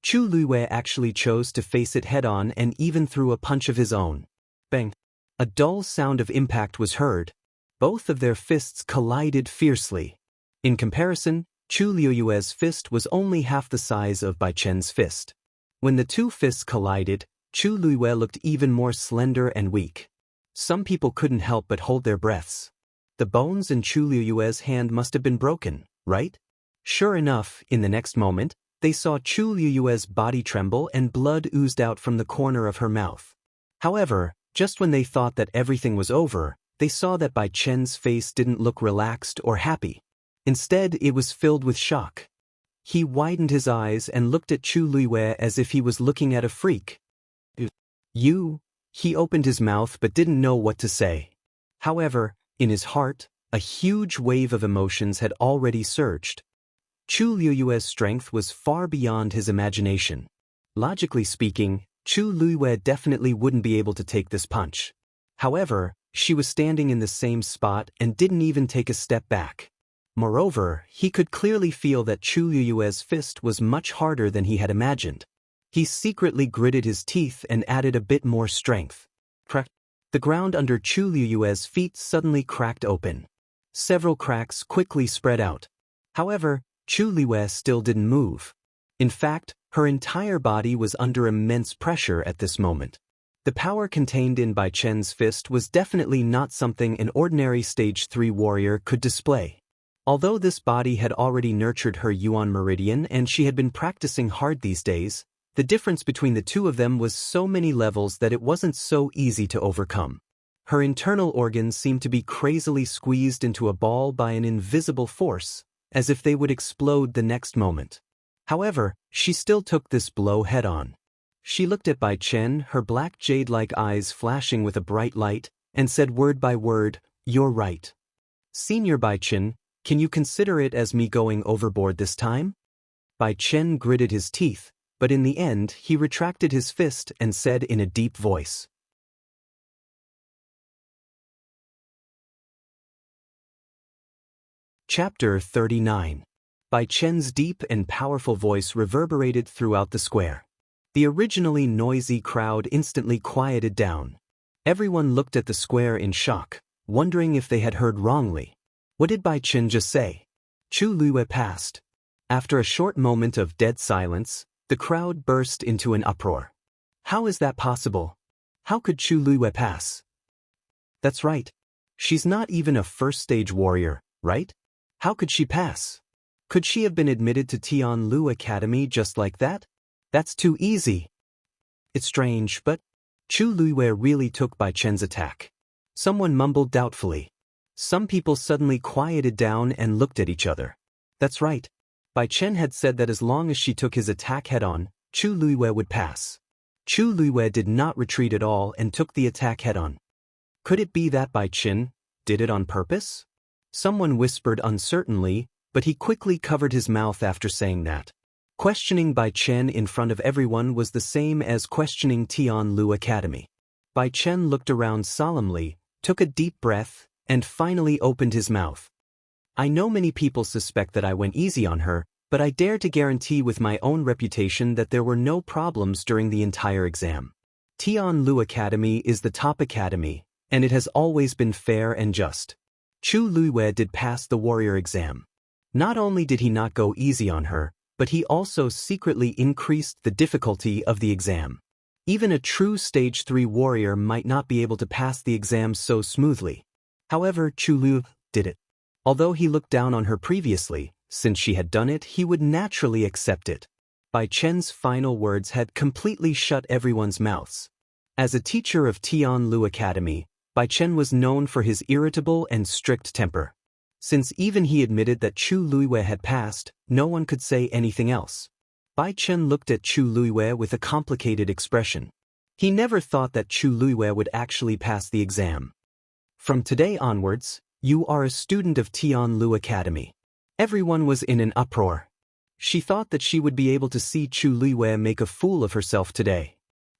Chu Luiwei actually chose to face it head-on and even threw a punch of his own. Bang! A dull sound of impact was heard. Both of their fists collided fiercely. In comparison, Chu Luiwei's fist was only half the size of Bai Chen's fist. When the two fists collided, Chu Luiwei looked even more slender and weak. Some people couldn't help but hold their breaths. The bones in Chu Luiwei's hand must have been broken, right? Sure enough, in the next moment, they saw Chu Luiwei's body tremble and blood oozed out from the corner of her mouth. However, just when they thought that everything was over, they saw that Bai Chen's face didn't look relaxed or happy. Instead, it was filled with shock. He widened his eyes and looked at Chu Luiwei as if he was looking at a freak. You? He opened his mouth but didn't know what to say. However, in his heart, a huge wave of emotions had already surged. Chu Luiwei's strength was far beyond his imagination. Logically speaking, Chu Luiwei definitely wouldn't be able to take this punch. However, she was standing in the same spot and didn't even take a step back. Moreover, he could clearly feel that Chu Luiwei's fist was much harder than he had imagined. He secretly gritted his teeth and added a bit more strength. Crack! The ground under Chu Luiwei's feet suddenly cracked open. Several cracks quickly spread out. However, Chu Luiwei still didn't move. In fact, her entire body was under immense pressure at this moment. The power contained in Bai Chen's fist was definitely not something an ordinary Stage 3 warrior could display. Although this body had already nurtured her Yuan Meridian and she had been practicing hard these days, the difference between the two of them was so many levels that it wasn't so easy to overcome. Her internal organs seemed to be crazily squeezed into a ball by an invisible force, as if they would explode the next moment. However, she still took this blow head-on. She looked at Bai Chen, her black jade-like eyes flashing with a bright light, and said word by word, "You're right. Senior Bai Chen, can you consider it as me going overboard this time?" Bai Chen gritted his teeth, but in the end he retracted his fist and said in a deep voice. Chapter 39. Bai Chen's deep and powerful voice reverberated throughout the square. The originally noisy crowd instantly quieted down. Everyone looked at the square in shock, wondering if they had heard wrongly. What did Bai Chen just say? Chu Luiwei passed. After a short moment of dead silence, the crowd burst into an uproar. How is that possible? How could Chu Luiwei pass? That's right. She's not even a first-stage warrior, right? How could she pass? Could she have been admitted to Tianlu Academy just like that? That's too easy. It's strange, but Chu Luiwei really took Bai Chen's attack. Someone mumbled doubtfully. Some people suddenly quieted down and looked at each other. That's right. Bai Chen had said that as long as she took his attack head-on, Chu Luiwei would pass. Chu Luiwei did not retreat at all and took the attack head-on. Could it be that Bai Chen did it on purpose? Someone whispered uncertainly, but he quickly covered his mouth after saying that. Questioning Bai Chen in front of everyone was the same as questioning Tianlu Academy. Bai Chen looked around solemnly, took a deep breath, and finally opened his mouth. I know many people suspect that I went easy on her, but I dare to guarantee with my own reputation that there were no problems during the entire exam. Tianlu Academy is the top academy, and it has always been fair and just. Chu Luiwei did pass the warrior exam. Not only did he not go easy on her, but he also secretly increased the difficulty of the exam. Even a true Stage 3 warrior might not be able to pass the exam so smoothly. However, Chu Lu did it. Although he looked down on her previously, since she had done it, he would naturally accept it. Bai Chen's final words had completely shut everyone's mouths. As a teacher of Tianlu Academy, Bai Chen was known for his irritable and strict temper. Since even he admitted that Chu Luiwei had passed, no one could say anything else. Bai Chen looked at Chu Luiwei with a complicated expression. He never thought that Chu Luiwei would actually pass the exam. From today onwards, you are a student of Tianlu Academy. Everyone was in an uproar. She thought that she would be able to see Chu Luiwei make a fool of herself today.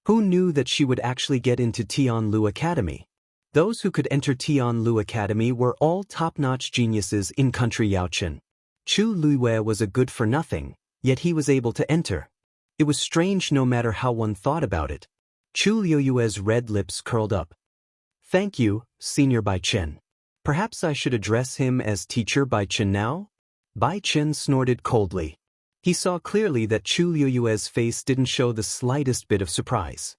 Who knew that she would actually get into Tianlu Academy? Those who could enter Tianlu Academy were all top-notch geniuses in country Yaochen. Chu Luiwei was a good-for-nothing, yet he was able to enter. It was strange no matter how one thought about it. Chu Luiwei's red lips curled up. Thank you, Senior Bai Chen. Perhaps I should address him as Teacher Bai Chen now? Bai Chen snorted coldly. He saw clearly that Chu Luiwei's face didn't show the slightest bit of surprise.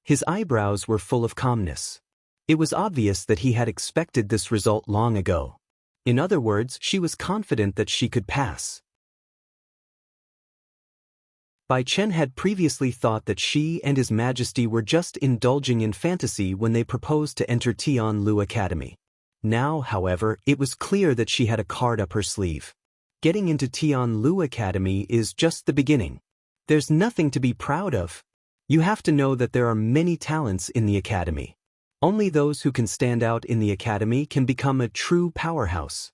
His eyebrows were full of calmness. It was obvious that he had expected this result long ago. In other words, she was confident that she could pass. Bai Chen had previously thought that she and His Majesty were just indulging in fantasy when they proposed to enter Tianlu Academy. Now, however, it was clear that she had a card up her sleeve. Getting into Tianlu Academy is just the beginning. There's nothing to be proud of. You have to know that there are many talents in the academy. Only those who can stand out in the academy can become a true powerhouse.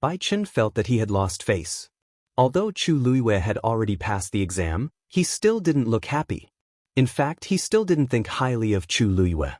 Bai Chen felt that he had lost face. Although Chu Luiwei had already passed the exam, he still didn't look happy. In fact, he still didn't think highly of Chu Luiwei.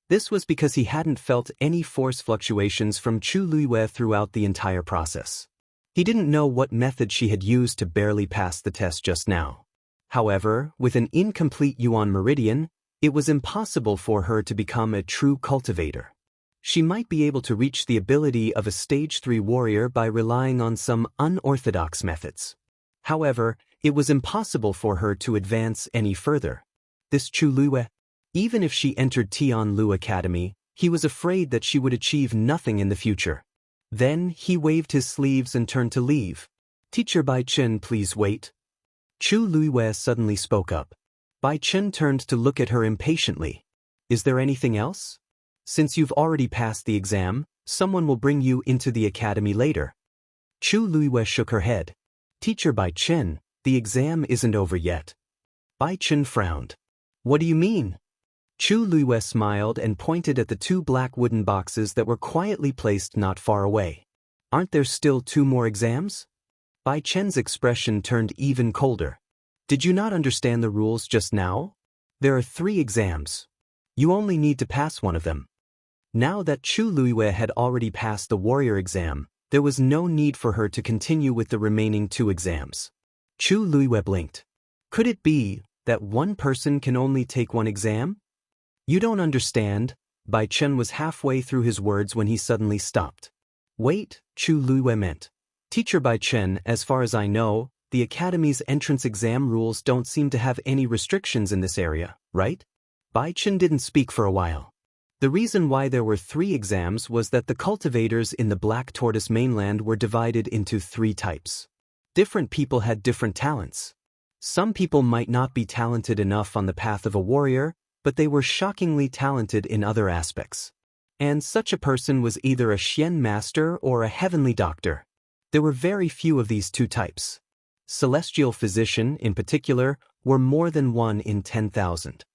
This was because he hadn't felt any force fluctuations from Chu Luiwei throughout the entire process. He didn't know what method she had used to barely pass the test just now. However, with an incomplete Yuan meridian, it was impossible for her to become a true cultivator. She might be able to reach the ability of a Stage 3 warrior by relying on some unorthodox methods. However, it was impossible for her to advance any further. This Chu Luiwei, even if she entered Tianlu Academy, he was afraid that she would achieve nothing in the future. Then he waved his sleeves and turned to leave. Teacher Bai Chen, please wait. Chu Luiwei suddenly spoke up. Bai Chen turned to look at her impatiently. Is there anything else? Since you've already passed the exam, someone will bring you into the academy later. Chu Luiwei shook her head. Teacher Bai Chen, the exam isn't over yet. Bai Chen frowned. What do you mean? Chu Luiwei smiled and pointed at the two black wooden boxes that were quietly placed not far away. Aren't there still 2 more exams? Bai Chen's expression turned even colder. Did you not understand the rules just now? There are 3 exams. You only need to pass one of them. Now that Chu Luiwei had already passed the warrior exam, there was no need for her to continue with the remaining 2 exams. Chu Luiwei blinked. Could it be that one person can only take 1 exam? You don't understand. Bai Chen was halfway through his words when he suddenly stopped. Wait, Chu Luiwei meant. Teacher Bai Chen, as far as I know, the Academy's entrance exam rules don't seem to have any restrictions in this area, right? Bai Chen didn't speak for a while. The reason why there were 3 exams was that the cultivators in the Black Tortoise mainland were divided into 3 types. Different people had different talents. Some people might not be talented enough on the path of a warrior, but they were shockingly talented in other aspects. And such a person was either a Xian master or a heavenly doctor. There were very few of these 2 types. Celestial physician, in particular, were more than 1 in 10,000.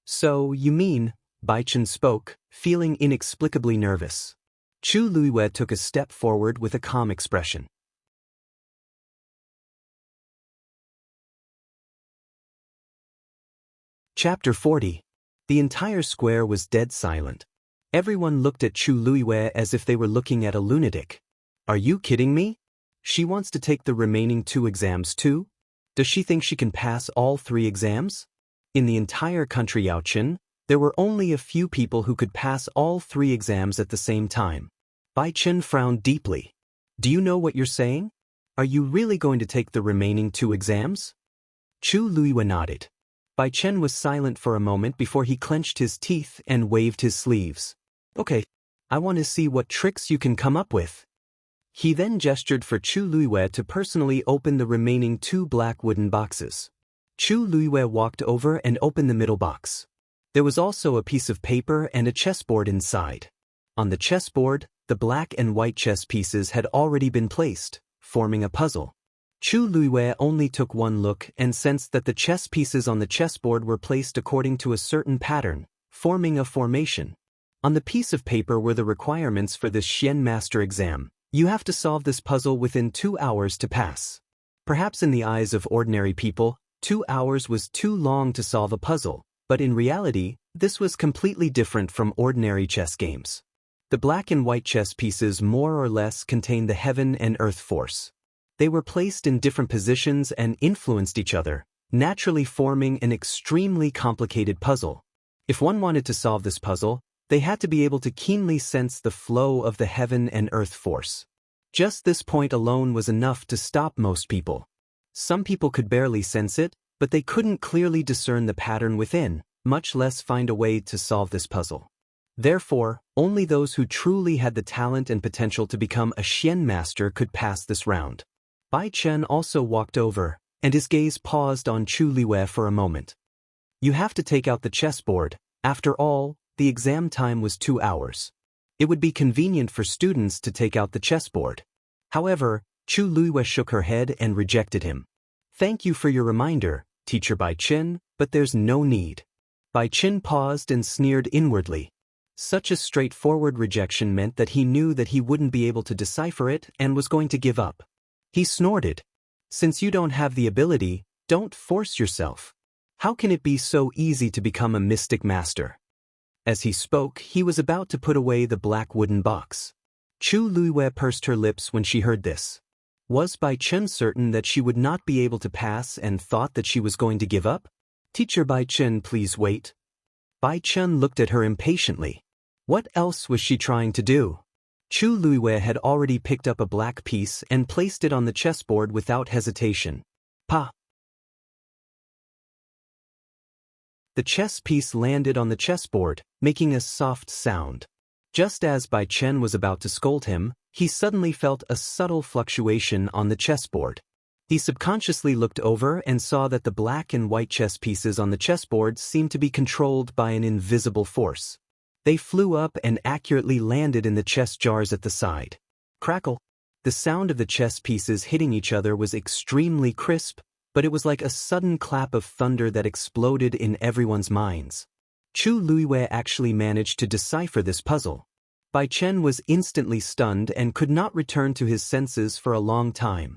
So, you mean, Bai Chen spoke, feeling inexplicably nervous. Chu Luiwei took a step forward with a calm expression. Chapter 40. The entire square was dead silent. Everyone looked at Chu Luiwei as if they were looking at a lunatic. Are you kidding me? She wants to take the remaining 2 exams too? Does she think she can pass all 3 exams? In the entire country Yaochen, there were only a few people who could pass all 3 exams at the same time. Bai Chen frowned deeply. Do you know what you're saying? Are you really going to take the remaining 2 exams? Chu Luiwe nodded. Bai Chen was silent for a moment before he clenched his teeth and waved his sleeves. Okay, I want to see what tricks you can come up with. He then gestured for Chu Luiwe to personally open the remaining 2 black wooden boxes. Chu Luiwe walked over and opened the middle box. There was also a piece of paper and a chessboard inside. On the chessboard, the black and white chess pieces had already been placed, forming a puzzle. Chu Luiwe only took one look and sensed that the chess pieces on the chessboard were placed according to a certain pattern, forming a formation. On the piece of paper were the requirements for the Xian Master exam. You have to solve this puzzle within 2 hours to pass. Perhaps in the eyes of ordinary people, 2 hours was too long to solve a puzzle, but in reality, this was completely different from ordinary chess games. The black and white chess pieces more or less contained the heaven and earth force. They were placed in different positions and influenced each other, naturally forming an extremely complicated puzzle. If one wanted to solve this puzzle, they had to be able to keenly sense the flow of the heaven and earth force. Just this point alone was enough to stop most people. Some people could barely sense it, but they couldn't clearly discern the pattern within, much less find a way to solve this puzzle. Therefore, only those who truly had the talent and potential to become a Xian master could pass this round. Bai Chen also walked over, and his gaze paused on Chu Luiwe for a moment. You have to take out the chessboard. After all, the exam time was 2 hours. It would be convenient for students to take out the chessboard. However, Chu Luiwe shook her head and rejected him. Thank you for your reminder, Teacher Bai Chen, but there's no need. Bai Chen paused and sneered inwardly. Such a straightforward rejection meant that he knew that he wouldn't be able to decipher it and was going to give up. He snorted. Since you don't have the ability, don't force yourself. How can it be so easy to become a mystic master? As he spoke, he was about to put away the black wooden box. Chu Luiwe pursed her lips when she heard this. Was Bai Chen certain that she would not be able to pass and thought that she was going to give up? Teacher Bai Chen, please wait. Bai Chen looked at her impatiently. What else was she trying to do? Chu Luiwe had already picked up a black piece and placed it on the chessboard without hesitation. Pa! The chess piece landed on the chessboard, making a soft sound. Just as Bai Chen was about to scold him, he suddenly felt a subtle fluctuation on the chessboard. He subconsciously looked over and saw that the black and white chess pieces on the chessboard seemed to be controlled by an invisible force. They flew up and accurately landed in the chess jars at the side. Crackle! The sound of the chess pieces hitting each other was extremely crisp, but it was like a sudden clap of thunder that exploded in everyone's minds. Chu Luiwe actually managed to decipher this puzzle. Bai Chen was instantly stunned and could not return to his senses for a long time.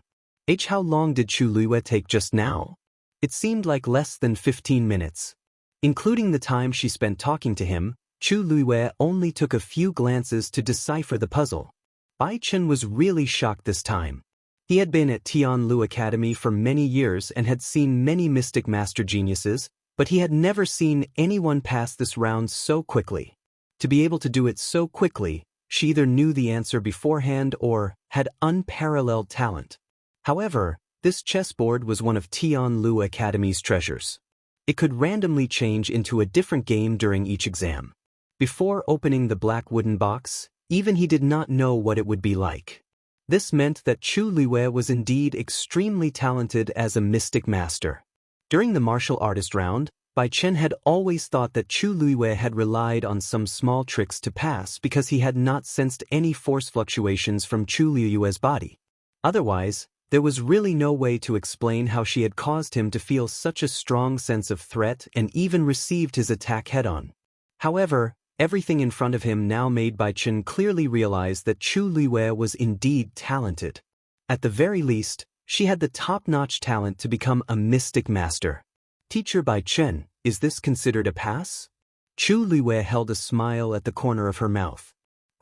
How long did Chu Luiwe take just now? It seemed like less than 15 minutes. Including the time she spent talking to him, Chu Luiwe only took a few glances to decipher the puzzle. Bai Chen was really shocked this time. He had been at Tianlu Academy for many years and had seen many mystic master geniuses, but he had never seen anyone pass this round so quickly. To be able to do it so quickly, she either knew the answer beforehand or had unparalleled talent. However, this chessboard was one of Tianlu Academy's treasures. It could randomly change into a different game during each exam. Before opening the black wooden box, even he did not know what it would be like. This meant that Chu Luiwe was indeed extremely talented as a mystic master. During the martial artist round, Bai Chen had always thought that Chu Luiwe had relied on some small tricks to pass because he had not sensed any force fluctuations from Chu Luiwe's body. Otherwise, there was really no way to explain how she had caused him to feel such a strong sense of threat and even received his attack head-on. However, everything in front of him now made Bai Chen clearly realize that Chu Luiwe was indeed talented. At the very least, she had the top-notch talent to become a mystic master. Teacher Bai Chen, is this considered a pass? Chu Luiwe held a smile at the corner of her mouth.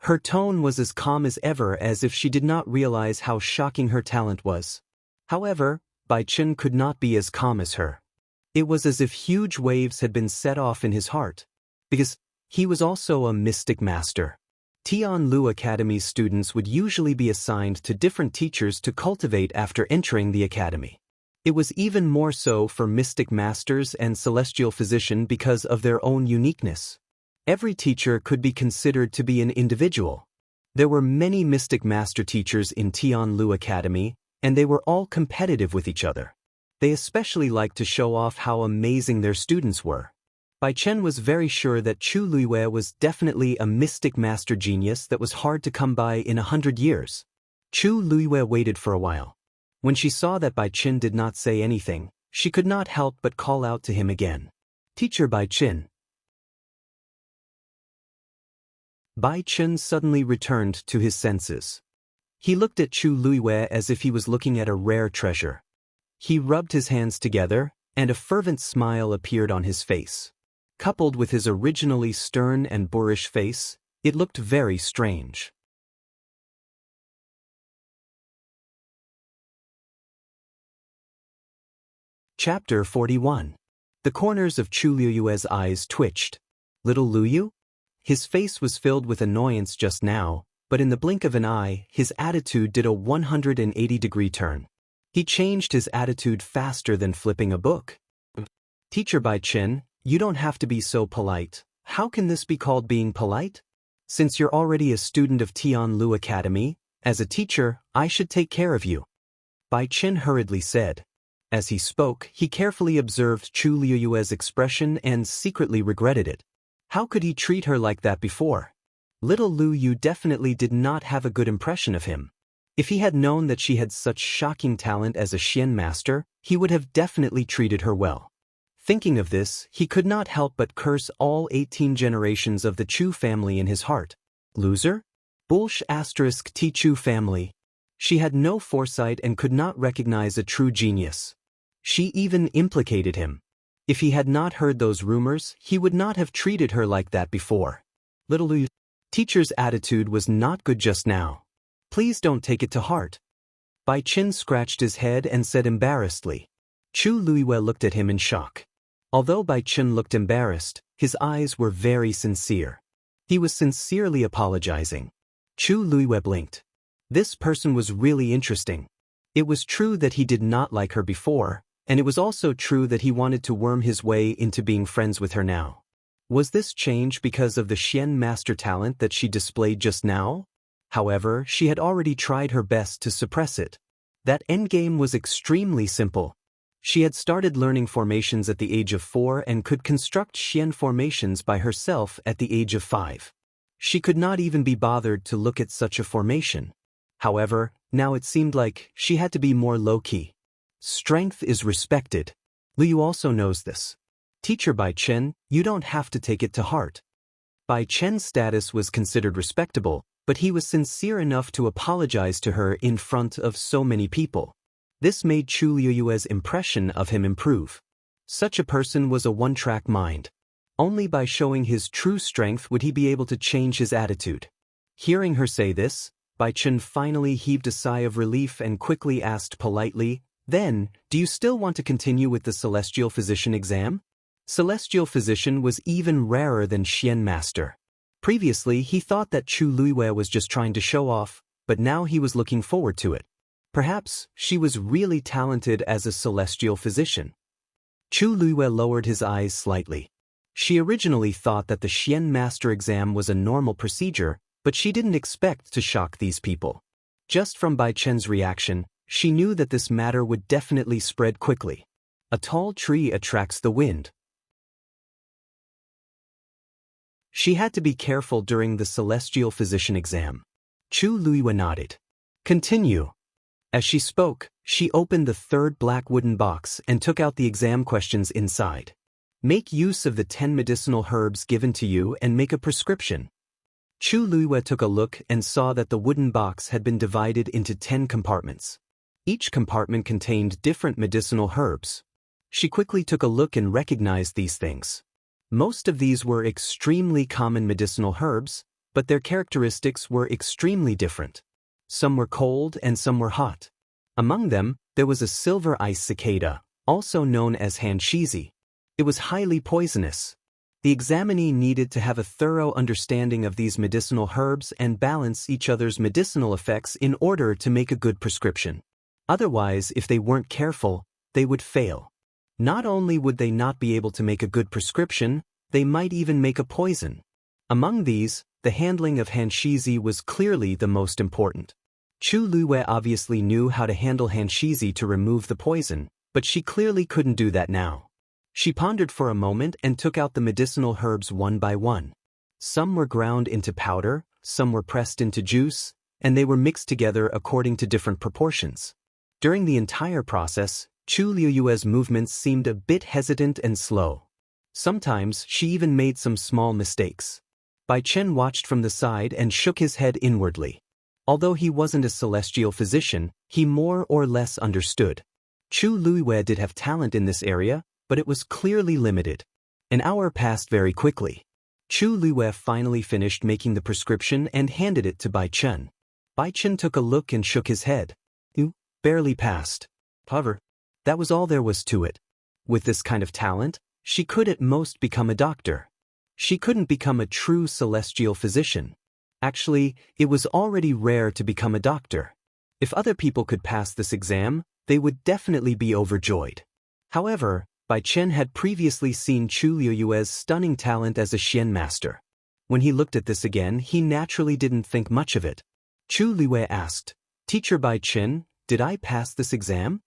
Her tone was as calm as ever, as if she did not realize how shocking her talent was. However, Bai Chen could not be as calm as her. It was as if huge waves had been set off in his heart. Because he was also a mystic master. Tianlu Academy's students would usually be assigned to different teachers to cultivate after entering the academy. It was even more so for mystic masters and celestial physician because of their own uniqueness. Every teacher could be considered to be an individual. There were many mystic master teachers in Tianlu Academy, and they were all competitive with each other. They especially liked to show off how amazing their students were. Bai Chen was very sure that Chu Luiyue was definitely a mystic master genius that was hard to come by in 100 years. Chu Luiyue waited for a while. When she saw that Bai Chen did not say anything, she could not help but call out to him again. "Teacher Bai Chen." Bai Chen suddenly returned to his senses. He looked at Chu Luiyue as if he was looking at a rare treasure. He rubbed his hands together, and a fervent smile appeared on his face. Coupled with his originally stern and boorish face, it looked very strange. Chapter 41. The corners of Chu Luiyue's eyes twitched. Little Luyu? His face was filled with annoyance just now, but in the blink of an eye, his attitude did a 180-degree turn. He changed his attitude faster than flipping a book. "Teacher Bai Chen, you don't have to be so polite. How can this be called being polite? Since you're already a student of Tianlu Academy, as a teacher, I should take care of you," Bai Chen hurriedly said. As he spoke, he carefully observed Chu Luiyue's expression and secretly regretted it. How could he treat her like that before? Little Lu Yu definitely did not have a good impression of him. If he had known that she had such shocking talent as a Xian master, he would have definitely treated her well. Thinking of this, he could not help but curse all 18 generations of the Chu family in his heart. Loser? Bullsh * T Chu family. She had no foresight and could not recognize a true genius. She even implicated him. If he had not heard those rumors, he would not have treated her like that before. Little Lu's teacher's attitude was not good just now. Please don't take it to heart. Bai Chen scratched his head and said embarrassedly. Chu Luiyue looked at him in shock. Although Bai Chen looked embarrassed, his eyes were very sincere. He was sincerely apologizing. Chu Luiyue blinked. This person was really interesting. It was true that he did not like her before, and it was also true that he wanted to worm his way into being friends with her now. Was this change because of the Xian master talent that she displayed just now? However, she had already tried her best to suppress it. That endgame was extremely simple. She had started learning formations at the age of 4 and could construct Xian formations by herself at the age of 5. She could not even be bothered to look at such a formation. However, now it seemed like she had to be more low-key. Strength is respected. Liu also knows this. Teacher Bai Chen, you don't have to take it to heart. Bai Chen's status was considered respectable, but he was sincere enough to apologize to her in front of so many people. This made Chu Luiyue's impression of him improve. Such a person was a one-track mind. Only by showing his true strength would he be able to change his attitude. Hearing her say this, Bai Chen finally heaved a sigh of relief and quickly asked politely, "Then, do you still want to continue with the Celestial Physician exam?" Celestial Physician was even rarer than Xian Master. Previously, he thought that Chu Luiyue was just trying to show off, but now he was looking forward to it. Perhaps she was really talented as a Celestial Physician. Chu Luiyue lowered his eyes slightly. She originally thought that the Xian Master exam was a normal procedure, but she didn't expect to shock these people. Just from Bai Chen's reaction, she knew that this matter would definitely spread quickly. A tall tree attracts the wind. She had to be careful during the Celestial Physician exam. Chu Luiyue nodded. Continue. As she spoke, she opened the third black wooden box and took out the exam questions inside. Make use of the 10 medicinal herbs given to you and make a prescription. Chu Luiyue took a look and saw that the wooden box had been divided into 10 compartments. Each compartment contained different medicinal herbs. She quickly took a look and recognized these things. Most of these were extremely common medicinal herbs, but their characteristics were extremely different. Some were cold and some were hot. Among them, there was a silver ice cicada, also known as Hanshizi. It was highly poisonous. The examinee needed to have a thorough understanding of these medicinal herbs and balance each other's medicinal effects in order to make a good prescription. Otherwise, if they weren't careful, they would fail. Not only would they not be able to make a good prescription, they might even make a poison. Among these, the handling of Hanshizi was clearly the most important. Chu Luiwei obviously knew how to handle Hanshizi to remove the poison, but she clearly couldn't do that now. She pondered for a moment and took out the medicinal herbs one by one. Some were ground into powder, some were pressed into juice, and they were mixed together according to different proportions. During the entire process, Chu Liuyue's movements seemed a bit hesitant and slow. Sometimes she even made some small mistakes. Bai Chen watched from the side and shook his head inwardly. Although he wasn't a celestial physician, he more or less understood. Chu Luiwei did have talent in this area, but it was clearly limited. An hour passed very quickly. Chu Luiwei finally finished making the prescription and handed it to Bai Chen. Bai Chen took a look and shook his head. You barely passed. However, that was all there was to it. With this kind of talent, she could at most become a doctor. She couldn't become a true celestial physician. Actually, it was already rare to become a doctor. If other people could pass this exam, they would definitely be overjoyed. However, Bai Chen had previously seen Chu Liuyue's stunning talent as a Xian master. When he looked at this again, he naturally didn't think much of it. Chu Liuyue asked, "Teacher Bai Chen, did I pass this exam?"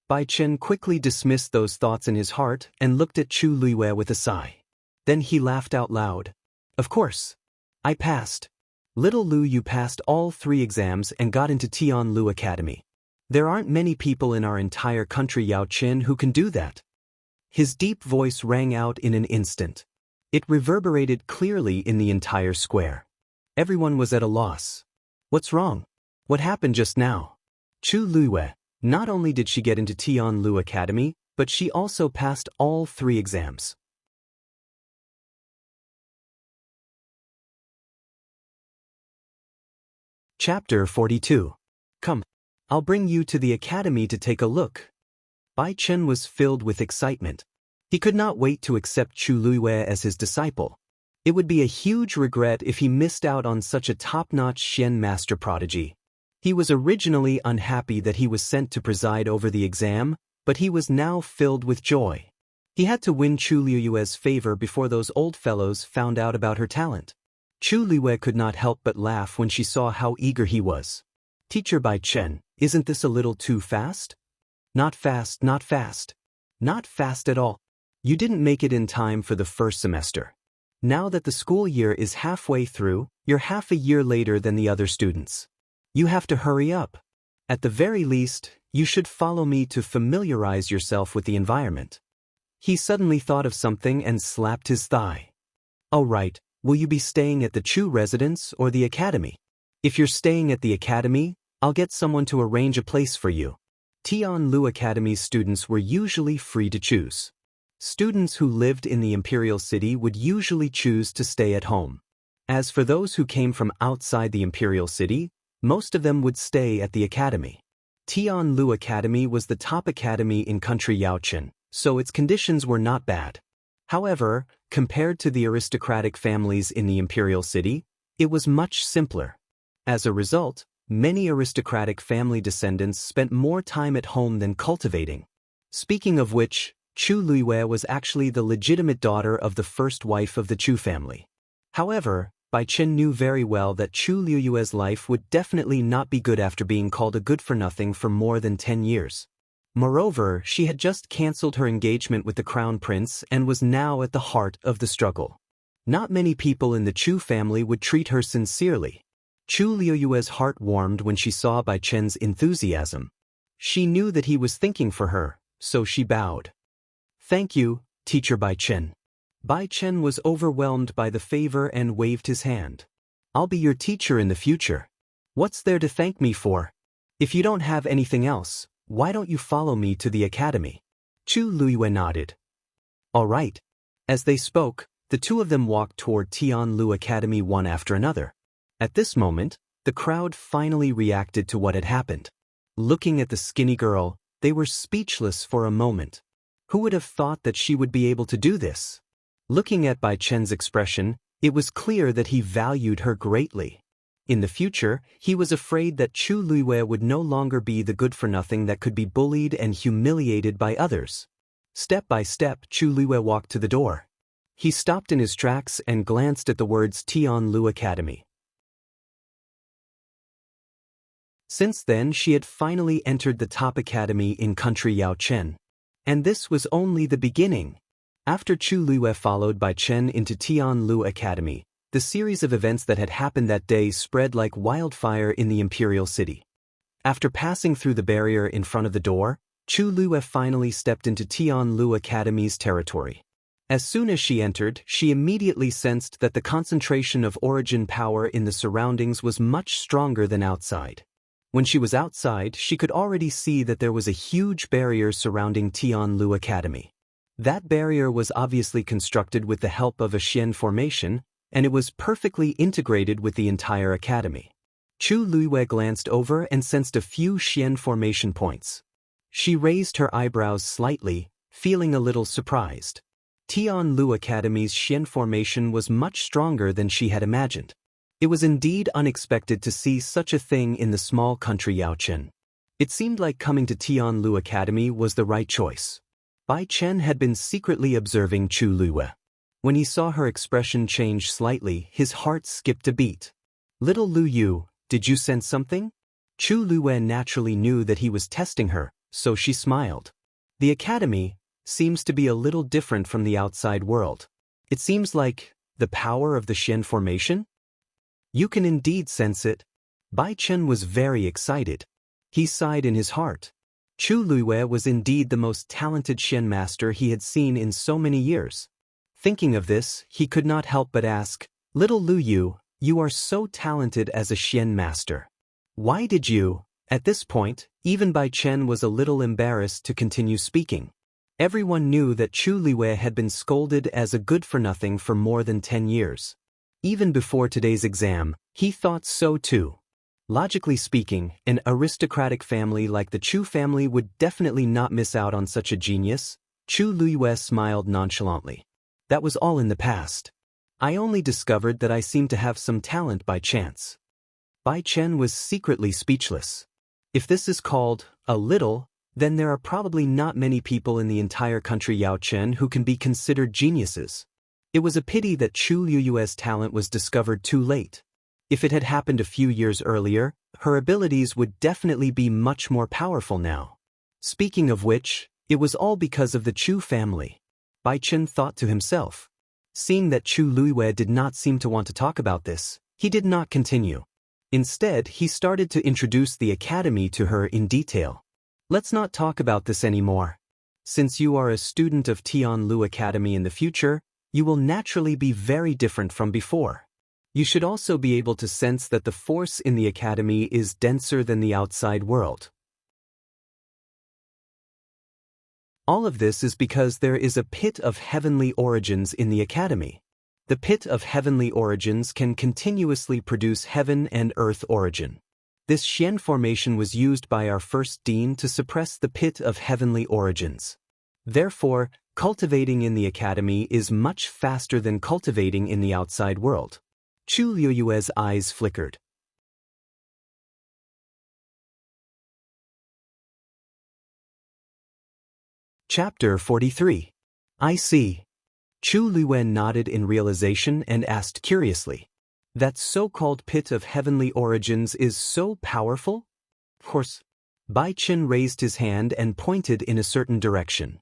Bai Chen quickly dismissed those thoughts in his heart and looked at Chu Liuyue with a sigh. Then he laughed out loud. "Of course. I passed. Little Lu, you passed all 3 exams and got into Tianlu Academy. There aren't many people in our entire country, Yao Qin, who can do that." His deep voice rang out in an instant. It reverberated clearly in the entire square. Everyone was at a loss. What's wrong? What happened just now? Chu Luiwei, not only did she get into Tianlu Academy, but she also passed all 3 exams. Chapter 42. Come, I'll bring you to the academy to take a look. Bai Chen was filled with excitement. He could not wait to accept Chu Luiwei as his disciple. It would be a huge regret if he missed out on such a top-notch Xian master prodigy. He was originally unhappy that he was sent to preside over the exam, but he was now filled with joy. He had to win Chu Liuyue's favor before those old fellows found out about her talent. Chu Liuyue could not help but laugh when she saw how eager he was. "Teacher Bai Chen, isn't this a little too fast?" "Not fast, not fast. Not fast at all. You didn't make it in time for the first semester. Now that the school year is halfway through, you're half a year later than the other students. You have to hurry up. At the very least, you should follow me to familiarize yourself with the environment." He suddenly thought of something and slapped his thigh. "Oh right, will you be staying at the Chu residence or the academy? If you're staying at the academy, I'll get someone to arrange a place for you." Tianlu Academy's students were usually free to choose. Students who lived in the imperial city would usually choose to stay at home. As for those who came from outside the imperial city, most of them would stay at the academy. Tianlu Academy was the top academy in country Yaochen, so its conditions were not bad. However, compared to the aristocratic families in the imperial city, it was much simpler. As a result, many aristocratic family descendants spent more time at home than cultivating. Speaking of which, Chu Luiwei was actually the legitimate daughter of the first wife of the Chu family. However, Bai Chen knew very well that Chu Liuyue's life would definitely not be good after being called a good-for-nothing for more than 10 years. Moreover, she had just cancelled her engagement with the crown prince and was now at the heart of the struggle. Not many people in the Chu family would treat her sincerely. Chu Liuyue's heart warmed when she saw Bai Chen's enthusiasm. She knew that he was thinking for her, so she bowed. "Thank you, Teacher Bai Chen." Bai Chen was overwhelmed by the favor and waved his hand. "I'll be your teacher in the future. What's there to thank me for? If you don't have anything else, why don't you follow me to the academy?" Chu Luiyue nodded. "All right." As they spoke, the 2 of them walked toward Tianlu Academy one after another. At this moment, the crowd finally reacted to what had happened. Looking at the skinny girl, they were speechless for a moment. Who would have thought that she would be able to do this? Looking at Bai Chen's expression, it was clear that he valued her greatly. In the future, he was afraid that Chu Luiyue would no longer be the good-for-nothing that could be bullied and humiliated by others. Step by step, Chu Luiyue walked to the door. He stopped in his tracks and glanced at the words Tianlu Academy. Since then, she had finally entered the top academy in country Yaochen. And this was only the beginning. After Chu Luiyue followed Bai Chen into Tianlu Academy, the series of events that had happened that day spread like wildfire in the imperial city. After passing through the barrier in front of the door, Chu Luiyue finally stepped into Tianlu Academy's territory. As soon as she entered, she immediately sensed that the concentration of origin power in the surroundings was much stronger than outside. When she was outside, she could already see that there was a huge barrier surrounding Tianlu Academy. That barrier was obviously constructed with the help of a Xian formation, and it was perfectly integrated with the entire academy. Chu Luiyue glanced over and sensed a few Xian formation points. She raised her eyebrows slightly, feeling a little surprised. Tianlu Academy's Xian formation was much stronger than she had imagined. It was indeed unexpected to see such a thing in the small country Yaochen. It seemed like coming to Tianlu Academy was the right choice. Bai Chen had been secretly observing Chu Luiyue. When he saw her expression change slightly, his heart skipped a beat. "Little Lu Yu, did you sense something?" Chu Luiyue naturally knew that he was testing her, so she smiled. "The academy seems to be a little different from the outside world. It seems like the power of the Xian formation? You can indeed sense it." Bai Chen was very excited. He sighed in his heart. Chu Luiyue was indeed the most talented Xian master he had seen in so many years. Thinking of this, he could not help but ask, "Little Lu Yu, you are so talented as a Xian master. Why did you?" At this point, even Bai Chen was a little embarrassed to continue speaking. Everyone knew that Chu Luiyue had been scolded as a good-for-nothing for more than 10 years. Even before today's exam, he thought so too. Logically speaking, an aristocratic family like the Chu family would definitely not miss out on such a genius. Chu Luiyue smiled nonchalantly. "That was all in the past. I only discovered that I seemed to have some talent by chance." Bai Chen was secretly speechless. If this is called a little, then there are probably not many people in the entire country Yaochen who can be considered geniuses. It was a pity that Chu Luiyue's talent was discovered too late. If it had happened a few years earlier, her abilities would definitely be much more powerful now. Speaking of which, it was all because of the Chu family. Bai Chen thought to himself. Seeing that Chu Luiyue did not seem to want to talk about this, he did not continue. Instead, he started to introduce the academy to her in detail. "Let's not talk about this anymore. Since you are a student of Tianlu Academy in the future, you will naturally be very different from before. You should also be able to sense that the force in the academy is denser than the outside world. All of this is because there is a pit of heavenly origins in the academy. The pit of heavenly origins can continuously produce heaven and earth origin. This Xian formation was used by our first dean to suppress the pit of heavenly origins. Therefore, cultivating in the academy is much faster than cultivating in the outside world." Chu Luiyue's eyes flickered. Chapter 43. I see. Chu Luiyue nodded in realization and asked curiously. "That so-called pit of heavenly origins is so powerful?" "Of course." Bai Chen raised his hand and pointed in a certain direction.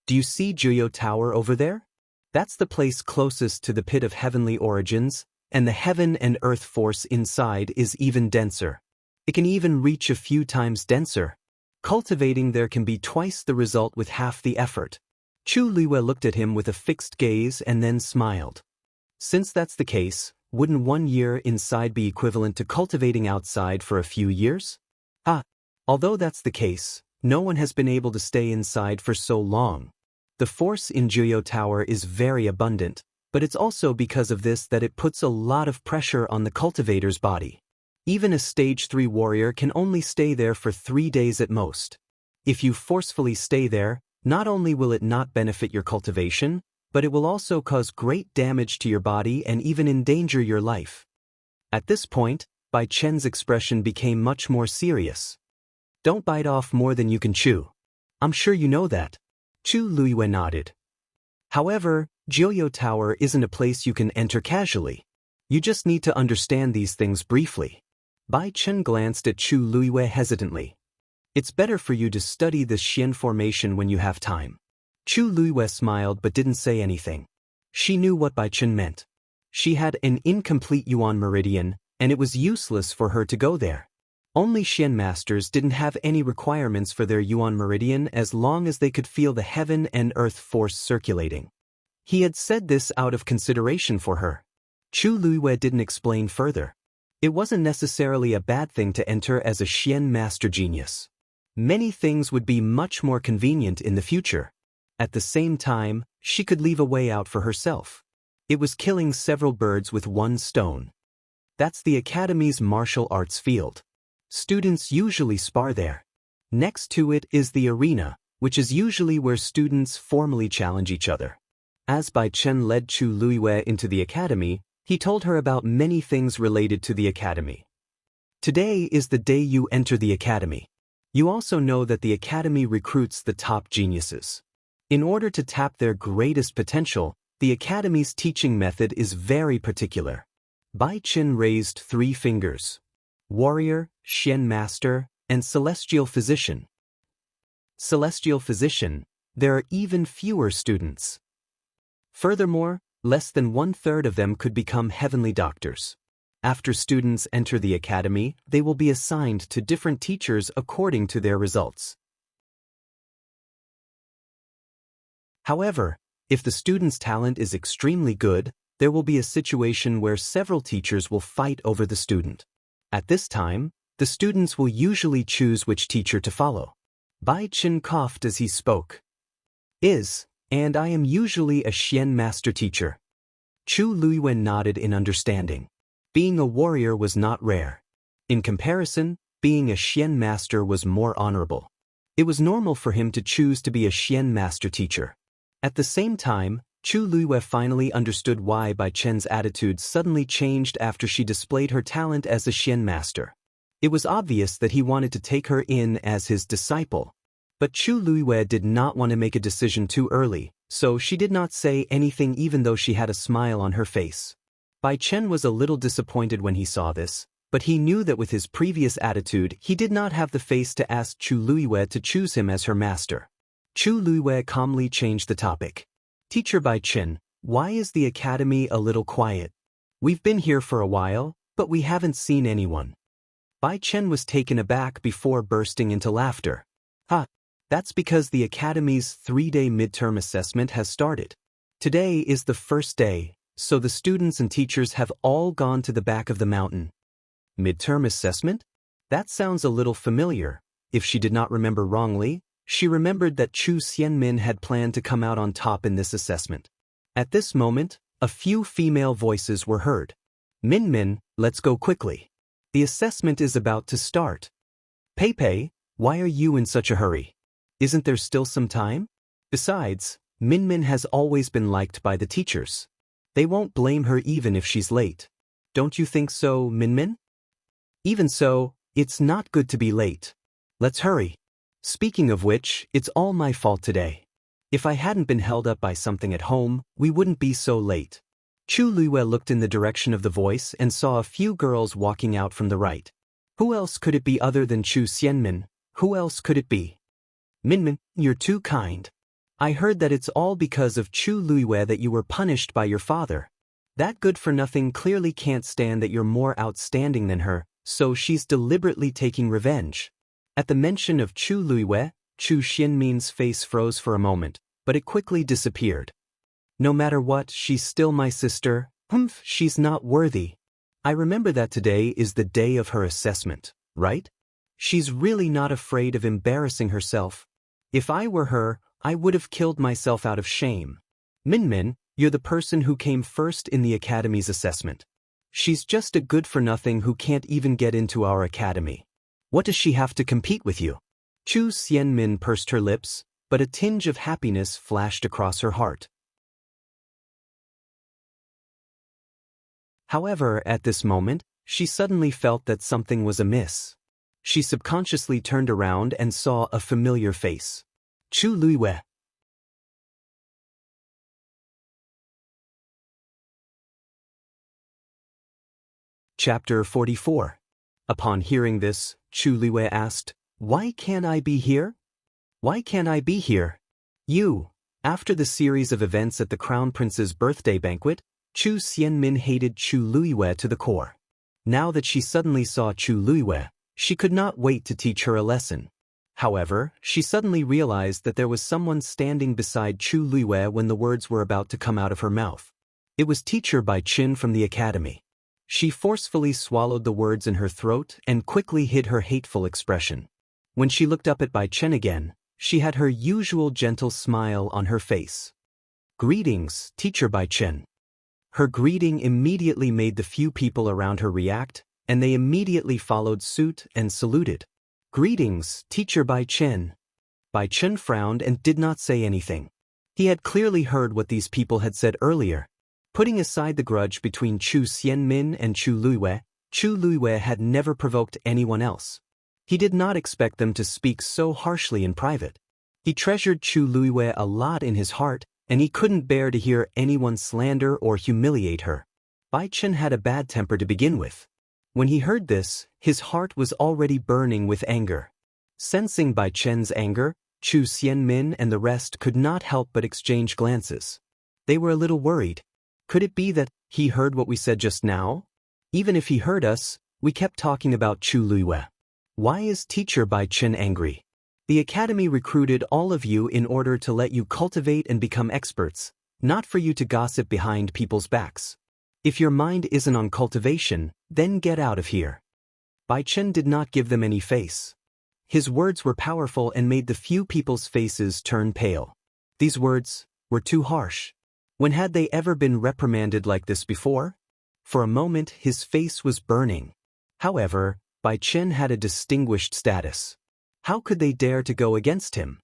"Do you see Juyo Tower over there? That's the place closest to the pit of heavenly origins, and the heaven and earth force inside is even denser. It can even reach a few times denser. Cultivating there can be twice the result with half the effort." Chu Luiyue looked at him with a fixed gaze and then smiled. "Since that's the case, wouldn't 1 year inside be equivalent to cultivating outside for a few years?" Although that's the case, no one has been able to stay inside for so long. The force in Juyo Tower is very abundant, but it's also because of this that it puts a lot of pressure on the cultivator's body. Even a stage 3 warrior can only stay there for 3 days at most. If you forcefully stay there, not only will it not benefit your cultivation, but it will also cause great damage to your body and even endanger your life. At this point, Bai Chen's expression became much more serious. Don't bite off more than you can chew. I'm sure you know that. Chu Luiyue nodded. However, Jiuyou Tower isn't a place you can enter casually. You just need to understand these things briefly. Bai Chen glanced at Chu Luiyue hesitantly. It's better for you to study the Xian formation when you have time. Chu Luiyue smiled but didn't say anything. She knew what Bai Chen meant. She had an incomplete Yuan meridian, and it was useless for her to go there. Only Xian masters didn't have any requirements for their Yuan meridian as long as they could feel the heaven and earth force circulating. He had said this out of consideration for her. Chu Luiyue didn't explain further. It wasn't necessarily a bad thing to enter as a Xian master genius. Many things would be much more convenient in the future. At the same time, she could leave a way out for herself. It was killing several birds with one stone. That's the Academy's martial arts field. Students usually spar there. Next to it is the arena, which is usually where students formally challenge each other. As Bai Chen led Chu Luiyue into the academy, he told her about many things related to the academy. Today is the day you enter the academy. You also know that the academy recruits the top geniuses. In order to tap their greatest potential, the academy's teaching method is very particular. Bai Chen raised 3 fingers. Warrior, Xian Master, and Celestial Physician. Celestial Physician, there are even fewer students. Furthermore, less than 1/3 of them could become heavenly doctors. After students enter the academy, they will be assigned to different teachers according to their results. However, if the student's talent is extremely good, there will be a situation where several teachers will fight over the student. At this time, the students will usually choose which teacher to follow. Bai Chen coughed as he spoke. And I am usually a Xian master teacher. Chu Luiyue nodded in understanding. Being a warrior was not rare. In comparison, being a Xian master was more honorable. It was normal for him to choose to be a Xian master teacher. At the same time, Chu Luiyue finally understood why Bai Chen's attitude suddenly changed after she displayed her talent as a Xian master. It was obvious that he wanted to take her in as his disciple. But Chu Luiyue did not want to make a decision too early, so she did not say anything even though she had a smile on her face. Bai Chen was a little disappointed when he saw this, but he knew that with his previous attitude he did not have the face to ask Chu Luiyue to choose him as her master. Chu Luiyue calmly changed the topic. Teacher Bai Chen, why is the academy a little quiet? We've been here for a while, but we haven't seen anyone. Bai Chen was taken aback before bursting into laughter. That's because the academy's 3-day midterm assessment has started. Today is the first day, so the students and teachers have all gone to the back of the mountain. Midterm assessment? That sounds a little familiar. If she did not remember wrongly, she remembered that Chu Xianmin had planned to come out on top in this assessment. At this moment, a few female voices were heard. Min, let's go quickly. The assessment is about to start. Pei, why are you in such a hurry? Isn't there still some time? Besides, Min has always been liked by the teachers. They won't blame her even if she's late. Don't you think so, Min? Even so, it's not good to be late. Let's hurry. Speaking of which, it's all my fault today. If I hadn't been held up by something at home, we wouldn't be so late. Chu Luiyue looked in the direction of the voice and saw a few girls walking out from the right. Who else could it be other than Chu Xianmin? Who else could it be? Min, you're too kind. I heard that it's all because of Chu Luiyue that you were punished by your father. That good-for-nothing clearly can't stand that you're more outstanding than her, so she's deliberately taking revenge. At the mention of Chu Luiyue, Chu Xianmin's face froze for a moment, but it quickly disappeared. No matter what, she's still my sister. She's not worthy. I remember that today is the day of her assessment, right? She's really not afraid of embarrassing herself. If I were her, I would have killed myself out of shame. Min, you're the person who came first in the academy's assessment. She's just a good-for-nothing who can't even get into our academy. What does she have to compete with you? Chu Xianmin pursed her lips, but a tinge of happiness flashed across her heart. However, at this moment, she suddenly felt that something was amiss. She subconsciously turned around and saw a familiar face. Chu Luiwei. Chapter 44. Upon hearing this, Chu Luiwei asked, "Why can't I be here? Why can't I be here?" After the series of events at the Crown Prince's birthday banquet, Chu Xianmin hated Chu Luiwei to the core. Now that she suddenly saw Chu Luiwei, she could not wait to teach her a lesson. However, she suddenly realized that there was someone standing beside Chu Luiwei when the words were about to come out of her mouth. It was Teacher Bai Qin from the academy. She forcefully swallowed the words in her throat and quickly hid her hateful expression. When she looked up at Bai Qin again, she had her usual gentle smile on her face. "Greetings, Teacher Bai Qin." Her greeting immediately made the few people around her react, and they immediately followed suit and saluted. "Greetings, Teacher Bai Qin." Bai Qin frowned and did not say anything. He had clearly heard what these people had said earlier. Putting aside the grudge between Chu Xianmin and Chu Luiwei had never provoked anyone else. He did not expect them to speak so harshly in private. He treasured Chu Luiwei a lot in his heart, and he couldn't bear to hear anyone slander or humiliate her. Bai Qin had a bad temper to begin with. When he heard this, his heart was already burning with anger. Sensing Bai Qin's anger, Chu Xianmin and the rest could not help but exchange glances. They were a little worried. Could it be that he heard what we said just now? Even if he heard us, we kept talking about Chu Luiwei. Why is Teacher Bai Qin angry? The academy recruited all of you in order to let you cultivate and become experts, not for you to gossip behind people's backs. If your mind isn't on cultivation, then get out of here. Bai Qin did not give them any face. His words were powerful and made the few people's faces turn pale. These words were too harsh. When had they ever been reprimanded like this before? For a moment, his face was burning. However, Bai Qin had a distinguished status. How could they dare to go against him?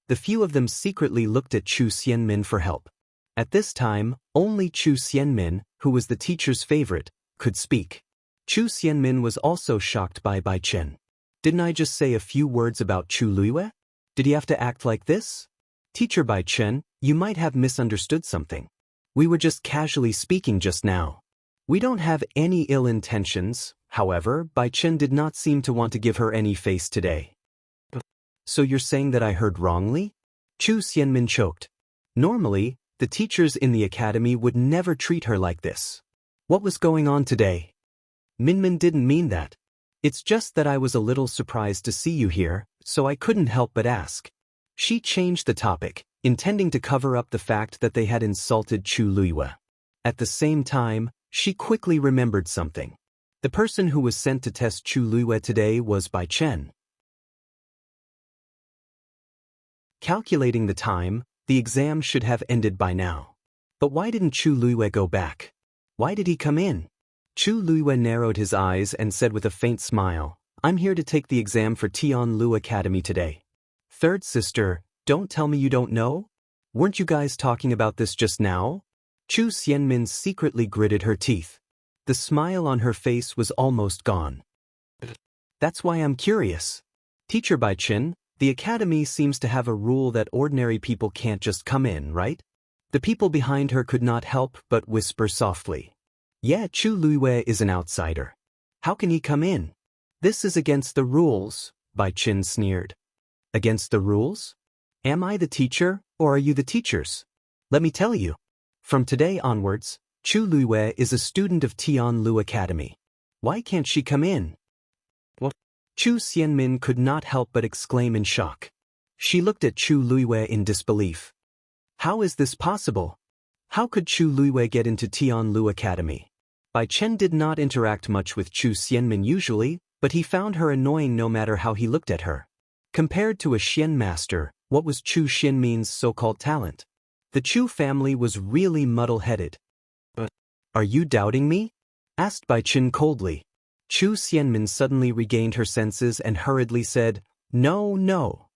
The few of them secretly looked at Chu Xianmin for help. At this time, only Chu Xianmin, who was the teacher's favorite, could speak. Chu Xianmin was also shocked by Bai Qin. Didn't I just say a few words about Chu Luiwei? Did he have to act like this? Teacher Bai Qin, you might have misunderstood something. We were just casually speaking just now. We don't have any ill intentions. However, Bai Qin did not seem to want to give her any face today. So you're saying that I heard wrongly? Chu Xianmin choked. Normally, the teachers in the academy would never treat her like this. What was going on today? Minmin didn't mean that. It's just that I was a little surprised to see you here, so I couldn't help but ask. She changed the topic, intending to cover up the fact that they had insulted Chu Luiwei. At the same time, she quickly remembered something. The person who was sent to test Chu Luiwei today was Bai Qin. Calculating the time, the exam should have ended by now. But why didn't Chu Luiwei go back? Why did he come in? Chu Luiwei narrowed his eyes and said with a faint smile, "I'm here to take the exam for Tianlu Academy today." Third sister, don't tell me you don't know? Weren't you guys talking about this just now? Chu Xianmin secretly gritted her teeth. The smile on her face was almost gone. That's why I'm curious. Teacher Bai Qin, the academy seems to have a rule that ordinary people can't just come in, right? The people behind her could not help but whisper softly. Yeah, Chu Luiwei is an outsider. How can he come in? This is against the rules, Bai Qin sneered. Against the rules? Am I the teacher, or are you the teachers? Let me tell you. From today onwards, Chu Luiwei is a student of Tianlu Academy. Why can't she come in? What? Chu Xianmin could not help but exclaim in shock. She looked at Chu Luiwei in disbelief. How is this possible? How could Chu Luiwei get into Tianlu Academy? Bai Qin did not interact much with Chu Xianmin usually, but he found her annoying no matter how he looked at her. Compared to a Xian master, what was Chu Xianmin's so-called talent? The Chu family was really muddle-headed. But, are you doubting me? Asked Bai Qin coldly. Chu Xianmin suddenly regained her senses and hurriedly said, No.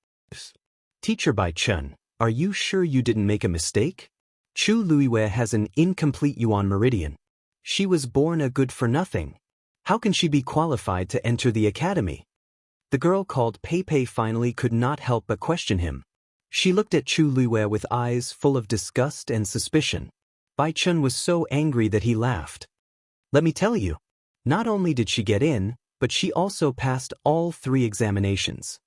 Teacher Bai Qin, are you sure you didn't make a mistake? Chu Luiwei has an incomplete yuan meridian. She was born a good-for-nothing. How can she be qualified to enter the academy? The girl called Pei Pei finally could not help but question him. She looked at Chu Luiwei with eyes full of disgust and suspicion. Bai Chun was so angry that he laughed. Let me tell you, not only did she get in, but she also passed all 3 examinations.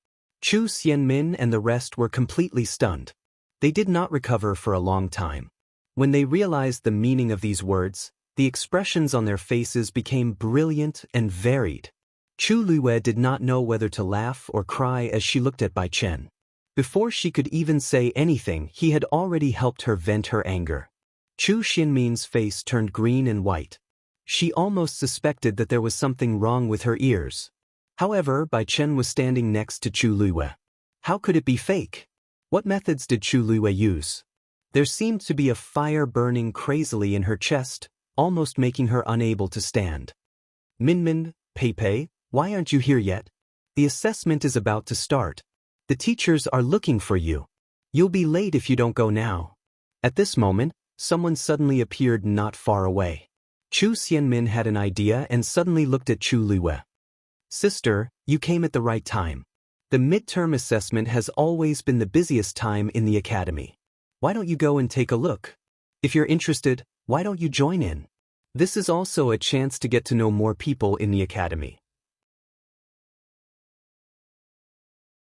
Chu Xianmin and the rest were completely stunned. They did not recover for a long time. When they realized the meaning of these words, the expressions on their faces became brilliant and varied. Chu Luiwei did not know whether to laugh or cry as she looked at Bai Chen. Before she could even say anything, he had already helped her vent her anger. Chu Xianmin's face turned green and white. She almost suspected that there was something wrong with her ears. However, Bai Chen was standing next to Chu Luiwei. How could it be fake? What methods did Chu Luiwei use? There seemed to be a fire burning crazily in her chest, almost making her unable to stand. Min, Pei Pei, why aren't you here yet? The assessment is about to start. The teachers are looking for you. You'll be late if you don't go now. At this moment, someone suddenly appeared not far away. Chu Xianmin had an idea and suddenly looked at Chu Luiwei. Sister, you came at the right time. The midterm assessment has always been the busiest time in the academy. Why don't you go and take a look? If you're interested, why don't you join in? This is also a chance to get to know more people in the academy.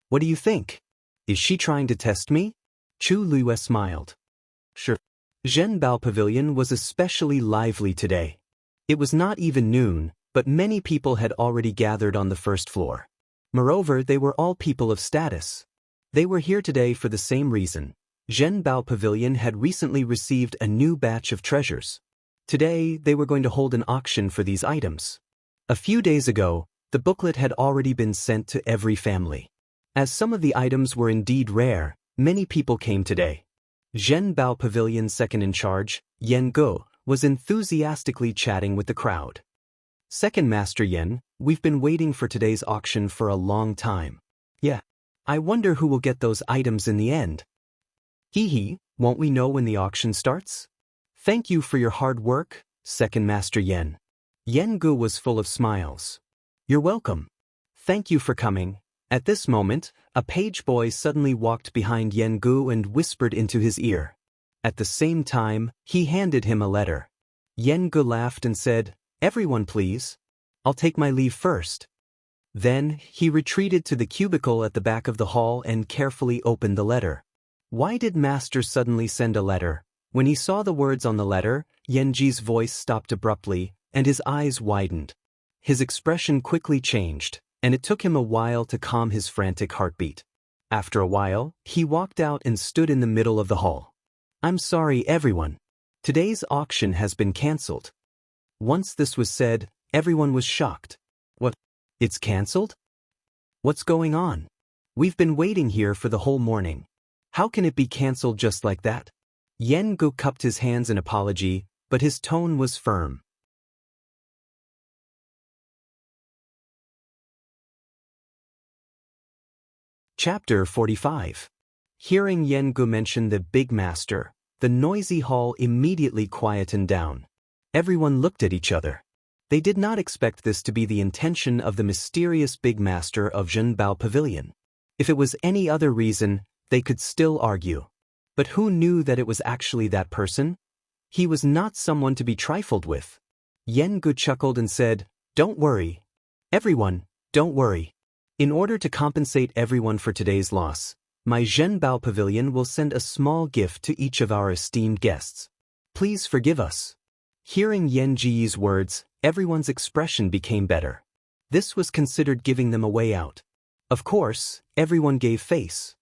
What do you think? Is she trying to test me? Chu Luiwei smiled. Sure. Zhenbao Pavilion was especially lively today. It was not even noon, but many people had already gathered on the first floor. Moreover, they were all people of status. They were here today for the same reason. Zhenbao Pavilion had recently received a new batch of treasures. Today, they were going to hold an auction for these items. A few days ago, the booklet had already been sent to every family. As some of the items were indeed rare, many people came today. Zhenbao Pavilion's second-in-charge, Yan Ge, was enthusiastically chatting with the crowd. Second Master Yan, we've been waiting for today's auction for a long time. Yeah. I wonder who will get those items in the end. Hee, won't we know when the auction starts? Thank you for your hard work, Second Master Yan. Yan Ge was full of smiles. You're welcome. Thank you for coming. At this moment, a page boy suddenly walked behind Yan Ge and whispered into his ear. At the same time, he handed him a letter. Yan Ge laughed and said, Everyone please. I'll take my leave first. Then, he retreated to the cubicle at the back of the hall and carefully opened the letter. Why did Master suddenly send a letter? When he saw the words on the letter, Yanji's voice stopped abruptly, and his eyes widened. His expression quickly changed, and it took him a while to calm his frantic heartbeat. After a while, he walked out and stood in the middle of the hall. I'm sorry, everyone. Today's auction has been cancelled. Once this was said, everyone was shocked. What? It's cancelled? What's going on? We've been waiting here for the whole morning. How can it be cancelled just like that? Yan Ge cupped his hands in apology, but his tone was firm. Chapter 45. Hearing Yan Ge mention the big master, the noisy hall immediately quietened down. Everyone looked at each other. They did not expect this to be the intention of the mysterious big master of Zhenbao Pavilion. If it was any other reason, they could still argue. But who knew that it was actually that person? He was not someone to be trifled with. Yan Ge chuckled and said, Don't worry. Everyone, don't worry. In order to compensate everyone for today's loss, my Zhenbao Pavilion will send a small gift to each of our esteemed guests. Please forgive us. Hearing Yan Ji's words, everyone's expression became better. This was considered giving them a way out. Of course, everyone gave face.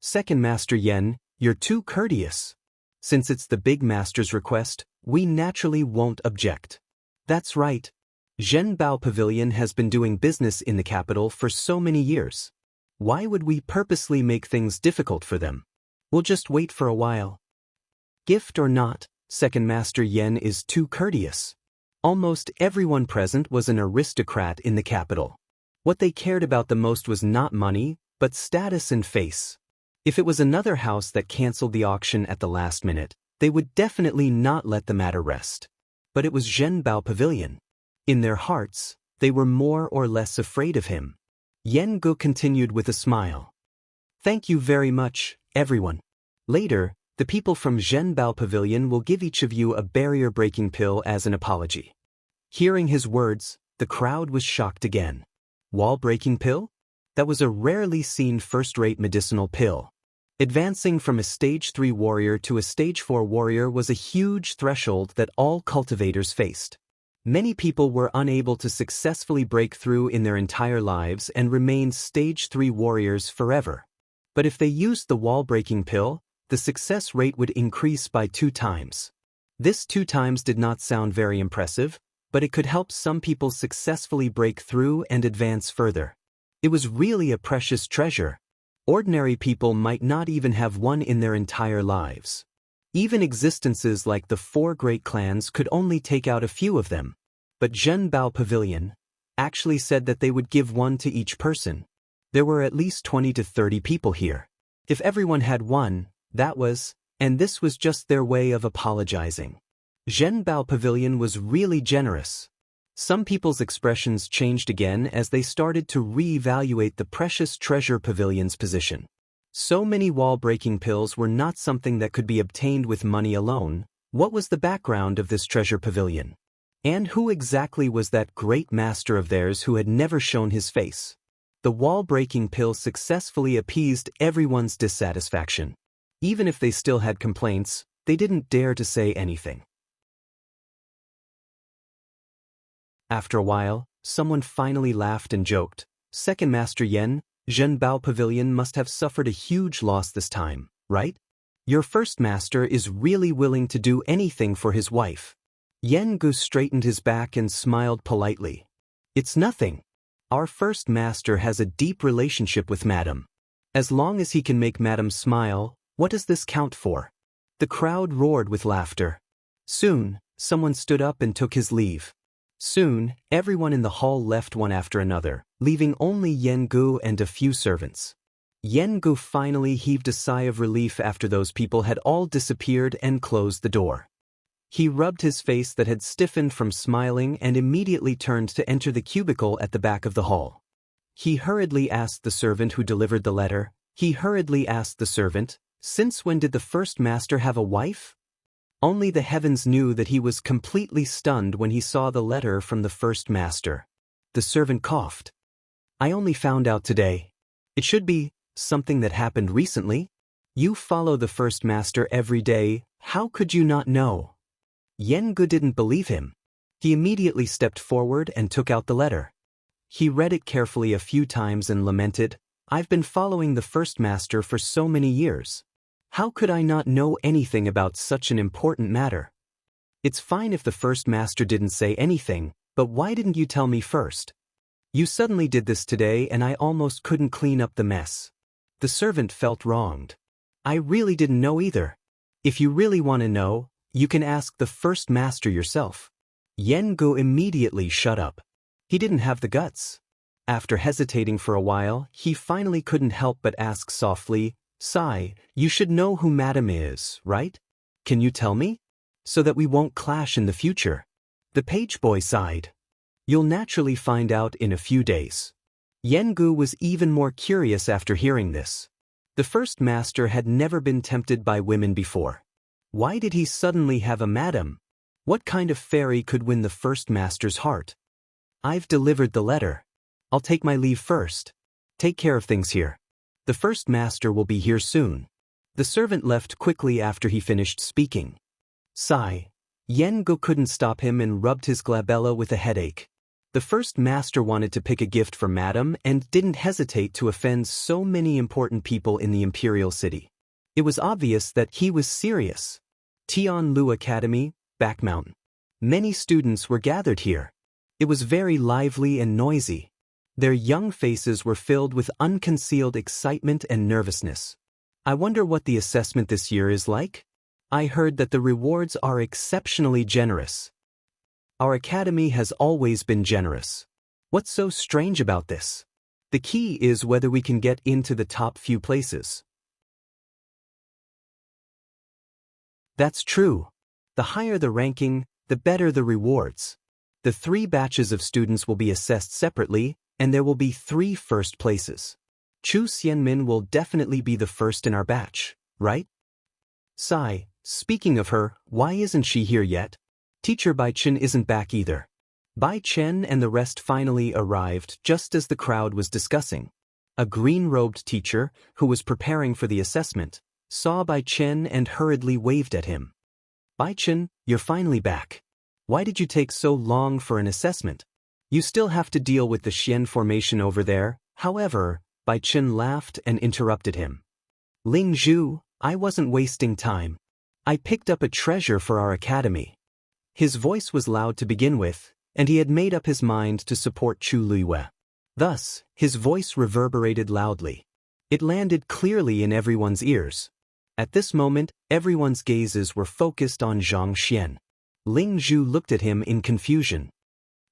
Second Master Yan, you're too courteous. Since it's the big master's request, we naturally won't object. That's right. Zhenbao Pavilion has been doing business in the capital for so many years. Why would we purposely make things difficult for them? We'll just wait for a while. Gift or not, Second Master Yan is too courteous. Almost everyone present was an aristocrat in the capital. What they cared about the most was not money, but status and face. If it was another house that cancelled the auction at the last minute, they would definitely not let the matter rest. but it was Zhenbao Pavilion. In their hearts, they were more or less afraid of him. Yan Gu continued with a smile. Thank you very much, everyone. Later, the people from Zhenbao Pavilion will give each of you a barrier-breaking pill as an apology. Hearing his words, the crowd was shocked again. Wall-breaking pill? That was a rarely seen first-rate medicinal pill. Advancing from a Stage 3 warrior to a Stage 4 warrior was a huge threshold that all cultivators faced. Many people were unable to successfully break through in their entire lives and remained Stage 3 warriors forever. But if they used the wall-breaking pill, the success rate would increase by 2 times. This 2 times did not sound very impressive, but it could help some people successfully break through and advance further. It was really a precious treasure. Ordinary people might not even have one in their entire lives. Even existences like the 4 great clans could only take out a few of them. But Zhenbao Pavilion actually said that they would give one to each person. There were at least 20 to 30 people here. If everyone had one, and this was just their way of apologizing. Zhenbao Pavilion was really generous. Some people's expressions changed again as they started to re-evaluate the precious treasure pavilion's position. So many wall-breaking pills were not something that could be obtained with money alone. What was the background of this treasure pavilion? And who exactly was that great master of theirs who had never shown his face? The wall-breaking pill successfully appeased everyone's dissatisfaction. Even if they still had complaints, they didn't dare to say anything. After a while, someone finally laughed and joked. Second Master Yen, Zhenbao Pavilion must have suffered a huge loss this time, right? Your first master is really willing to do anything for his wife. Yan Gu straightened his back and smiled politely. It's nothing. Our first master has a deep relationship with Madam. As long as he can make Madam smile, what does this count for? The crowd roared with laughter. Soon, someone stood up and took his leave. Soon, everyone in the hall left one after another, leaving only Yan Gu and a few servants. Yan Gu finally heaved a sigh of relief after those people had all disappeared and closed the door. He rubbed his face that had stiffened from smiling and immediately turned to enter the cubicle at the back of the hall. He hurriedly asked the servant who delivered the letter. Since when did the first master have a wife? Only the heavens knew that he was completely stunned when he saw the letter from the first master. The servant coughed. I only found out today. It should be something that happened recently. You follow the first master every day, how could you not know? Yan Gu didn't believe him. He immediately stepped forward and took out the letter. He read it carefully a few times and lamented, I've been following the first master for so many years. How could I not know anything about such an important matter? It's fine if the first master didn't say anything, but why didn't you tell me first? You suddenly did this today and I almost couldn't clean up the mess. The servant felt wronged. I really didn't know either. If you really want to know, you can ask the first master yourself. Yan Gu immediately shut up. He didn't have the guts. After hesitating for a while, he finally couldn't help but ask softly, Sai, you should know who Madam is, right? Can you tell me? So that we won't clash in the future. The page boy sighed. You'll naturally find out in a few days. Yan Gu was even more curious after hearing this. The first master had never been tempted by women before. Why did he suddenly have a madam? What kind of fairy could win the first master's heart? I've delivered the letter. I'll take my leave first. Take care of things here. The first master will be here soon. The servant left quickly after he finished speaking. Sigh. Yan Gu couldn't stop him and rubbed his glabella with a headache. The first master wanted to pick a gift for Madam and didn't hesitate to offend so many important people in the imperial city. It was obvious that he was serious. Tianlu Academy, Back Mountain. Many students were gathered here. It was very lively and noisy. Their young faces were filled with unconcealed excitement and nervousness. I wonder what the assessment this year is like? I heard that the rewards are exceptionally generous. Our academy has always been generous. What's so strange about this? The key is whether we can get into the top few places. That's true. The higher the ranking, the better the rewards. The 3 batches of students will be assessed separately, and there will be 3 first places. Chu Xianmin will definitely be the first in our batch, right? Sigh, speaking of her, why isn't she here yet? Teacher Bai Chen isn't back either. Bai Chen and the rest finally arrived just as the crowd was discussing. A green-robed teacher, who was preparing for the assessment, saw Bai Chen and hurriedly waved at him. Bai Chen, you're finally back. Why did you take so long for an assessment? You still have to deal with the Xian formation over there. However, Bai Chen laughed and interrupted him. Ling Zhu, I wasn't wasting time. I picked up a treasure for our academy. His voice was loud to begin with, and he had made up his mind to support Chu Luiyue. Thus, his voice reverberated loudly. It landed clearly in everyone's ears. At this moment, everyone's gazes were focused on Zhang Xian. Ling Zhu looked at him in confusion.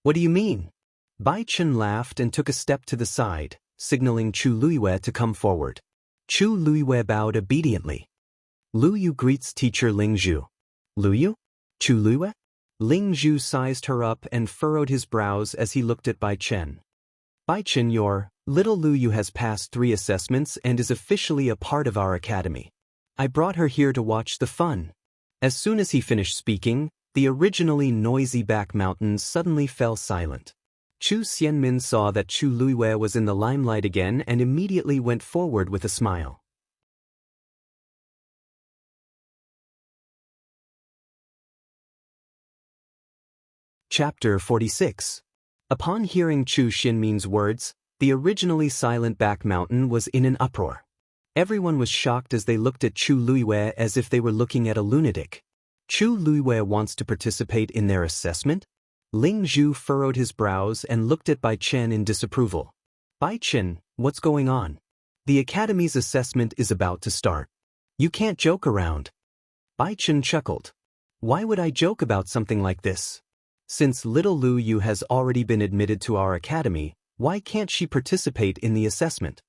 What do you mean? Bai Chen laughed and took a step to the side, signaling Chu Luiyue to come forward. Chu Luiyue bowed obediently. Lu Yu greets teacher Ling Zhu. Lu Yu? Chu Luiyue? Ling Zhu sized her up and furrowed his brows as he looked at Bai Chen. Bai Chen, your little Lu Yu has passed 3 assessments and is officially a part of our academy. I brought her here to watch the fun. As soon as he finished speaking, the originally noisy back mountains suddenly fell silent. Chu Xianmin saw that Chu Luiyue was in the limelight again and immediately went forward with a smile. Chapter 46. Upon hearing Chu Xianmin's words, the originally silent back mountain was in an uproar. Everyone was shocked as they looked at Chu Luiyue as if they were looking at a lunatic. Chu Luiyue wants to participate in their assessment? Ling Zhu furrowed his brows and looked at Bai Chen in disapproval. Bai Chen, what's going on? The academy's assessment is about to start. You can't joke around. Bai Chen chuckled. Why would I joke about something like this? Since little Lu Yu has already been admitted to our academy, why can't she participate in the assessment?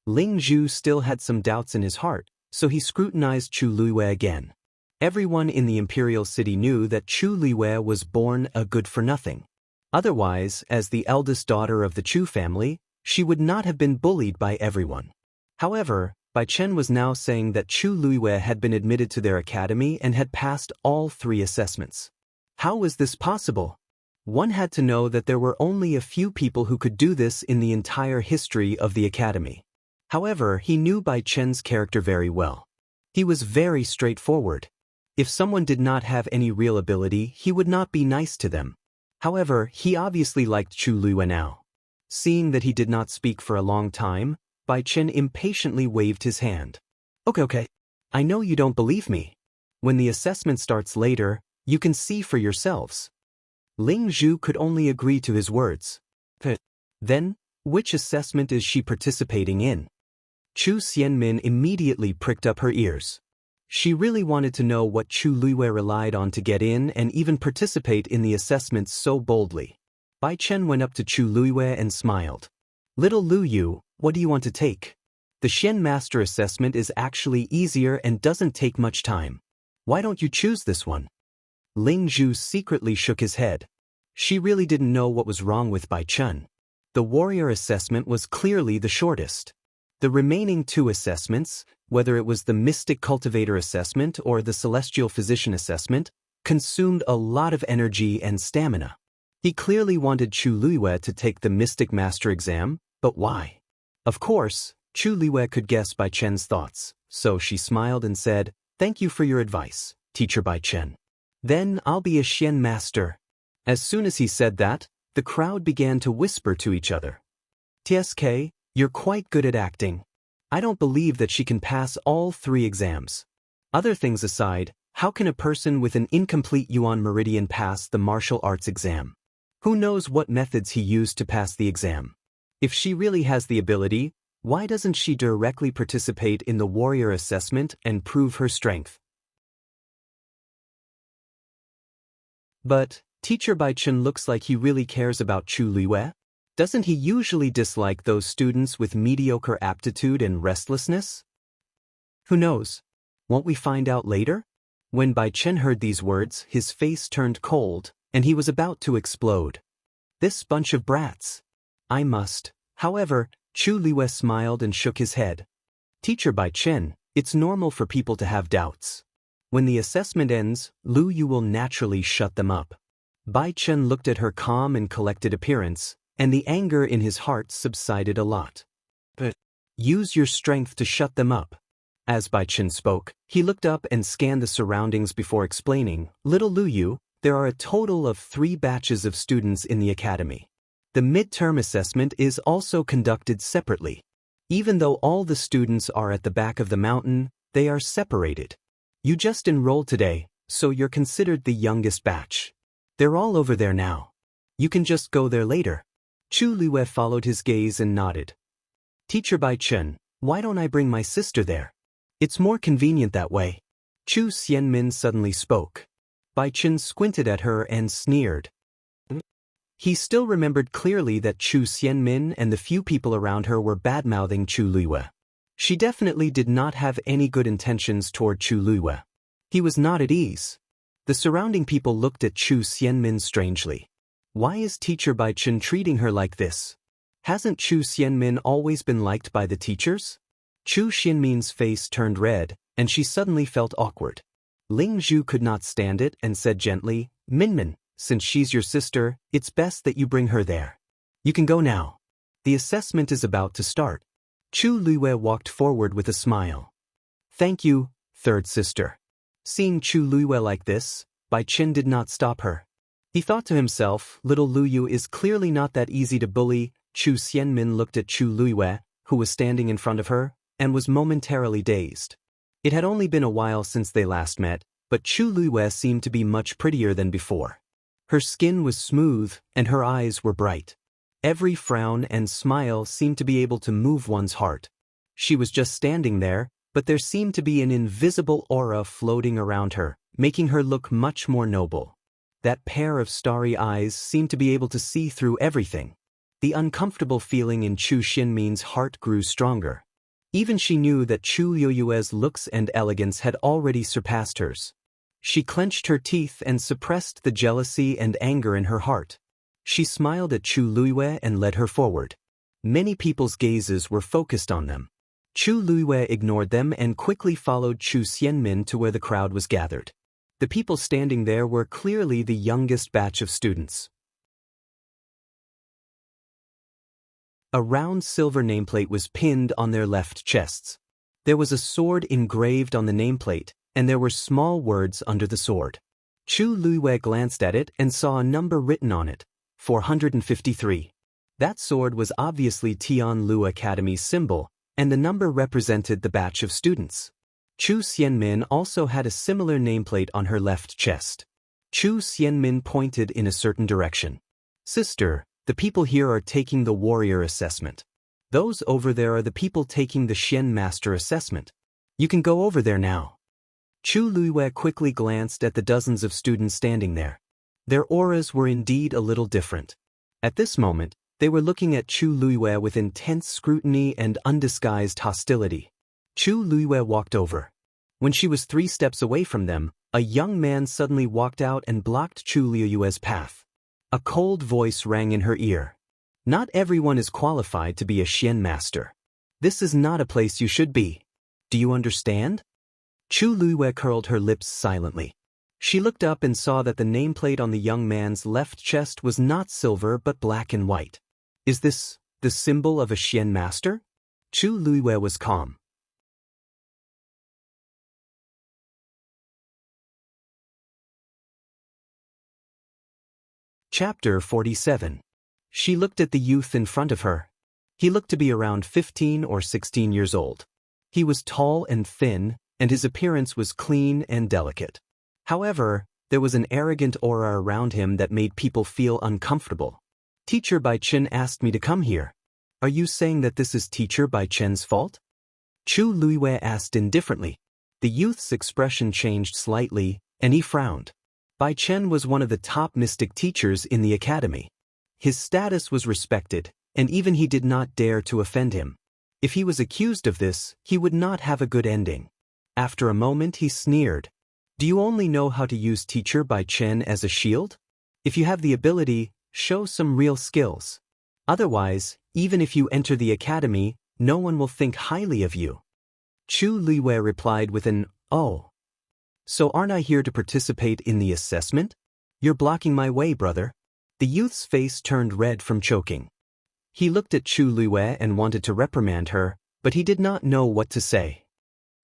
Ling Zhu still had some doubts in his heart, so he scrutinized Chu Luiyue again. Everyone in the imperial city knew that Chu Luiyue was born a good-for-nothing. Otherwise, as the eldest daughter of the Chu family, she would not have been bullied by everyone. However, Bai Chen was now saying that Chu Luiyue had been admitted to their academy and had passed all 3 assessments. How was this possible? One had to know that there were only a few people who could do this in the entire history of the academy. However, he knew Bai Chen's character very well. He was very straightforward. If someone did not have any real ability, he would not be nice to them. However, he obviously liked Chu Luiyue now. Seeing that he did not speak for a long time, Bai Chen impatiently waved his hand. Okay. I know you don't believe me. When the assessment starts later, you can see for yourselves. Ling Zhu could only agree to his words. Then, which assessment is she participating in? Chu Xianmin immediately pricked up her ears. She really wanted to know what Chu Luiyue relied on to get in and even participate in the assessments so boldly. Bai Chen went up to Chu Luiyue and smiled. Little Lu Yu, what do you want to take? The Xian Master assessment is actually easier and doesn't take much time. Why don't you choose this one? Ling Zhu secretly shook his head. She really didn't know what was wrong with Bai Chen. The warrior assessment was clearly the shortest. The remaining 2 assessments, whether it was the Mystic Cultivator assessment or the Celestial Physician assessment, consumed a lot of energy and stamina. He clearly wanted Chu Luiyue to take the Mystic Master exam, but why? Of course, Chu Luiyue could guess Bai Chen's thoughts, so she smiled and said, "Thank you for your advice, Teacher Bai Chen. Then I'll be a Xian Master." As soon as he said that, the crowd began to whisper to each other. "TSK, you're quite good at acting. I don't believe that she can pass all 3 exams. Other things aside, how can a person with an incomplete Yuan Meridian pass the martial arts exam? Who knows what methods he used to pass the exam? If she really has the ability, why doesn't she directly participate in the warrior assessment and prove her strength?" But Teacher Bai Chen looks like he really cares about Chu Luiyue. Doesn't he usually dislike those students with mediocre aptitude and restlessness? Who knows? Won't we find out later? When Bai Chen heard these words, his face turned cold, and he was about to explode. This bunch of brats. I must. However, Chu Liwei smiled and shook his head. Teacher Bai Chen, it's normal for people to have doubts. When the assessment ends, Lu Yu will naturally shut them up. Bai Chen looked at her calm and collected appearance, and the anger in his heart subsided a lot. But use your strength to shut them up. As Bai Chen spoke, he looked up and scanned the surroundings before explaining, Little Lu Yu, there are a total of 3 batches of students in the academy. The midterm assessment is also conducted separately. Even though all the students are at the back of the mountain, they are separated. You just enrolled today, so you're considered the youngest batch. They're all over there now. You can just go there later. Chu Liwei followed his gaze and nodded. Teacher Bai Chen, why don't I bring my sister there? It's more convenient that way. Chu Xianmin suddenly spoke. Bai Chen squinted at her and sneered. He still remembered clearly that Chu Xianmin and the few people around her were bad-mouthing Chu Liwei. She definitely did not have any good intentions toward Chu Liwei. He was not at ease. The surrounding people looked at Chu Xianmin strangely. Why is Teacher Bai Chen treating her like this? Hasn't Chu Xianmin always been liked by the teachers? Chu Xianmin's face turned red, and she suddenly felt awkward. Ling Zhu could not stand it and said gently, Minmin, since she's your sister, it's best that you bring her there. You can go now. The assessment is about to start. Chu Liwei walked forward with a smile. Thank you, third sister. Seeing Chu Liwei like this, Bai Chen did not stop her. He thought to himself, little Lu Yu is clearly not that easy to bully. Chu Xianmin looked at Chu Liwei, who was standing in front of her, and was momentarily dazed. It had only been a while since they last met, but Chu Liwei seemed to be much prettier than before. Her skin was smooth, and her eyes were bright. Every frown and smile seemed to be able to move one's heart. She was just standing there, but there seemed to be an invisible aura floating around her, making her look much more noble. That pair of starry eyes seemed to be able to see through everything. The uncomfortable feeling in Chu Xianmin's heart grew stronger. Even she knew that Chu Liu's looks and elegance had already surpassed hers. She clenched her teeth and suppressed the jealousy and anger in her heart. She smiled at Chu Liwei and led her forward. Many people's gazes were focused on them. Chu Liwei ignored them and quickly followed Chu Xianmin to where the crowd was gathered. The people standing there were clearly the youngest batch of students. A round silver nameplate was pinned on their left chests. There was a sword engraved on the nameplate, and there were small words under the sword. Chu Liwei glanced at it and saw a number written on it, 453. That sword was obviously Tianlu Academy's symbol, and the number represented the batch of students. Chu Xianmin also had a similar nameplate on her left chest. Chu Xianmin pointed in a certain direction. Sister, the people here are taking the warrior assessment. Those over there are the people taking the Xian master assessment. You can go over there now. Chu Liwei quickly glanced at the dozens of students standing there. Their auras were indeed a little different. At this moment, they were looking at Chu Liwei with intense scrutiny and undisguised hostility. Chu Liwei walked over. When she was 3 steps away from them, a young man suddenly walked out and blocked Chu Liu's path. A cold voice rang in her ear. Not everyone is qualified to be a Xian master. This is not a place you should be. Do you understand? Chu Liwei curled her lips silently. She looked up and saw that the nameplate on the young man's left chest was not silver but black and white. Is this the symbol of a Xian master? Chu Liwei was calm. Chapter 47. She looked at the youth in front of her. He looked to be around 15 or 16 years old. He was tall and thin, and his appearance was clean and delicate. However, there was an arrogant aura around him that made people feel uncomfortable. Teacher Bai Chen asked me to come here. Are you saying that this is Teacher Bai Chen's fault? Chu Liwei asked indifferently. The youth's expression changed slightly, and he frowned. Bai Chen was one of the top mystic teachers in the academy. His status was respected, and even he did not dare to offend him. If he was accused of this, he would not have a good ending. After a moment he sneered. Do you only know how to use teacher by Chen as a shield? If you have the ability, show some real skills. Otherwise, even if you enter the academy, no one will think highly of you. Chu Liwei replied with an, "Oh. So aren't I here to participate in the assessment? You're blocking my way, brother." The youth's face turned red from choking. He looked at Chu Liwei and wanted to reprimand her, but he did not know what to say.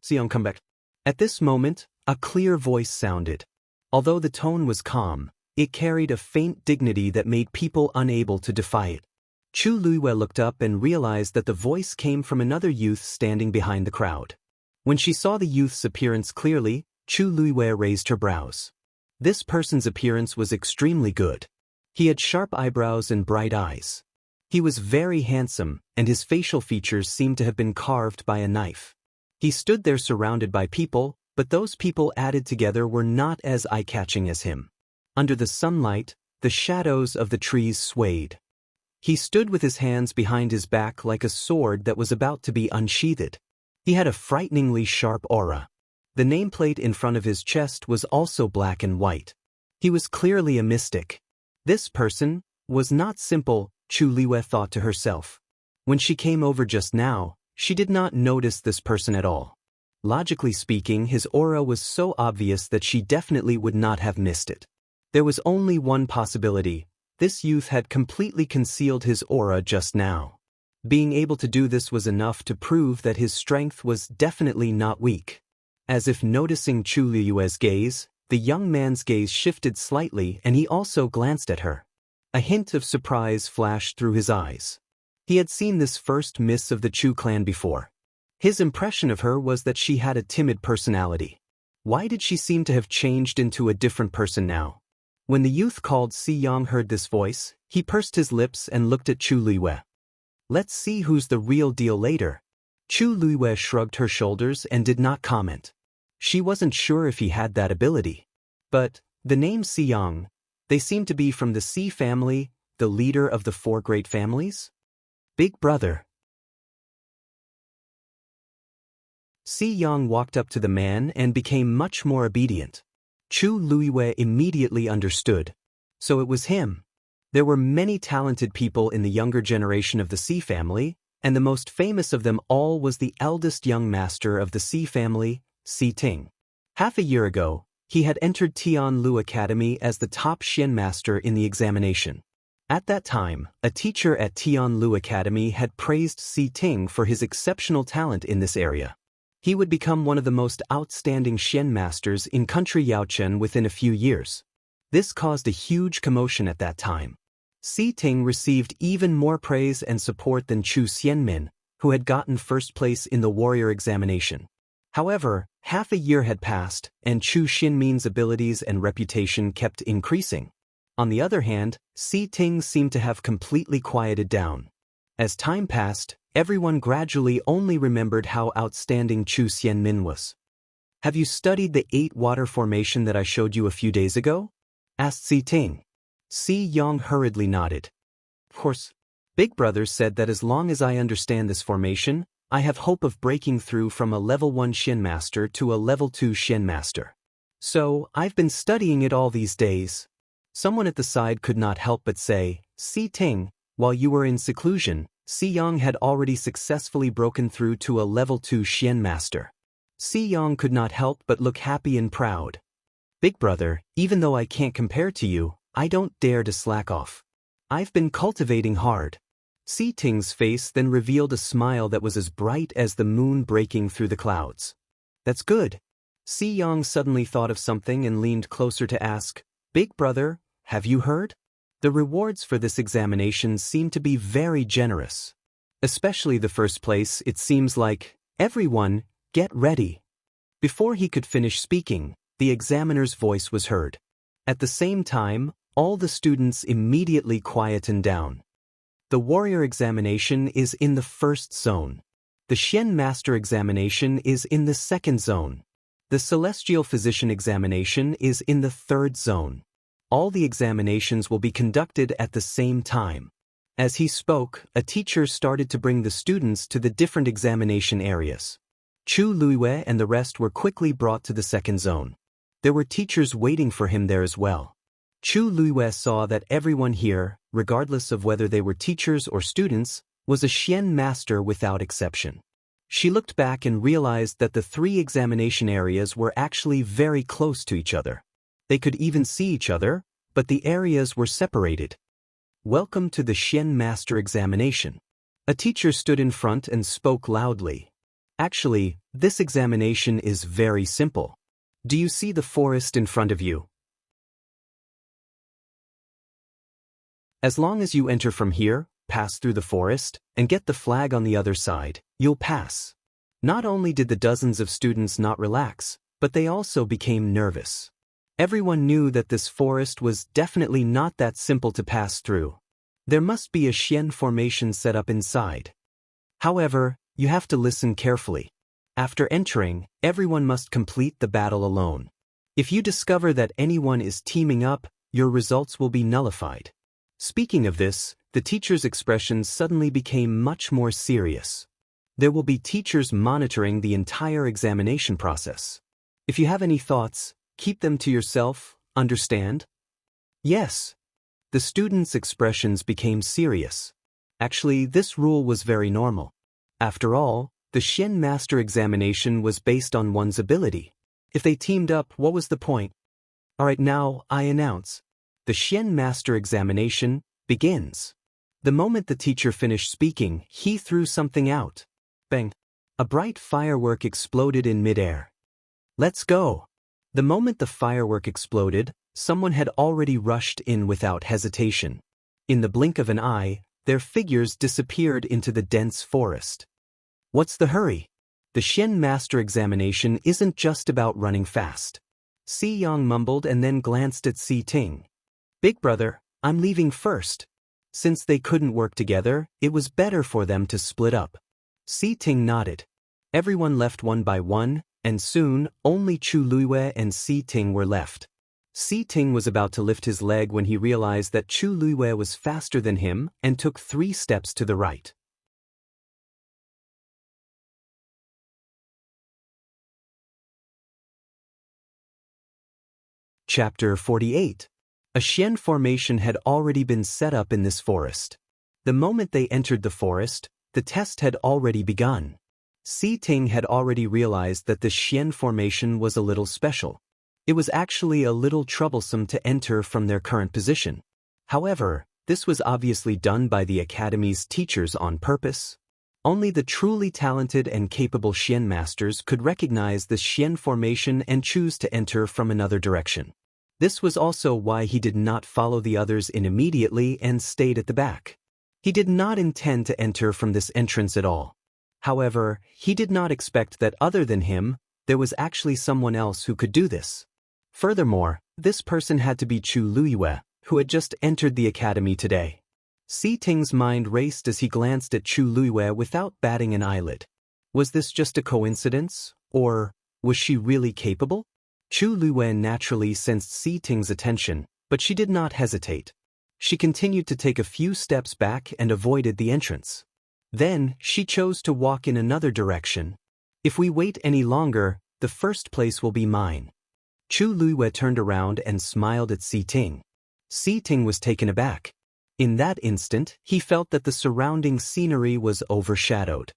Xiang, come back. At this moment, a clear voice sounded. Although the tone was calm, it carried a faint dignity that made people unable to defy it. Chu Liwei looked up and realized that the voice came from another youth standing behind the crowd. When she saw the youth's appearance clearly, Chu Liwei raised her brows. This person's appearance was extremely good. He had sharp eyebrows and bright eyes. He was very handsome, and his facial features seemed to have been carved by a knife. He stood there surrounded by people, but those people added together were not as eye-catching as him. Under the sunlight, the shadows of the trees swayed. He stood with his hands behind his back like a sword that was about to be unsheathed. He had a frighteningly sharp aura. The nameplate in front of his chest was also black and white. He was clearly a mystic. This person was not simple, Chu Liwei thought to herself. When she came over just now, she did not notice this person at all. Logically speaking, his aura was so obvious that she definitely would not have missed it. There was only one possibility. This youth had completely concealed his aura just now. Being able to do this was enough to prove that his strength was definitely not weak. As if noticing Chu Liue's gaze, the young man's gaze shifted slightly and he also glanced at her. A hint of surprise flashed through his eyes. He had seen this first miss of the Chu clan before. His impression of her was that she had a timid personality. Why did she seem to have changed into a different person now? When the youth called Xiang heard this voice, he pursed his lips and looked at Chu Liwei. Let's see who's the real deal later. Chu Liwei shrugged her shoulders and did not comment. She wasn't sure if he had that ability. But the name Xiang, they seemed to be from the Xi family, the leader of the 4 great families? Big brother. Xiang walked up to the man and became much more obedient. Chu Liwei immediately understood. So it was him. There were many talented people in the younger generation of the Xi family, and the most famous of them all was the eldest young master of the Xi family, Xi Ting. Half a year ago, he had entered Tianlu Academy as the top Xian master in the examination. At that time, a teacher at Tianlu Academy had praised Xi Ting for his exceptional talent in this area. He would become one of the most outstanding Xian masters in country Yaochen within a few years. This caused a huge commotion at that time. Xi Ting received even more praise and support than Chu Xianmin, who had gotten first place in the warrior examination. However, half a year had passed, and Chu Xianmin's abilities and reputation kept increasing. On the other hand, Xi Ting seemed to have completely quieted down. As time passed, everyone gradually only remembered how outstanding Chu Xianmin was. Have you studied the 8 water formation that I showed you a few days ago? Asked Xi Ting. Xiang hurriedly nodded. Of course. Big Brother said that as long as I understand this formation, I have hope of breaking through from a level 1 Xian master to a level 2 Xian master. So, I've been studying it all these days. Someone at the side could not help but say, Xi Ting, while you were in seclusion, Xiang had already successfully broken through to a level 2 Xian master. Xiang could not help but look happy and proud. Big Brother, even though I can't compare to you, I don't dare to slack off. I've been cultivating hard. Xi Ting's face then revealed a smile that was as bright as the moon breaking through the clouds. That's good. Xiang suddenly thought of something and leaned closer to ask, Big Brother, have you heard? The rewards for this examination seem to be very generous. Especially the first place, it seems like, everyone, get ready. Before he could finish speaking, the examiner's voice was heard. At the same time, all the students immediately quietened down. The warrior examination is in the first zone. The Xian master examination is in the second zone. The celestial physician examination is in the third zone. All the examinations will be conducted at the same time. As he spoke, a teacher started to bring the students to the different examination areas. Chu Liwei and the rest were quickly brought to the second zone. There were teachers waiting for him there as well. Chu Luiyue saw that everyone here, regardless of whether they were teachers or students, was a Xian master without exception. She looked back and realized that the 3 examination areas were actually very close to each other. They could even see each other, but the areas were separated. Welcome to the Xian Master examination. A teacher stood in front and spoke loudly. Actually, this examination is very simple. Do you see the forest in front of you? As long as you enter from here, pass through the forest, and get the flag on the other side, you'll pass. Not only did the dozens of students not relax, but they also became nervous. Everyone knew that this forest was definitely not that simple to pass through. There must be a Xian formation set up inside. However, you have to listen carefully. After entering, everyone must complete the battle alone. If you discover that anyone is teaming up, your results will be nullified. Speaking of this, the teacher's expressions suddenly became much more serious. There will be teachers monitoring the entire examination process. If you have any thoughts, keep them to yourself, understand? Yes. The students' expressions became serious. Actually, this rule was very normal. After all, the Xian Master examination was based on one's ability. If they teamed up, what was the point? Alright, now, I announce. The Xian Master examination begins. The moment the teacher finished speaking, he threw something out. Bang! A bright firework exploded in midair. Let's go! The moment the firework exploded, someone had already rushed in without hesitation. In the blink of an eye, their figures disappeared into the dense forest. What's the hurry? The Xian Master examination isn't just about running fast. Si Yang mumbled and then glanced at Si Ting. Big brother, I'm leaving first. Since they couldn't work together, it was better for them to split up. Si Ting nodded. Everyone left one by one, and soon, only Chu Luiyue and Si Ting were left. Si Ting was about to lift his leg when he realized that Chu Luiyue was faster than him and took 3 steps to the right. Chapter 48. A Xian formation had already been set up in this forest. The moment they entered the forest, the test had already begun. Si Ting had already realized that the Xian formation was a little special. It was actually a little troublesome to enter from their current position. However, this was obviously done by the Academy's teachers on purpose. Only the truly talented and capable Xian masters could recognize the Xian formation and choose to enter from another direction. This was also why he did not follow the others in immediately and stayed at the back. He did not intend to enter from this entrance at all. However, he did not expect that other than him, there was actually someone else who could do this. Furthermore, this person had to be Chu Luiyue, who had just entered the academy today. Si Ting's mind raced as he glanced at Chu Luiyue without batting an eyelid. Was this just a coincidence, or was she really capable? Chu Luiyue naturally sensed Si Ting's attention, but she did not hesitate. She continued to take a few steps back and avoided the entrance. Then, she chose to walk in another direction. If we wait any longer, the first place will be mine. Chu Luiyue turned around and smiled at Si Ting. Si Ting was taken aback. In that instant, he felt that the surrounding scenery was overshadowed.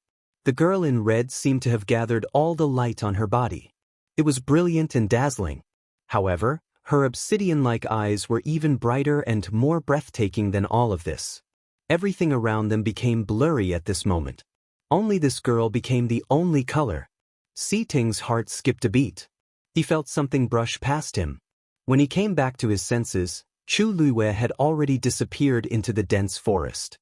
The girl in red seemed to have gathered all the light on her body. It was brilliant and dazzling. However, her obsidian-like eyes were even brighter and more breathtaking than all of this. Everything around them became blurry at this moment. Only this girl became the only color. Si Ting's heart skipped a beat. He felt something brush past him. When he came back to his senses, Chu Luiyue had already disappeared into the dense forest.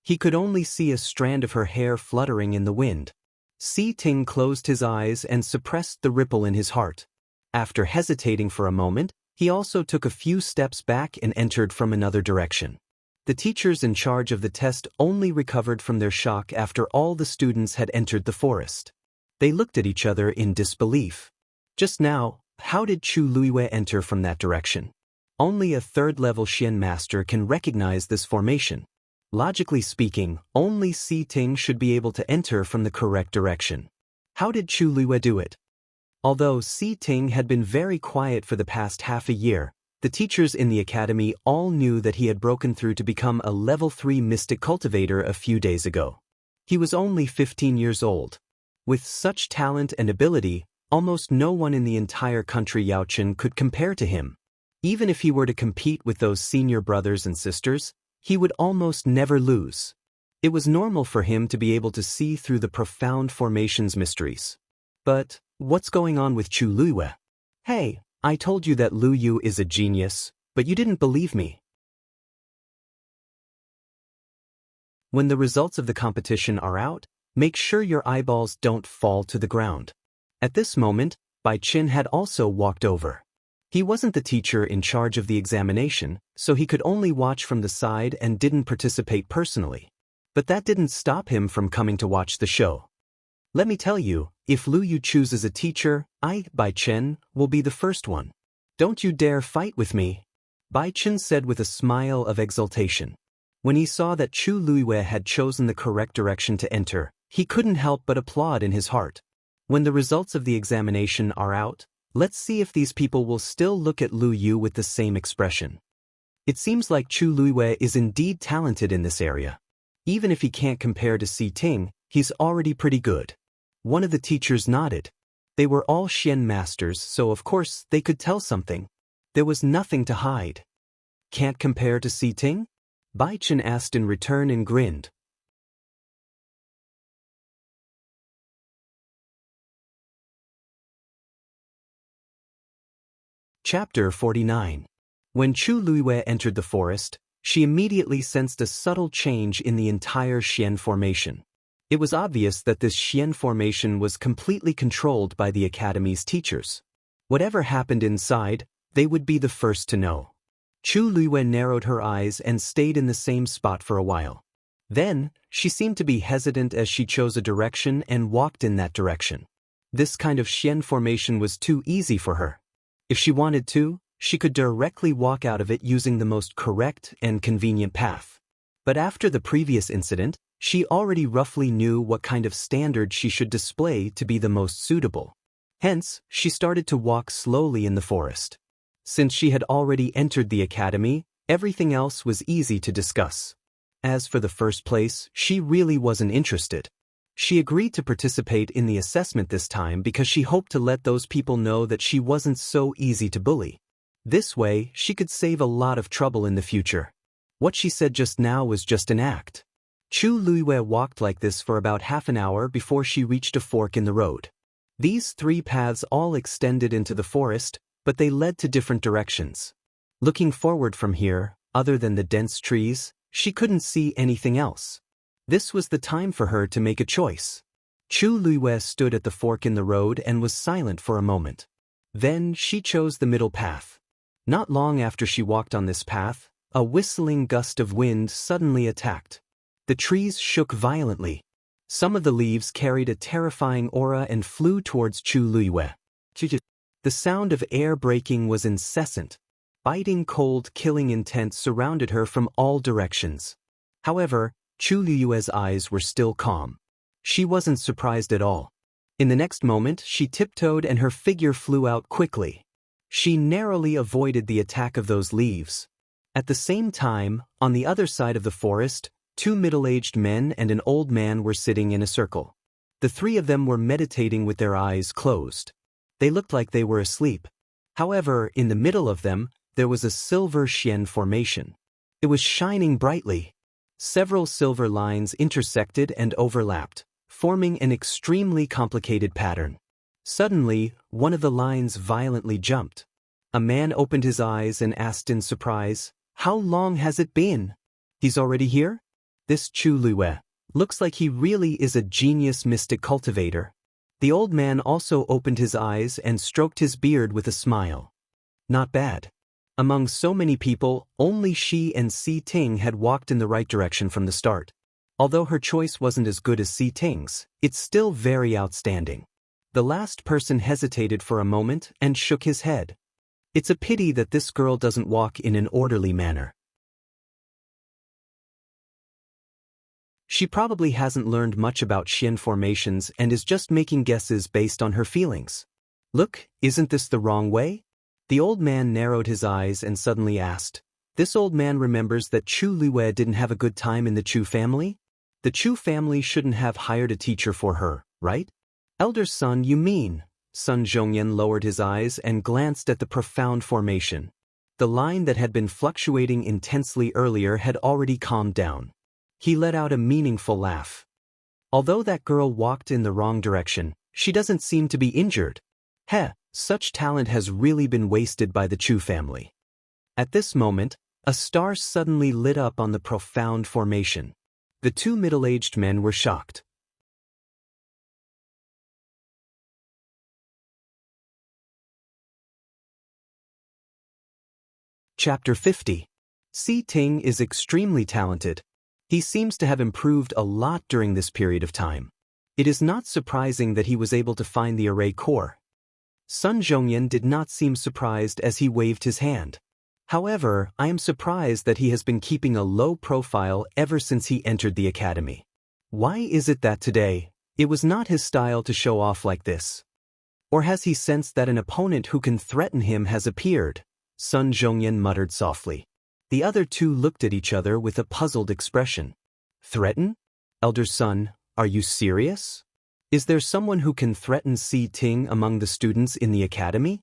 He could only see a strand of her hair fluttering in the wind. Si Ting closed his eyes and suppressed the ripple in his heart. After hesitating for a moment, he also took a few steps back and entered from another direction. The teachers in charge of the test only recovered from their shock after all the students had entered the forest. They looked at each other in disbelief. Just now, how did Chu Luiyue enter from that direction? Only a third-level Xian master can recognize this formation. Logically speaking, only Si Ting should be able to enter from the correct direction. How did Chu Luiyue do it? Although Si Ting had been very quiet for the past half a year, the teachers in the academy all knew that he had broken through to become a level 3 mystic cultivator a few days ago. He was only 15 years old. With such talent and ability, almost no one in the entire country Yaochen could compare to him. Even if he were to compete with those senior brothers and sisters, he would almost never lose. It was normal for him to be able to see through the profound formation's mysteries. But what's going on with Chu Luiyue? Hey, I told you that Lu Yu is a genius, but you didn't believe me. When the results of the competition are out, make sure your eyeballs don't fall to the ground. At this moment, Bai Qin had also walked over. He wasn't the teacher in charge of the examination, so he could only watch from the side and didn't participate personally. But that didn't stop him from coming to watch the show. Let me tell you, if Lu Yu chooses a teacher, I, Bai Chen, will be the first one. Don't you dare fight with me, Bai Chen said with a smile of exultation. When he saw that Chu Luiyue had chosen the correct direction to enter, he couldn't help but applaud in his heart. When the results of the examination are out, let's see if these people will still look at Lu Yu with the same expression. It seems like Chu Luiyue is indeed talented in this area. Even if he can't compare to Si Ting, he's already pretty good. One of the teachers nodded. They were all Xian masters, so of course they could tell something. There was nothing to hide. Can't compare to Si Ting? Bai Chen asked in return and grinned. Chapter 49. When Chu Luiyue entered the forest, she immediately sensed a subtle change in the entire Xian formation. It was obvious that this Xian formation was completely controlled by the academy's teachers. Whatever happened inside, they would be the first to know. Chu Luiyue narrowed her eyes and stayed in the same spot for a while. Then, she seemed to be hesitant as she chose a direction and walked in that direction. This kind of Xian formation was too easy for her. If she wanted to, she could directly walk out of it using the most correct and convenient path. But after the previous incident, she already roughly knew what kind of standard she should display to be the most suitable. Hence, she started to walk slowly in the forest. Since she had already entered the academy, everything else was easy to discuss. As for the first place, she really wasn't interested. She agreed to participate in the assessment this time because she hoped to let those people know that she wasn't so easy to bully. This way, she could save a lot of trouble in the future. What she said just now was just an act. Chu Luiyue walked like this for about half an hour before she reached a fork in the road. These 3 paths all extended into the forest, but they led to different directions. Looking forward from here, other than the dense trees, she couldn't see anything else. This was the time for her to make a choice. Chu Luiyue stood at the fork in the road and was silent for a moment. Then she chose the middle path. Not long after she walked on this path, a whistling gust of wind suddenly attacked. The trees shook violently. Some of the leaves carried a terrifying aura and flew towards Chu Luiyue. The sound of air breaking was incessant. Biting cold, killing intent surrounded her from all directions. However, Chu Luiyue's eyes were still calm. She wasn't surprised at all. In the next moment, she tiptoed and her figure flew out quickly. She narrowly avoided the attack of those leaves. At the same time, on the other side of the forest, 2 middle-aged men and an old man were sitting in a circle. The 3 of them were meditating with their eyes closed. They looked like they were asleep. However, in the middle of them, there was a silver Xian formation. It was shining brightly. Several silver lines intersected and overlapped, forming an extremely complicated pattern. Suddenly, one of the lines violently jumped. A man opened his eyes and asked in surprise, "How long has it been?" "He's already here?" "This Chu Luiyue. Looks like he really is a genius mystic cultivator." The old man also opened his eyes and stroked his beard with a smile. Not bad. Among so many people, only she and Si Ting had walked in the right direction from the start. Although her choice wasn't as good as Si Ting's, it's still very outstanding. The last person hesitated for a moment and shook his head. It's a pity that this girl doesn't walk in an orderly manner. She probably hasn't learned much about Xian formations and is just making guesses based on her feelings. Look, isn't this the wrong way? The old man narrowed his eyes and suddenly asked. This old man remembers that Chu Liwei didn't have a good time in the Chu family? The Chu family shouldn't have hired a teacher for her, right? Elder son, you mean? Sun Zhongyan lowered his eyes and glanced at the profound formation. The line that had been fluctuating intensely earlier had already calmed down. He let out a meaningful laugh. Although that girl walked in the wrong direction, she doesn't seem to be injured. Such talent has really been wasted by the Chu family. At this moment, a star suddenly lit up on the profound formation. The two middle-aged men were shocked. Chapter 50. Si Ting is extremely talented. He seems to have improved a lot during this period of time. It is not surprising that he was able to find the array core. Sun Zhongyan did not seem surprised as he waved his hand. However, I am surprised that he has been keeping a low profile ever since he entered the academy. Why is it that today, it was not his style to show off like this? Or has he sensed that an opponent who can threaten him has appeared? Sun Zhongyan muttered softly. The other two looked at each other with a puzzled expression. Threaten? Elder Sun, are you serious? Is there someone who can threaten Si Ting among the students in the academy?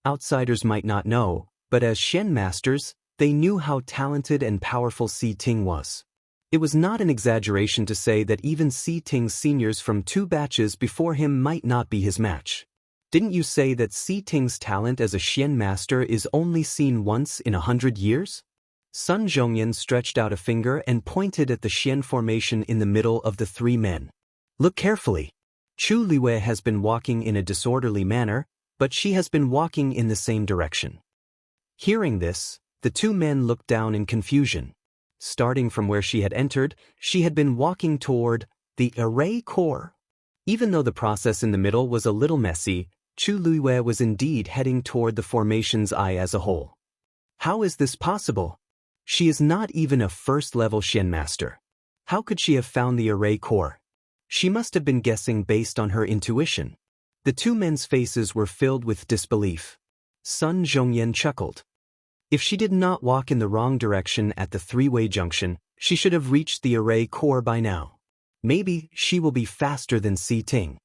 Outsiders might not know, but as Shen masters, they knew how talented and powerful Si Ting was. It was not an exaggeration to say that even Si Ting's seniors from 2 batches before him might not be his match. Didn't you say that Si Ting's talent as a Shen master is only seen once in 100 years? Sun Zhongyan stretched out a finger and pointed at the Shen formation in the middle of the 3 men. Look carefully. Chu Liwei has been walking in a disorderly manner, but she has been walking in the same direction. Hearing this, the 2 men looked down in confusion. Starting from where she had entered, she had been walking toward the array core. Even though the process in the middle was a little messy, Chu Liwei was indeed heading toward the formation's eye as a whole. How is this possible? She is not even a first-level Shen master. How could she have found the array core? She must have been guessing based on her intuition. The 2 men's faces were filled with disbelief. Sun Zhongyan chuckled. If she did not walk in the wrong direction at the 3-way junction, she should have reached the array core by now. Maybe she will be faster than Si Ting.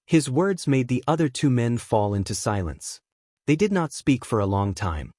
His words made the other 2 men fall into silence. They did not speak for a long time.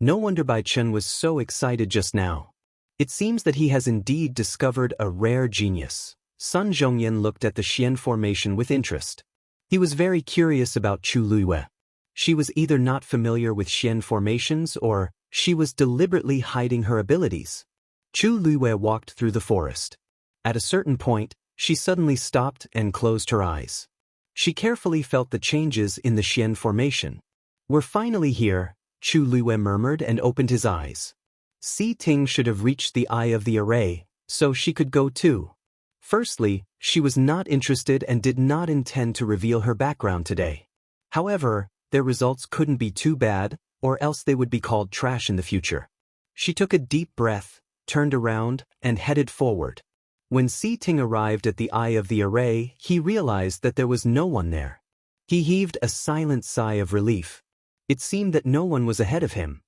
No wonder Bai Chen was so excited just now. It seems that he has indeed discovered a rare genius. Sun Zhongyan looked at the Xian formation with interest. He was very curious about Chu Liwei. She was either not familiar with Xian formations or she was deliberately hiding her abilities. Chu Liwei walked through the forest. At a certain point, she suddenly stopped and closed her eyes. She carefully felt the changes in the Xian formation. We're finally here, Chu Liwei murmured and opened his eyes. Si Ting should have reached the eye of the array, so she could go too. Firstly, she was not interested and did not intend to reveal her background today. However, their results couldn't be too bad, or else they would be called trash in the future. She took a deep breath, turned around, and headed forward. When Si Ting arrived at the eye of the array, he realized that there was no one there. He heaved a silent sigh of relief. It seemed that no one was ahead of him.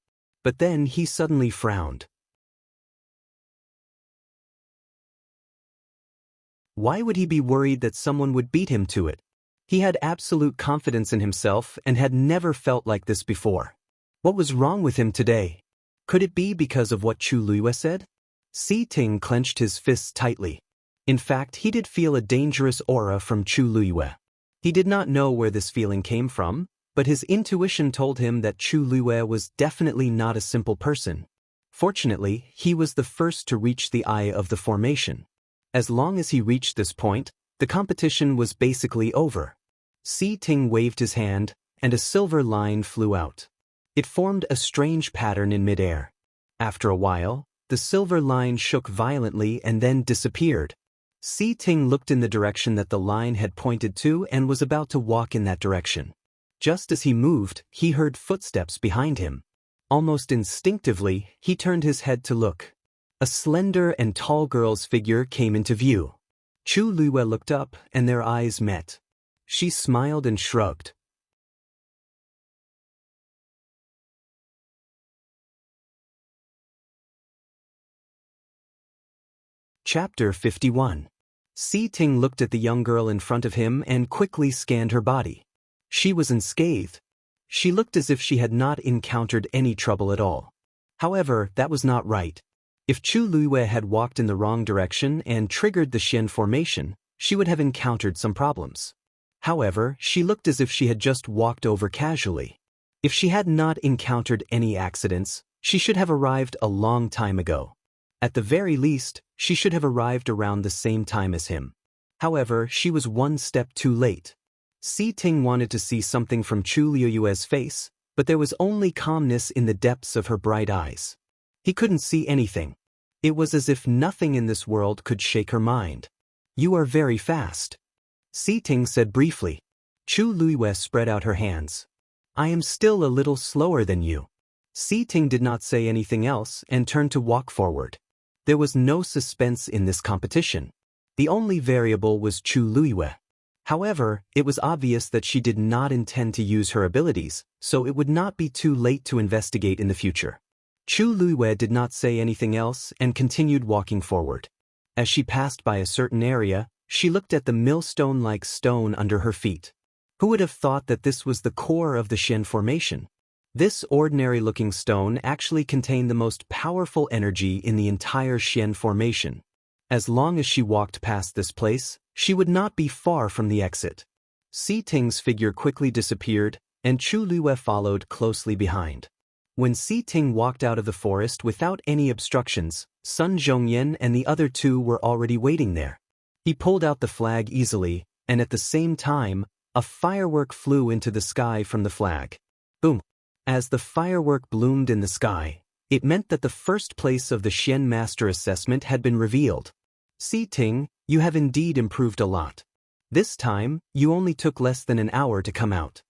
But then he suddenly frowned. Why would he be worried that someone would beat him to it? He had absolute confidence in himself and had never felt like this before. What was wrong with him today? Could it be because of what Chu Liwei said? Si Ting clenched his fists tightly. In fact, he did feel a dangerous aura from Chu Liwei. He did not know where this feeling came from, but his intuition told him that Chu Liwei was definitely not a simple person. Fortunately, he was the first to reach the eye of the formation. As long as he reached this point, the competition was basically over. Si Ting waved his hand, and a silver line flew out. It formed a strange pattern in midair. After a while, the silver line shook violently and then disappeared. Si Ting looked in the direction that the line had pointed to and was about to walk in that direction. Just as he moved, he heard footsteps behind him. Almost instinctively, he turned his head to look. A slender and tall girl's figure came into view. Chu Liwei looked up, and their eyes met. She smiled and shrugged. Chapter 51. Si Ting looked at the young girl in front of him and quickly scanned her body. She was unscathed. She looked as if she had not encountered any trouble at all. However, that was not right. If Chu Luiwei had walked in the wrong direction and triggered the Xian formation, she would have encountered some problems. However, she looked as if she had just walked over casually. If she had not encountered any accidents, she should have arrived a long time ago. At the very least, she should have arrived around the same time as him. However, she was one step too late. Si Ting wanted to see something from Chu Luiwei's face, but there was only calmness in the depths of her bright eyes. He couldn't see anything. It was as if nothing in this world could shake her mind. "You are very fast," Si Ting said briefly. Chu Luiwei spread out her hands. "I am still a little slower than you." Si Ting did not say anything else and turned to walk forward. There was no suspense in this competition. The only variable was Chu Luiwei. However, it was obvious that she did not intend to use her abilities, so it would not be too late to investigate in the future. Chu Luiwei did not say anything else and continued walking forward. As she passed by a certain area, she looked at the millstone-like stone under her feet. Who would have thought that this was the core of the Xian formation? This ordinary-looking stone actually contained the most powerful energy in the entire Xian formation. As long as she walked past this place, she would not be far from the exit. Si Ting's figure quickly disappeared, and Chu Luiwei followed closely behind. When Si Ting walked out of the forest without any obstructions, Sun Zhongyan and the other two were already waiting there. He pulled out the flag easily, and at the same time, a firework flew into the sky from the flag. Boom! As the firework bloomed in the sky, it meant that the first place of the Xian Master Assessment had been revealed. Si Ting, you have indeed improved a lot. This time, you only took less than an hour to come out.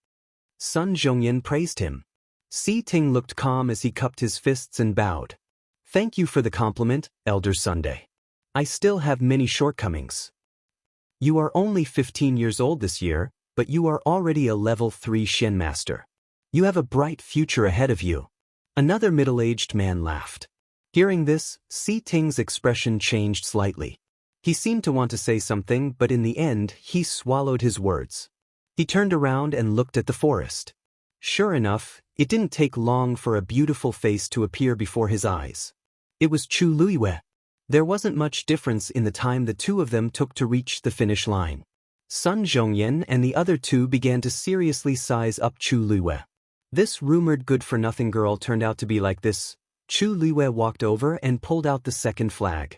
Sun Zhongyan praised him. Si Ting looked calm as he cupped his fists and bowed. Thank you for the compliment, Elder Sunday. I still have many shortcomings. You are only 15 years old this year, but you are already a level 3 Xian Master. You have a bright future ahead of you. Another middle-aged man laughed. Hearing this, Si Ting's expression changed slightly. He seemed to want to say something, but in the end, he swallowed his words. He turned around and looked at the forest. Sure enough, it didn't take long for a beautiful face to appear before his eyes. It was Chu Luiwei. There wasn't much difference in the time the two of them took to reach the finish line. Sun Zhongyan and the other two began to seriously size up Chu Luiwei. This rumored good-for-nothing girl turned out to be like this. Chu Luiwei walked over and pulled out the second flag.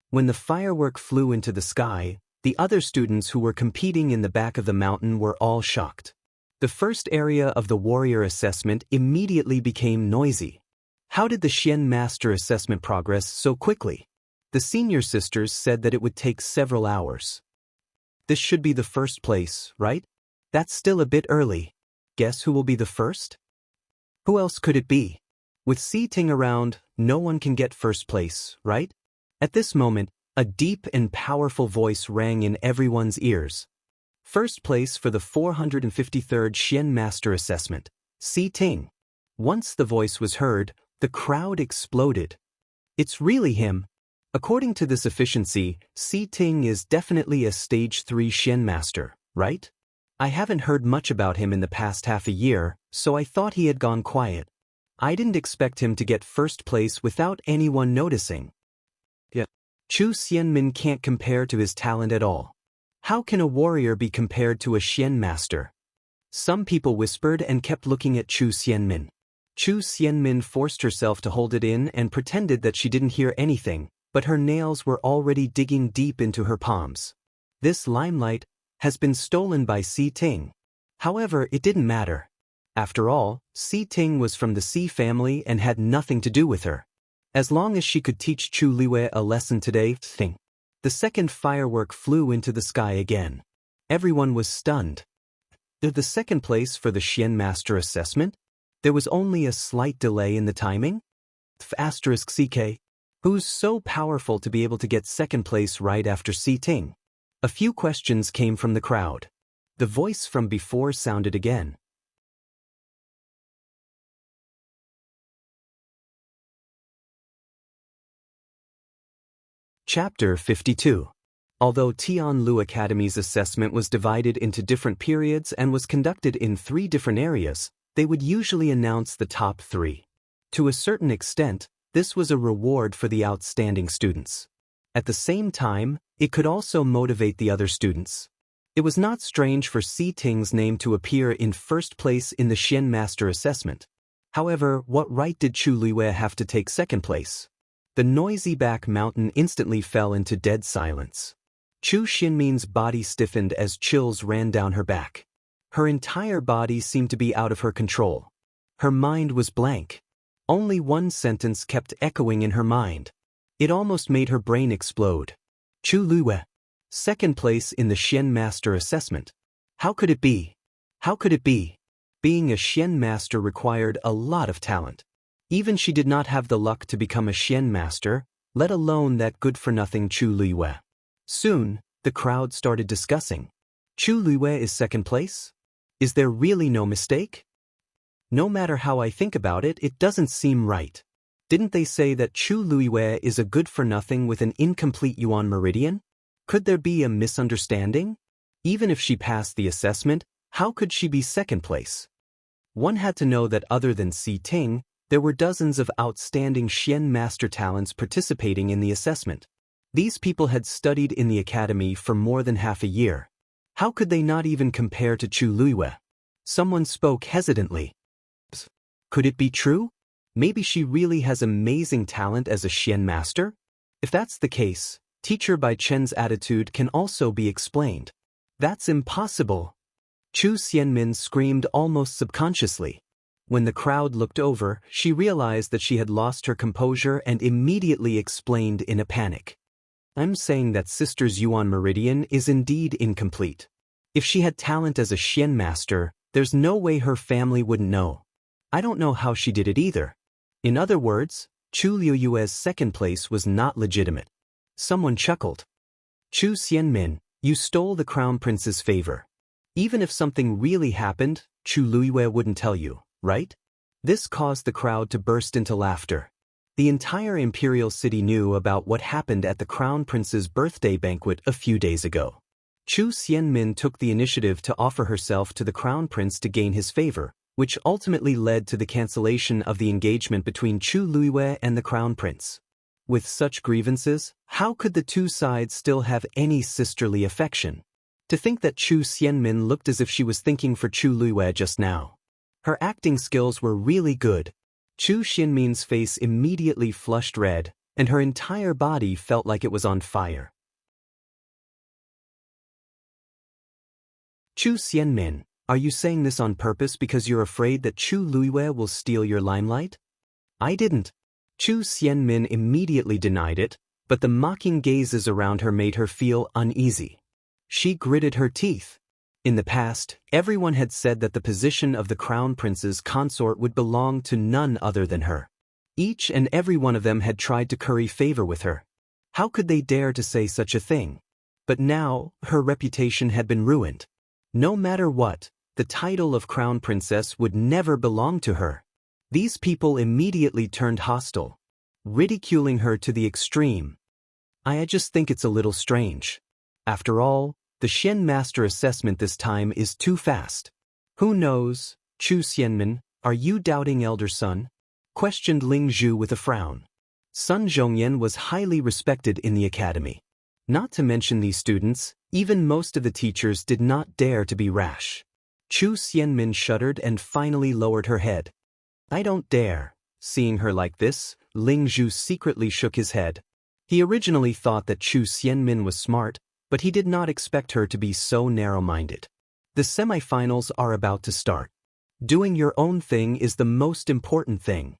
When the firework flew into the sky, the other students who were competing in the back of the mountain were all shocked. The first area of the warrior assessment immediately became noisy. How did the Xian Master Assessment progress so quickly? The senior sisters said that it would take several hours. This should be the first place, right? That's still a bit early. Guess who will be the first? Who else could it be? With Si Ting around, no one can get first place, right? At this moment, a deep and powerful voice rang in everyone's ears. First place for the 453rd Xian Master Assessment, Si Ting. Once the voice was heard, the crowd exploded. It's really him. According to this efficiency, Si Ting is definitely a Stage 3 Xian Master, right? I haven't heard much about him in the past half a year, so I thought he had gone quiet. I didn't expect him to get first place without anyone noticing. Yet, Chu Xianmin can't compare to his talent at all. How can a warrior be compared to a Xian Master? Some people whispered and kept looking at Chu Xianmin. Chu Xianmin forced herself to hold it in and pretended that she didn't hear anything, but her nails were already digging deep into her palms. This limelight has been stolen by Si Ting. However, it didn't matter. After all, Si Ting was from the Si family and had nothing to do with her. As long as she could teach Chu Luiwei a lesson today, the second firework flew into the sky again. Everyone was stunned. The second place for the Xian Master Assessment? There was only a slight delay in the timing? *CK. Who's so powerful to be able to get second place right after Si Ting? A few questions came from the crowd. The voice from before sounded again. Chapter 52. Although Tianlu Academy's assessment was divided into different periods and was conducted in 3 different areas, they would usually announce the top 3. To a certain extent, this was a reward for the outstanding students. At the same time, it could also motivate the other students. It was not strange for Si Ting's name to appear in first place in the Xian Master assessment. However, what right did Chu Luiyue have to take second place? The noisy back mountain instantly fell into dead silence. Chu Xinmin's body stiffened as chills ran down her back. Her entire body seemed to be out of her control. Her mind was blank. Only one sentence kept echoing in her mind. It almost made her brain explode. Chu Luiyue. Second place in the Xian Master assessment. How could it be? How could it be? Being a Xian Master required a lot of talent. Even she did not have the luck to become a Xian Master, let alone that good-for-nothing Chu Luiyue. Soon, the crowd started discussing. Chu Luiyue is second place? Is there really no mistake? No matter how I think about it, it doesn't seem right. Didn't they say that Chu Luiyue is a good-for-nothing with an incomplete yuan meridian? Could there be a misunderstanding? Even if she passed the assessment, how could she be second place? One had to know that other than Si Ting, there were dozens of outstanding Xian Master talents participating in the assessment. These people had studied in the academy for more than half a year. How could they not even compare to Chu Luiyue? Someone spoke hesitantly. Could it be true? Maybe she really has amazing talent as a Xian Master? If that's the case, Teacher Bai Chen's attitude can also be explained. That's impossible. Chu Xianmin screamed almost subconsciously. When the crowd looked over, she realized that she had lost her composure and immediately explained in a panic. I'm saying that Sister's Yuan Meridian is indeed incomplete. If she had talent as a Xian Master, there's no way her family wouldn't know. I don't know how she did it either. In other words, Chu Luiyue's second place was not legitimate. Someone chuckled. Chu Xianmin, you stole the Crown Prince's favor. Even if something really happened, Chu Luiyue wouldn't tell you, right? This caused the crowd to burst into laughter. The entire imperial city knew about what happened at the Crown Prince's birthday banquet a few days ago. Chu Xianmin took the initiative to offer herself to the Crown Prince to gain his favor, which ultimately led to the cancellation of the engagement between Chu Luiyue and the Crown Prince. With such grievances, how could the two sides still have any sisterly affection? To think that Chu Xianmin looked as if she was thinking for Chu Luiyue just now. Her acting skills were really good. Chu Xianmin's face immediately flushed red, and her entire body felt like it was on fire. Chu Xianmin, are you saying this on purpose because you're afraid that Chu Luiyue will steal your limelight? I didn't. Chu Xianmin immediately denied it, but the mocking gazes around her made her feel uneasy. She gritted her teeth. In the past, everyone had said that the position of the Crown Prince's consort would belong to none other than her. Each and every one of them had tried to curry favor with her. How could they dare to say such a thing? But now, her reputation had been ruined. No matter what, the title of Crown Princess would never belong to her. These people immediately turned hostile, ridiculing her to the extreme. I just think it's a little strange. After all, the Xian Master assessment this time is too fast. Who knows, Chu Xianmin, are you doubting elder son? Questioned Ling Zhu with a frown. Sun Zhongyan was highly respected in the academy. Not to mention these students, even most of the teachers did not dare to be rash. Chu Xianmin shuddered and finally lowered her head. I don't dare. Seeing her like this, Ling Zhu secretly shook his head. He originally thought that Chu Xianmin was smart, but he did not expect her to be so narrow-minded. The semifinals are about to start. Doing your own thing is the most important thing.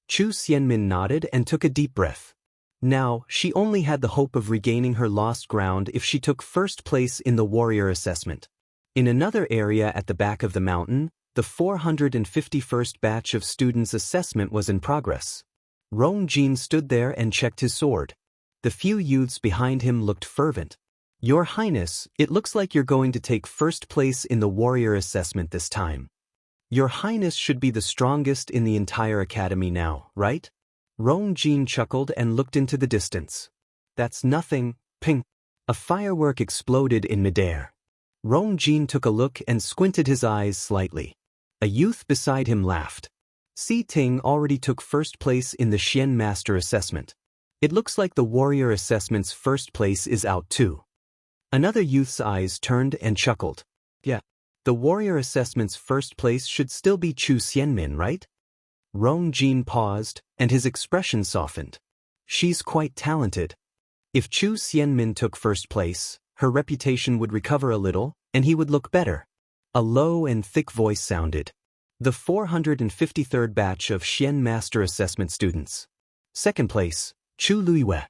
Chu Xianmin nodded and took a deep breath. Now, she only had the hope of regaining her lost ground if she took first place in the warrior assessment. In another area at the back of the mountain, the 451st batch of students' assessment was in progress. Rong Jin stood there and checked his sword. The few youths behind him looked fervent. Your Highness, it looks like you're going to take first place in the warrior assessment this time. Your Highness should be the strongest in the entire academy now, right? Rong Jin chuckled and looked into the distance. That's nothing, ping. A firework exploded in midair. Rong Jin took a look and squinted his eyes slightly. A youth beside him laughed. Si Ting already took first place in the Xian Master assessment. It looks like the warrior assessment's first place is out too. Another youth's eyes turned and chuckled. Yeah. The warrior assessment's first place should still be Chu Xianmin, right? Rong Jin paused, and his expression softened. She's quite talented. If Chu Xianmin took first place, her reputation would recover a little, and he would look better. A low and thick voice sounded. The 453rd batch of Xian Master Assessment students. Second place, Chu Luiwei.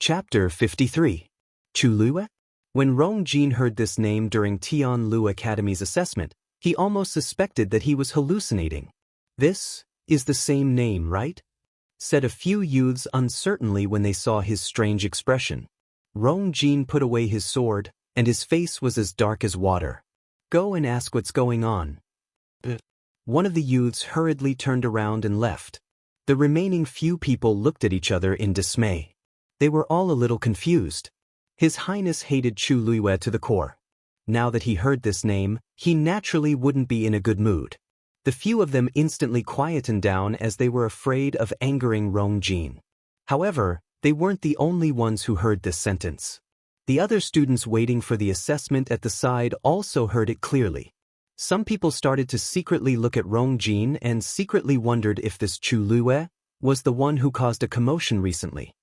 Chapter 53. Chu Luiwei? When Rong Jin heard this name during Tian Lu Academy's assessment, he almost suspected that he was hallucinating. This is the same name, right? Said a few youths uncertainly when they saw his strange expression. Rong Jin put away his sword, and his face was as dark as water. Go and ask what's going on. One of the youths hurriedly turned around and left. The remaining few people looked at each other in dismay. They were all a little confused. His Highness hated Chu Luiwei to the core. Now that he heard this name, he naturally wouldn't be in a good mood. The few of them instantly quietened down as they were afraid of angering Rong Jin. However, they weren't the only ones who heard this sentence. The other students waiting for the assessment at the side also heard it clearly. Some people started to secretly look at Rong Jin and secretly wondered if this Chu Luiwei was the one who caused a commotion recently.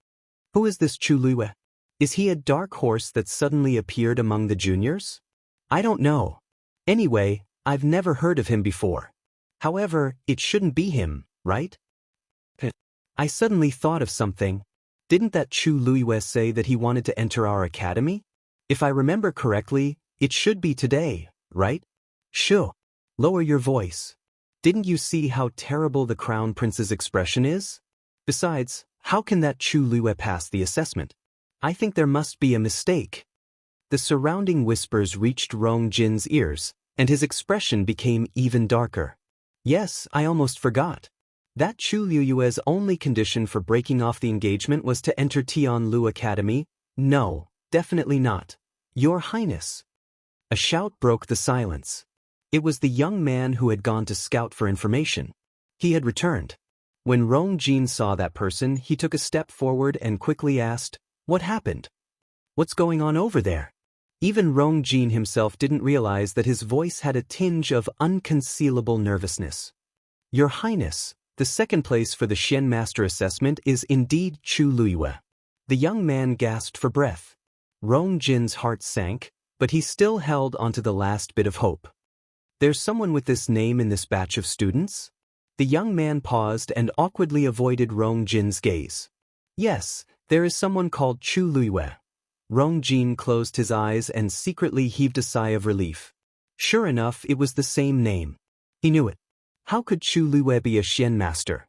Who is this Chu Luiwei? Is he a dark horse that suddenly appeared among the juniors? I don't know. Anyway, I've never heard of him before. However, it shouldn't be him, right? I suddenly thought of something. Didn't that Chu Luiwei say that he wanted to enter our academy? If I remember correctly, it should be today, right? Shoo. Lower your voice. Didn't you see how terrible the Crown Prince's expression is? Besides, how can that Chu Luiwei pass the assessment? I think there must be a mistake. The surrounding whispers reached Rong Jin's ears, and his expression became even darker. Yes, I almost forgot. That Chu Luiwei's only condition for breaking off the engagement was to enter Tian Lu Academy? No, definitely not. Your Highness. A shout broke the silence. It was the young man who had gone to scout for information. He had returned. When Rong Jin saw that person, he took a step forward and quickly asked, "What happened? What's going on over there?" Even Rong Jin himself didn't realize that his voice had a tinge of unconcealable nervousness. Your Highness, the second place for the Xian Master assessment is indeed Chu Luiwei. The young man gasped for breath. Rong Jin's heart sank, but he still held onto the last bit of hope. There's someone with this name in this batch of students? The young man paused and awkwardly avoided Rong Jin's gaze. Yes, there is someone called Chu Luiwei. Rong Jin closed his eyes and secretly heaved a sigh of relief. Sure enough, it was the same name. He knew it. How could Chu Luiwei be a Xian master?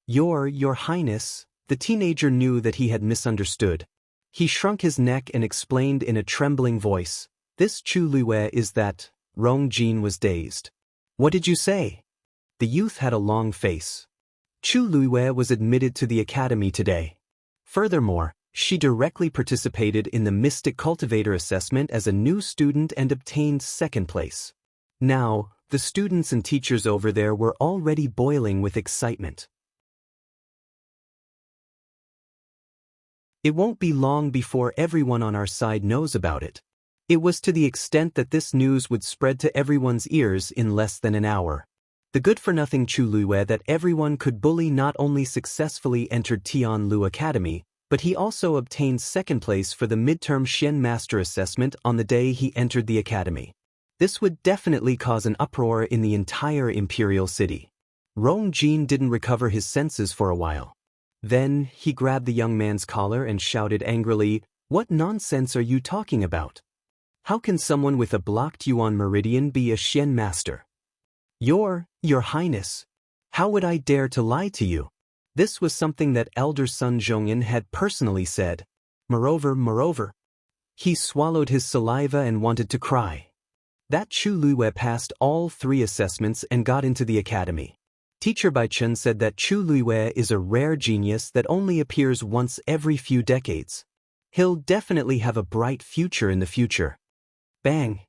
Your Highness, the teenager knew that he had misunderstood. He shrunk his neck and explained in a trembling voice, "This Chu Luiwei is that." Rong Jin was dazed. What did you say? The youth had a long face. Chu Luiwei was admitted to the academy today. Furthermore, she directly participated in the Mystic Cultivator assessment as a new student and obtained second place. Now, the students and teachers over there were already boiling with excitement. It won't be long before everyone on our side knows about it. It was to the extent that this news would spread to everyone's ears in less than an hour. The good-for-nothing Chu Luiwei that everyone could bully not only successfully entered Tian Lu Academy, but he also obtained second place for the midterm Xian Master assessment on the day he entered the academy. This would definitely cause an uproar in the entire imperial city. Rong Jin didn't recover his senses for a while. Then, he grabbed the young man's collar and shouted angrily, "What nonsense are you talking about? How can someone with a blocked yuan meridian be a Xian master? Your Highness, how would I dare to lie to you?" This was something that elder son Zhongyan had personally said. Moreover, he swallowed his saliva and wanted to cry. That Chu Luiwei passed all 3 assessments and got into the academy. Teacher Bai Chen said that Chu Luiwei is a rare genius that only appears once every few decades. He'll definitely have a bright future in the future. Bang!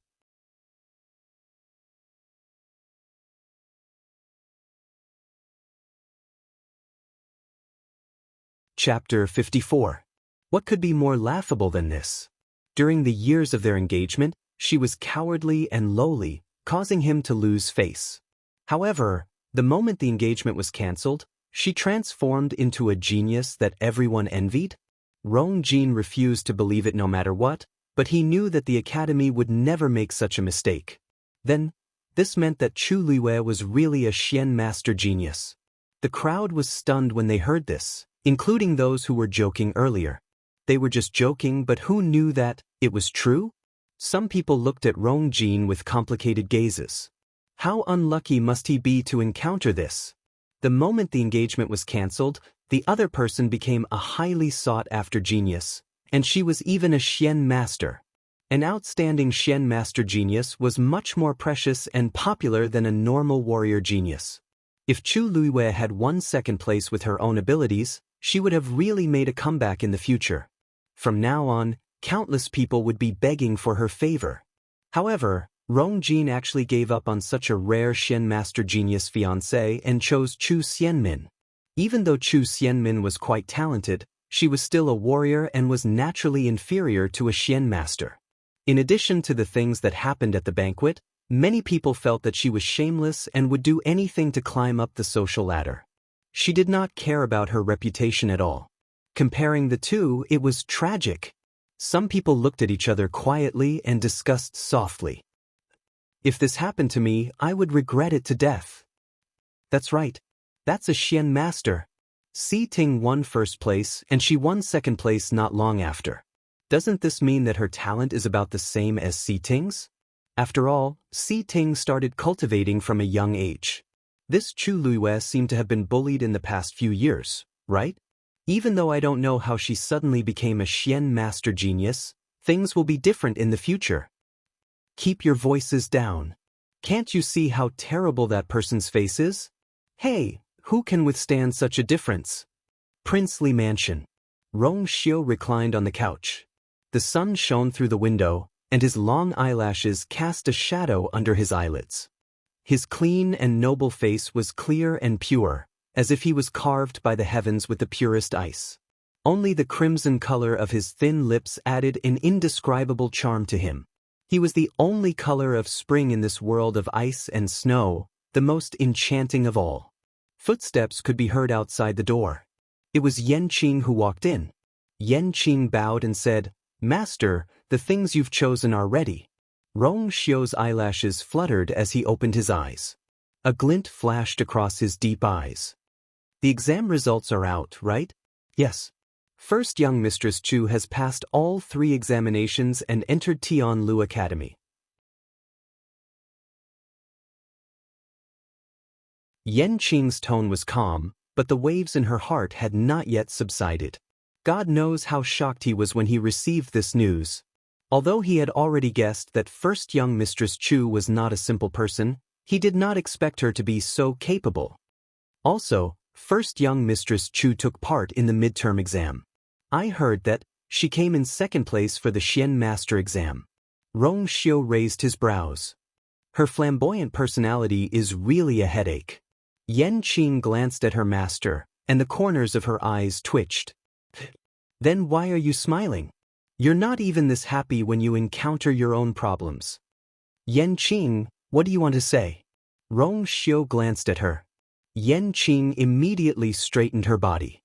Chapter 54. What could be more laughable than this? During the years of their engagement, she was cowardly and lowly, causing him to lose face. However, the moment the engagement was cancelled, she transformed into a genius that everyone envied. Rong Jin refused to believe it no matter what, but he knew that the academy would never make such a mistake. Then, this meant that Chu Luiwei was really a Xian master genius. The crowd was stunned when they heard this, including those who were joking earlier. They were just joking, but who knew that it was true? Some people looked at Rong Jin with complicated gazes. How unlucky must he be to encounter this? The moment the engagement was cancelled, the other person became a highly sought-after genius, and she was even a Xian master. An outstanding Xian master genius was much more precious and popular than a normal warrior genius. If Chu Luiwei had won second place with her own abilities, she would have really made a comeback in the future. From now on, countless people would be begging for her favor. However, Rong Jin actually gave up on such a rare Xian master genius fiancé and chose Chu Xianmin. Even though Chu Xianmin was quite talented, she was still a warrior and was naturally inferior to a Xian master. In addition to the things that happened at the banquet, many people felt that she was shameless and would do anything to climb up the social ladder. She did not care about her reputation at all. Comparing the two, it was tragic. Some people looked at each other quietly and discussed softly. If this happened to me, I would regret it to death. That's right. That's a Xian master. Si Ting won first place and she won second place not long after. Doesn't this mean that her talent is about the same as Si Ting's? After all, Si Ting started cultivating from a young age. This Chu Luiwei seemed to have been bullied in the past few years, right? Even though I don't know how she suddenly became a Xian master genius, things will be different in the future. Keep your voices down. Can't you see how terrible that person's face is? Hey, who can withstand such a difference? Princely Mansion. Rong Xiu reclined on the couch. The sun shone through the window, and his long eyelashes cast a shadow under his eyelids. His clean and noble face was clear and pure, as if he was carved by the heavens with the purest ice. Only the crimson color of his thin lips added an indescribable charm to him. He was the only color of spring in this world of ice and snow, the most enchanting of all. Footsteps could be heard outside the door. It was Yanqing who walked in. Yanqing bowed and said, "Master, the things you've chosen are ready." Rong Xiu's eyelashes fluttered as he opened his eyes. A glint flashed across his deep eyes. The exam results are out, right? Yes. First young Mistress Chu has passed all 3 examinations and entered Tianlu Academy. Yanqing's tone was calm, but the waves in her heart had not yet subsided. God knows how shocked he was when he received this news. Although he had already guessed that first young Mistress Chu was not a simple person, he did not expect her to be so capable. Also, first young Mistress Chu took part in the midterm exam. I heard that she came in second place for the Xian Master exam. Rong Xiu raised his brows. Her flamboyant personality is really a headache. Yanqing glanced at her master, and the corners of her eyes twitched. Then why are you smiling? You're not even this happy when you encounter your own problems. Yanqing, what do you want to say? Rong Xiu glanced at her. Yanqing immediately straightened her body.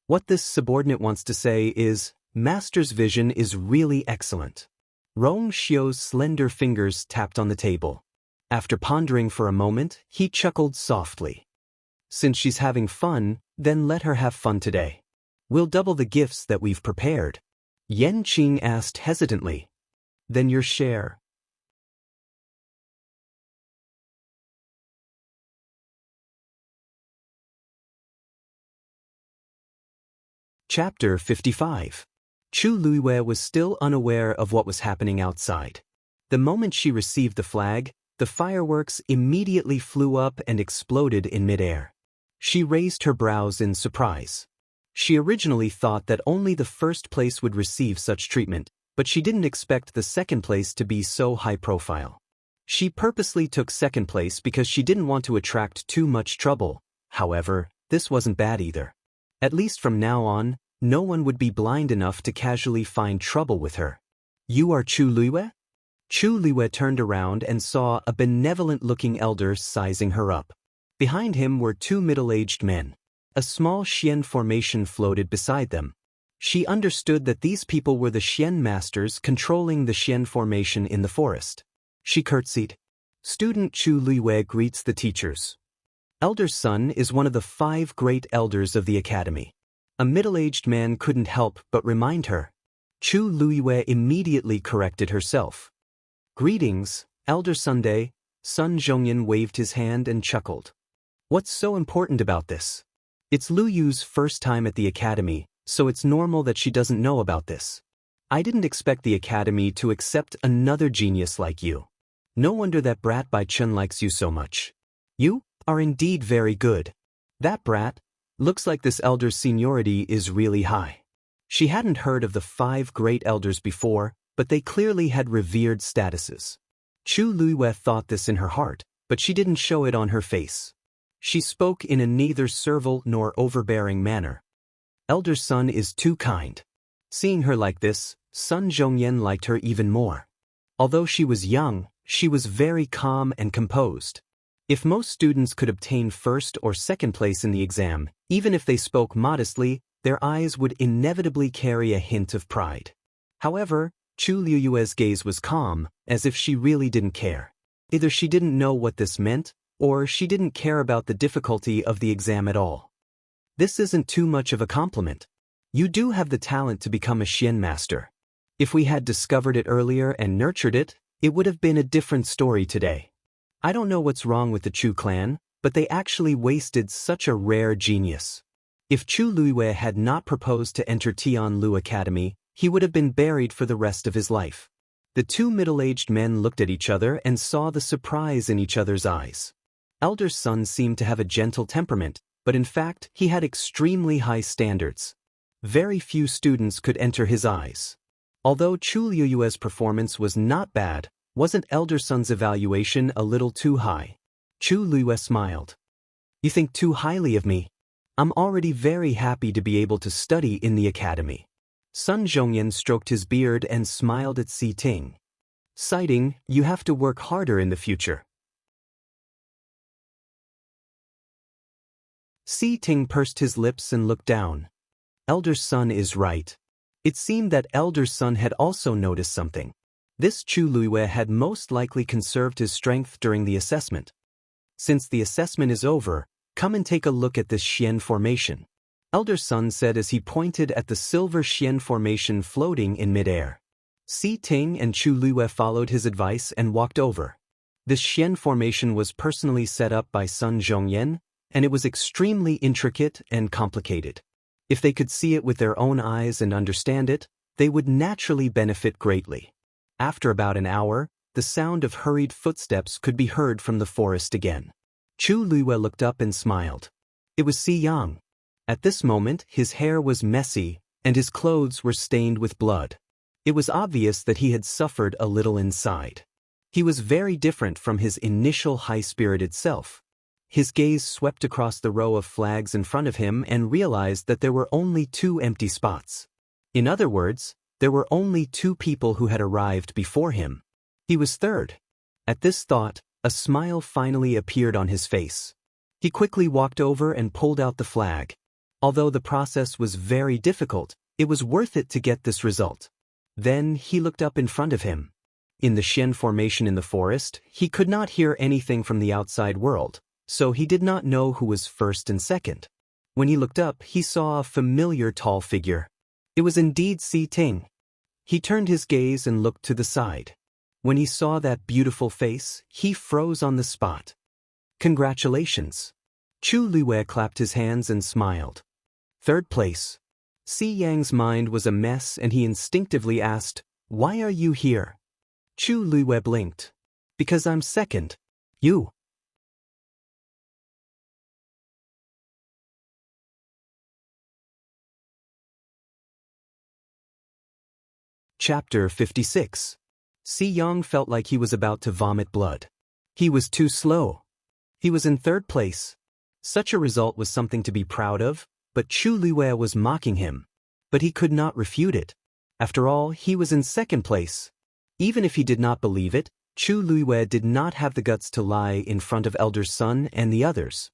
What this subordinate wants to say is, Master's vision is really excellent. Rong Xiu's slender fingers tapped on the table. After pondering for a moment, he chuckled softly. Since she's having fun, then let her have fun today. We'll double the gifts that we've prepared. Yanqing asked hesitantly. Then your share. Chapter 55. Chu Luiwei was still unaware of what was happening outside. The moment she received the flag, the fireworks immediately flew up and exploded in midair. She raised her brows in surprise. She originally thought that only the first place would receive such treatment, but she didn't expect the second place to be so high profile. She purposely took second place because she didn't want to attract too much trouble. However, this wasn't bad either. At least from now on, no one would be blind enough to casually find trouble with her. You are Chu Luiyue? Chu Luiyue turned around and saw a benevolent-looking elder sizing her up. Behind him were two middle-aged men. A small Xian formation floated beside them. She understood that these people were the Xian masters controlling the Xian formation in the forest. She curtsied. Student Chu Luiyue greets the teachers. Elder Sun is one of the 5 great elders of the academy. A middle-aged man couldn't help but remind her. Chu Luiyue immediately corrected herself. Greetings, Elder Sunday. Sun Zhongyan waved his hand and chuckled. What's so important about this? It's Lu Yu's first time at the academy, so it's normal that she doesn't know about this. I didn't expect the academy to accept another genius like you. No wonder that brat Bai Chun likes you so much. You are indeed very good. That brat, looks like this elder's seniority is really high. She hadn't heard of the 5 great elders before, but they clearly had revered statuses. Chu Luiyue thought this in her heart, but she didn't show it on her face. She spoke in a neither servile nor overbearing manner. Elder Sun is too kind. Seeing her like this, Sun Zhongyan liked her even more. Although she was young, she was very calm and composed. If most students could obtain first or second place in the exam, even if they spoke modestly, their eyes would inevitably carry a hint of pride. However, Chu Luiyue's gaze was calm, as if she really didn't care. Either she didn't know what this meant, or she didn't care about the difficulty of the exam at all. This isn't too much of a compliment. You do have the talent to become a Xian master. If we had discovered it earlier and nurtured it, it would have been a different story today. I don't know what's wrong with the Chu clan, but they actually wasted such a rare genius. If Chu Luiyue had not proposed to enter Tianlu Academy, he would have been buried for the rest of his life. The two middle-aged men looked at each other and saw the surprise in each other's eyes. Elder Sun seemed to have a gentle temperament, but in fact he had extremely high standards. Very few students could enter his eyes. Although Chu Luiyue's performance was not bad, wasn't Elder Sun's evaluation a little too high? Chu Luiyue smiled. You think too highly of me? I'm already very happy to be able to study in the academy. Sun Zhongyan stroked his beard and smiled at Si Ting. Citing, you have to work harder in the future. Si Ting pursed his lips and looked down. Elder Sun is right. It seemed that Elder Sun had also noticed something. This Chu Luiyue had most likely conserved his strength during the assessment. Since the assessment is over, come and take a look at this Xian formation, Elder Sun said as he pointed at the silver Xian formation floating in midair. Si Ting and Chu Luiyue followed his advice and walked over. This Xian formation was personally set up by Sun Zhongyan, and it was extremely intricate and complicated. If they could see it with their own eyes and understand it, they would naturally benefit greatly. After about an hour, the sound of hurried footsteps could be heard from the forest again. Chu Luiyue looked up and smiled. It was Si Yang. At this moment, his hair was messy, and his clothes were stained with blood. It was obvious that he had suffered a little inside. He was very different from his initial high-spirited self. His gaze swept across the row of flags in front of him and realized that there were only 2 empty spots. In other words, there were only 2 people who had arrived before him. He was third. At this thought, a smile finally appeared on his face. He quickly walked over and pulled out the flag. Although the process was very difficult, it was worth it to get this result. Then he looked up in front of him. In the Xian formation in the forest, he could not hear anything from the outside world, so he did not know who was first and second. When he looked up, he saw a familiar tall figure. It was indeed Si Ting. He turned his gaze and looked to the side. When he saw that beautiful face, he froze on the spot. Congratulations. Chu Luiyue clapped his hands and smiled. Third place. Si Yang's mind was a mess and he instinctively asked, Why are you here? Chu Luiwei blinked. Because I'm second. You. Chapter 56. Xiang felt like he was about to vomit blood. He was too slow. He was in third place. Such a result was something to be proud of, but Chu Luiwei was mocking him. But he could not refute it. After all, he was in second place. Even if he did not believe it, Chu Luiwei did not have the guts to lie in front of Elder Sun and the others.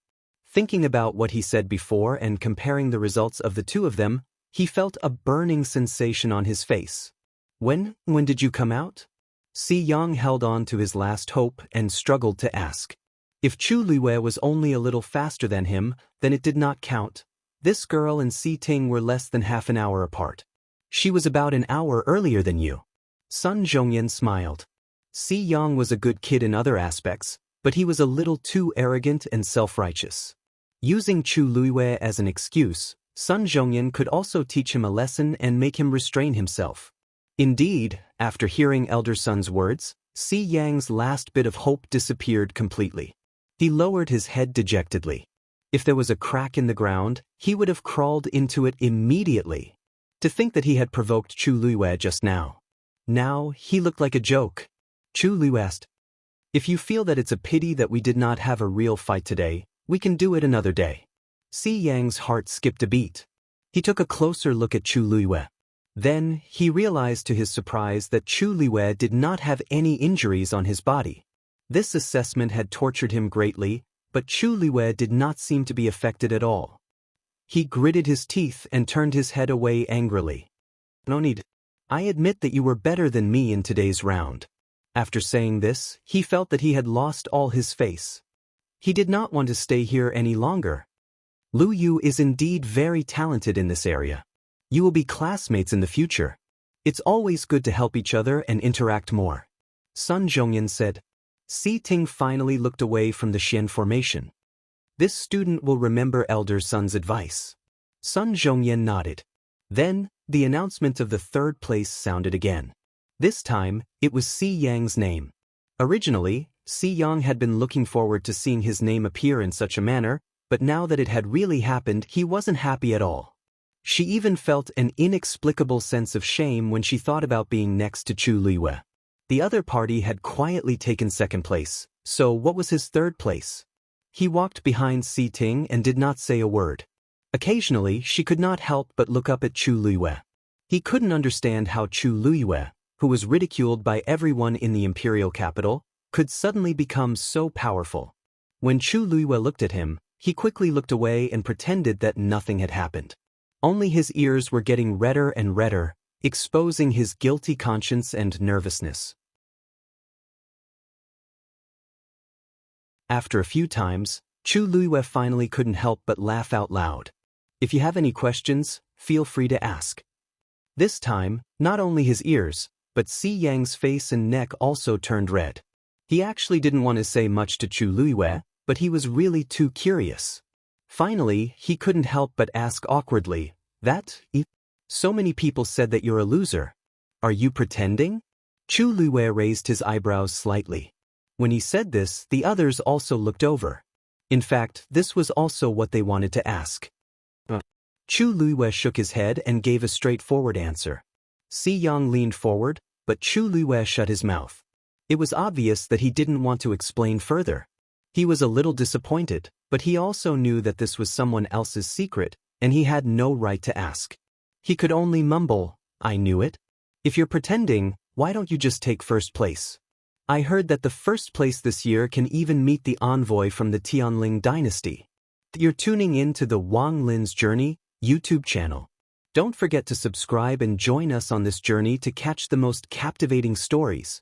Thinking about what he said before and comparing the results of the two of them, he felt a burning sensation on his face. When did you come out? Xiang held on to his last hope and struggled to ask. If Chu Luiwei was only a little faster than him, then it did not count. This girl and Si Ting were less than half an hour apart. She was about an hour earlier than you. Sun Zhongyan smiled. Xiang was a good kid in other aspects, but he was a little too arrogant and self-righteous. Using Chu Luiwei as an excuse, Sun Zhongyan could also teach him a lesson and make him restrain himself. Indeed, after hearing Elder Sun's words, Si Yang's last bit of hope disappeared completely. He lowered his head dejectedly. If there was a crack in the ground, he would have crawled into it immediately. To think that he had provoked Chu Luiwei just now. Now, he looked like a joke. Chu Luiwei asked, "If you feel that it's a pity that we did not have a real fight today, we can do it another day." Si Yang's heart skipped a beat. He took a closer look at Chu Luiwei. Then, he realized to his surprise that Chu Luiwei did not have any injuries on his body. This assessment had tortured him greatly, but Chu Luiwei did not seem to be affected at all. He gritted his teeth and turned his head away angrily. "No need. I admit that you were better than me in today's round." After saying this, he felt that he had lost all his face. He did not want to stay here any longer. Lu Yu is indeed very talented in this area. You will be classmates in the future. It's always good to help each other and interact more. Sun Zhongyan said. Si Ting finally looked away from the Xian formation. This student will remember Elder Sun's advice. Sun Zhongyan nodded. Then, the announcement of the third place sounded again. This time, it was Si Yang's name. Originally, Si Yang had been looking forward to seeing his name appear in such a manner, but now that it had really happened, he wasn't happy at all. She even felt an inexplicable sense of shame when she thought about being next to Chu Luiwei. The other party had quietly taken second place, so what was his third place? He walked behind Si Ting and did not say a word. Occasionally, she could not help but look up at Chu Luiwei. He couldn't understand how Chu Luiwei, who was ridiculed by everyone in the imperial capital, could suddenly become so powerful. When Chu Luiwei looked at him, he quickly looked away and pretended that nothing had happened. Only his ears were getting redder and redder, exposing his guilty conscience and nervousness. After a few times, Chu Luiwei finally couldn't help but laugh out loud. If you have any questions, feel free to ask. This time, not only his ears, but Si Yang's face and neck also turned red. He actually didn't want to say much to Chu Luiwei, but he was really too curious. Finally, he couldn't help but ask awkwardly, So many people said that you're a loser. Are you pretending? Chu Luiwei raised his eyebrows slightly. When he said this, the others also looked over. In fact, this was also what they wanted to ask. Chu Luiwei shook his head and gave a straightforward answer. Si Yang leaned forward, but Chu Luiwei shut his mouth. It was obvious that he didn't want to explain further. He was a little disappointed, but he also knew that this was someone else's secret, and he had no right to ask. He could only mumble, "I knew it. If you're pretending, why don't you just take first place? I heard that the first place this year can even meet the envoy from the Tianling dynasty." You're tuning in to the Wang Lin's Journey YouTube channel. Don't forget to subscribe and join us on this journey to catch the most captivating stories.